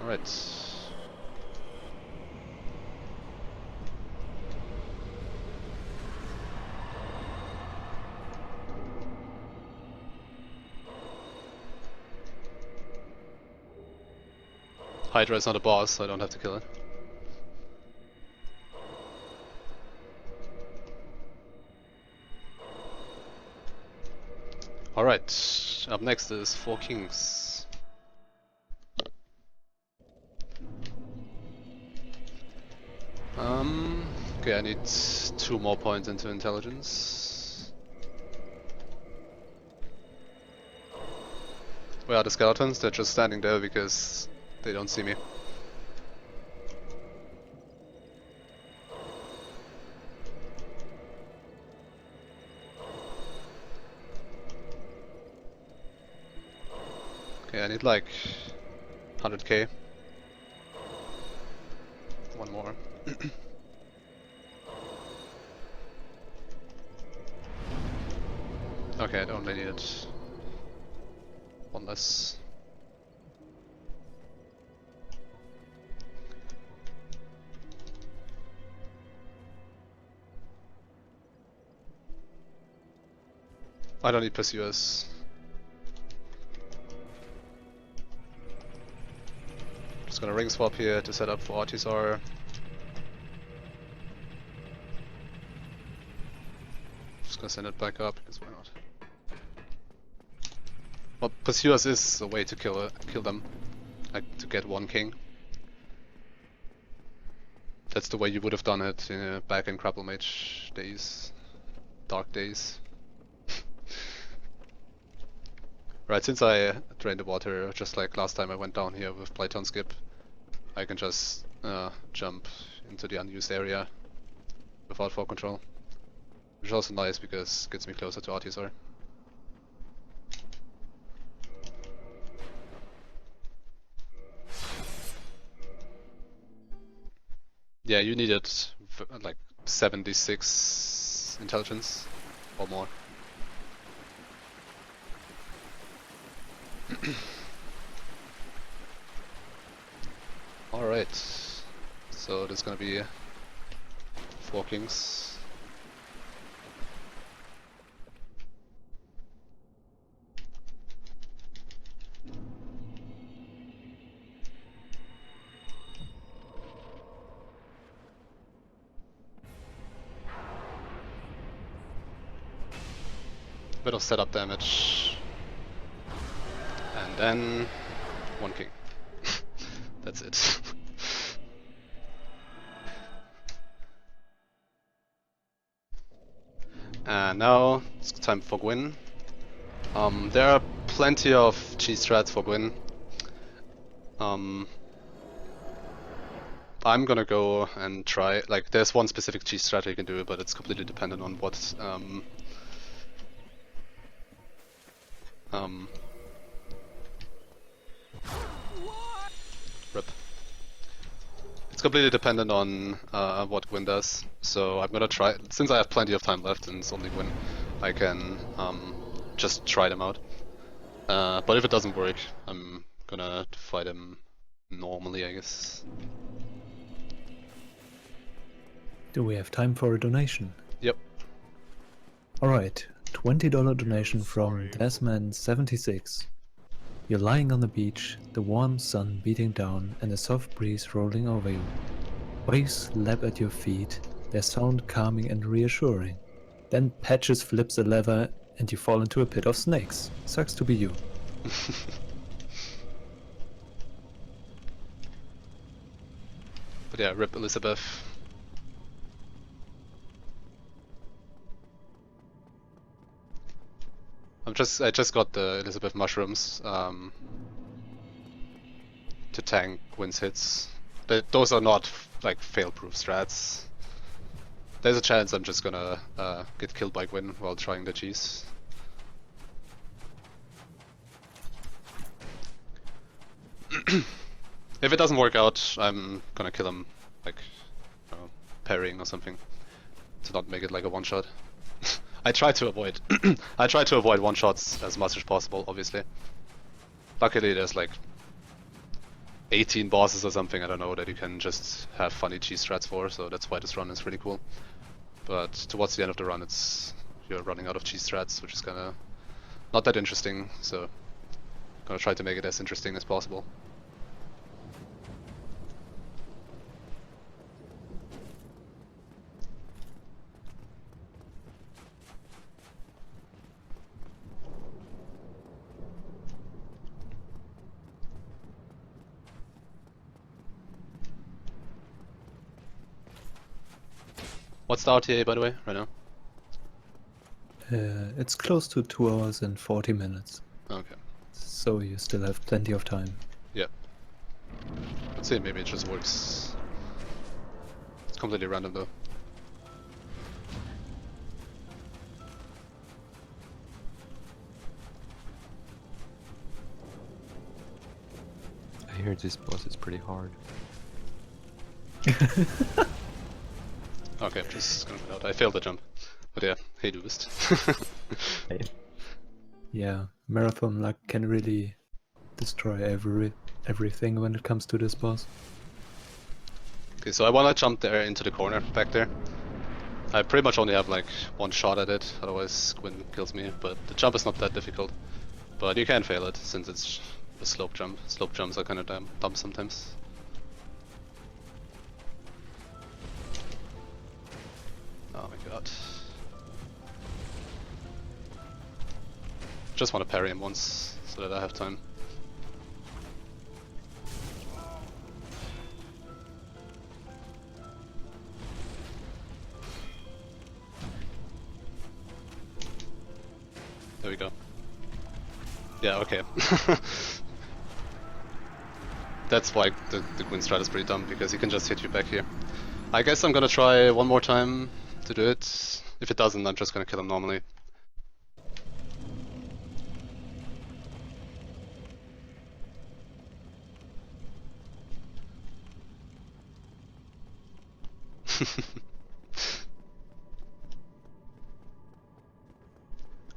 Alright. Hydra is not a boss, so I don't have to kill it. Alright, up next is Four Kings. Okay, I need 2 more points into intelligence. Where are the skeletons? They're just standing there because they don't see me. Okay, I need like 100k. One more. Okay, I don't really need it. One less. I don't need pursuers. Just gonna ring swap here to set up for Artisar. Just gonna send it back up because why not? Well, pursuers is a way to kill them, like to get 1 king. That's the way you would have done it back in Grapple Mage days, dark days. Right, since I drained the water, just like last time I went down here with Blyton Skip, I can just jump into the unused area without fog control. Which is also nice because it gets me closer to Artisar. Yeah, you needed like 76 his intelligence or more. Alright, so there's gonna be 4 kings. Bit of setup damage. And then 1 king. That's it. And now it's time for Gwyn. There are plenty of cheese strats for Gwyn. I'm gonna go and try, like, there's one specific cheese strat you can do, but it's completely dependent on what rip. It's completely dependent on what Gwyn does, so I'm gonna try, since I have plenty of time left and it's only Gwyn, I can just try them out. But if it doesn't work, I'm gonna fight him normally, I guess. Do we have time for a donation? Yep. Alright, $20 donation from Desman76. You're lying on the beach, the warm sun beating down and a soft breeze rolling over you. Waves lap at your feet, their sound calming and reassuring. Then Patches flips a lever and you fall into a pit of snakes. Sucks to be you. But yeah, rip Elizabeth. I just got the Elizabeth mushrooms to tank Gwyn's hits. Those are not like fail-proof strats. There's a chance I'm just gonna get killed by Gwyn while trying the cheese. If it doesn't work out, I'm gonna kill him, like, parrying or something, to not make it like a one-shot. I try to avoid I try to avoid one-shots as much as possible, obviously. Luckily there's like 18 bosses or something, I don't know, that you can just have funny cheese strats for, so that's why this run is really cool. But towards the end of the run you're running out of cheese strats, which is kinda not that interesting, so I'm gonna try to make it as interesting as possible. What's the RTA, by the way, right now? It's close to 2 hours and 40 minutes. Okay. So you still have plenty of time. Yeah. Let's see, maybe it just works. It's completely random though. I hear this boss is pretty hard. Okay, I'm just gonna put out. I failed the jump. But yeah, hey Dubist. Yeah, marathon luck can really destroy everything when it comes to this boss. Okay, so I wanna jump there into the corner back there. I pretty much only have like one shot at it, otherwise Gwyn kills me, but the jump is not that difficult. But you can fail it, since it's a slope jump. Slope jumps are kinda dumb sometimes. Oh my god. Just want to parry him once, so that I have time. There we go. Yeah, okay. That's why the Gwyn strat is pretty dumb, because he can just hit you back here. I guess I'm gonna try one more time to do it. If it doesn't, I'm just gonna kill him normally.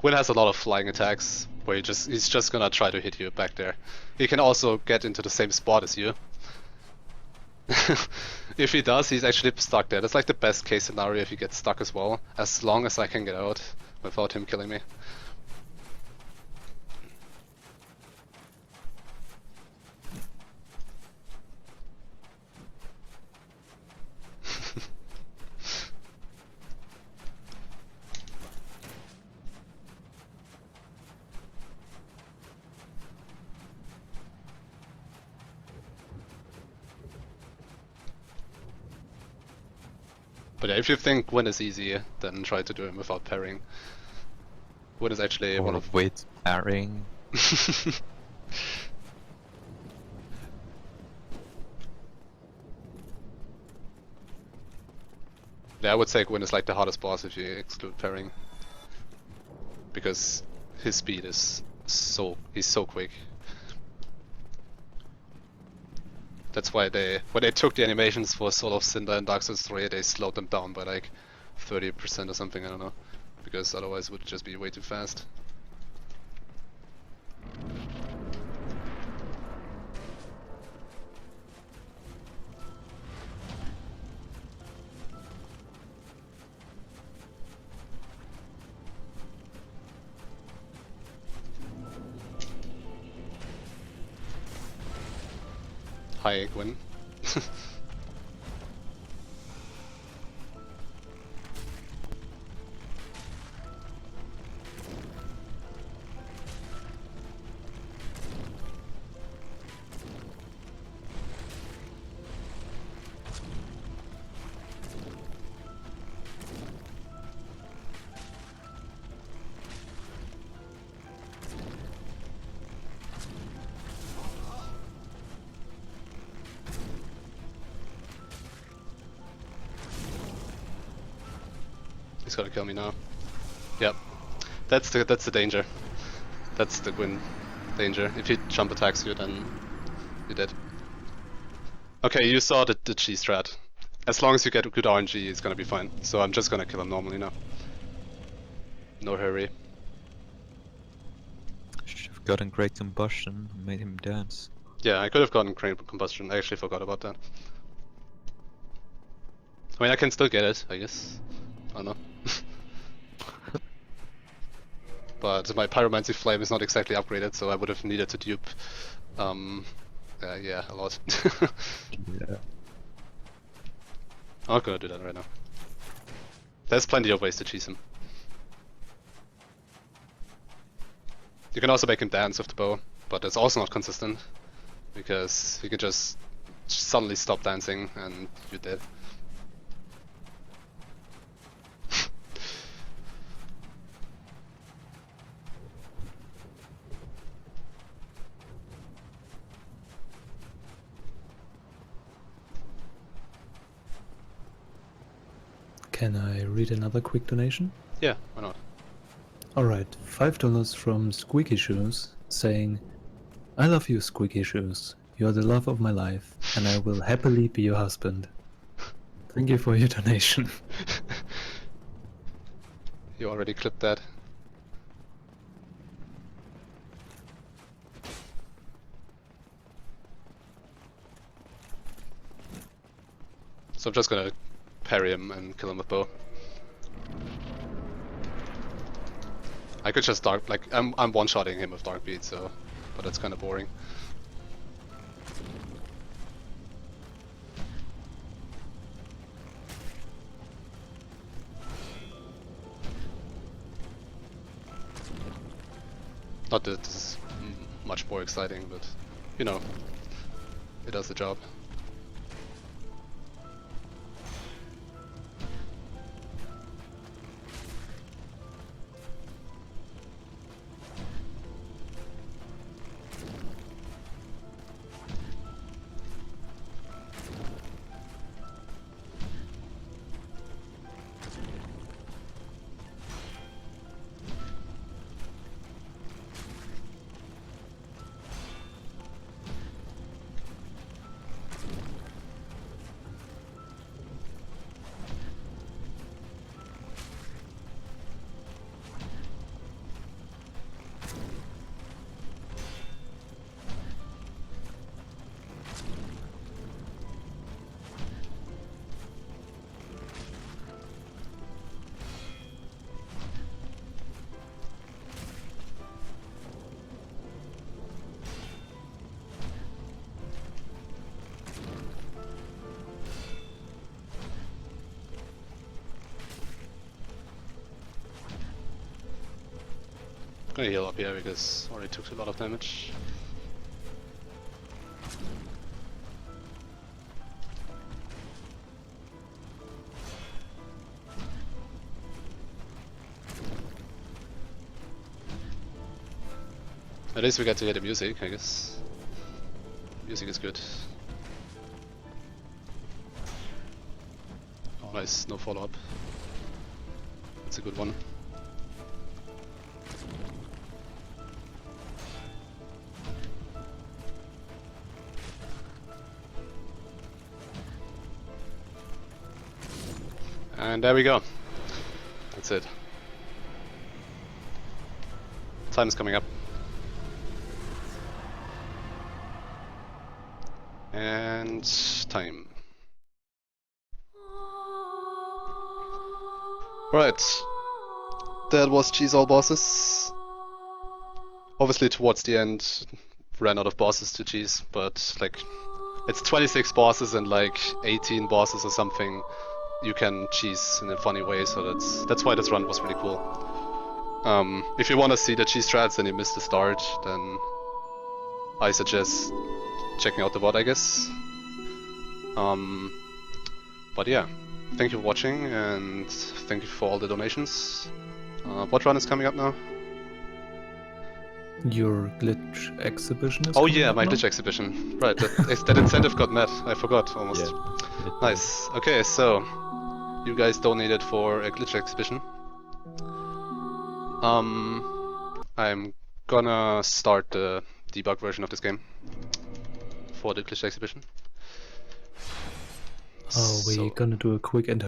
Win has a lot of flying attacks where he's just gonna try to hit you back there. He can also get into the same spot as you. If he does, he's actually stuck there. That's like the best case scenario if he gets stuck as well, as long as I can get out without him killing me. But yeah, if you think Win is easy, then try to do him without parrying. Win is actually one Or of... with parrying. Yeah, I would say Gwyn is like the hardest boss if you exclude parrying. Because his speed is he's so quick. That's why when they took the animations for Soul of Cinder and Dark Souls 3, they slowed them down by like 30% or something, I don't know. Because otherwise it would just be way too fast. Hi, Gwyn. He's gonna kill me now. Yep. That's the danger. That's the Gwyn danger. If he jump attacks you, then you're dead. Okay, you saw the G strat. As long as you get good RNG, it's gonna be fine. So I'm just gonna kill him normally now. No hurry. Should have gotten Great Combustion and made him dance. Yeah, I could have gotten Crane Combustion. I actually forgot about that. I mean, I can still get it, I guess. I don't know. But my Pyromancy Flame is not exactly upgraded, so I would have needed to dupe, yeah, a lot. Yeah. I'm not gonna do that right now. There's plenty of ways to cheese him. You can also make him dance with the bow, but it's also not consistent, because he can just suddenly stop dancing and you're dead. Can I read another quick donation? Yeah, why not? Alright, $5 from Squeaky Shoes, saying, I love you, Squeaky Shoes. You are the love of my life, and I will happily be your husband. Thank you for your donation. You already clipped that. So I'm just gonna parry him and kill him with bow. I could just I'm one-shotting him with Dark Beat, so, but that's kind of boring. Not that this is much more exciting, but you know, it does the job. Gonna heal up here because already took a lot of damage. At least we get to hear the music, I guess. Music is good. Oh nice, no follow-up. That's a good one. And there we go. That's it. Time is coming up. And time. Right. That was Cheese All Bosses. Obviously towards the end ran out of bosses to cheese, but like it's 26 bosses and like 18 bosses or something you can cheese in a funny way, so that's why this run was really cool. If you want to see the cheese strats and you missed the start, then I suggest checking out the VOD, I guess. But yeah, thank you for watching and thank you for all the donations. What run is coming up now? Your glitch exhibition is Oh coming yeah, up my now? glitch exhibition. Right, that incentive got met. I forgot almost. Yeah. Nice. Okay, so you guys donated for a glitch exhibition. I'm gonna start the debug version of this game for the glitch exhibition. Are we So- gonna do a quick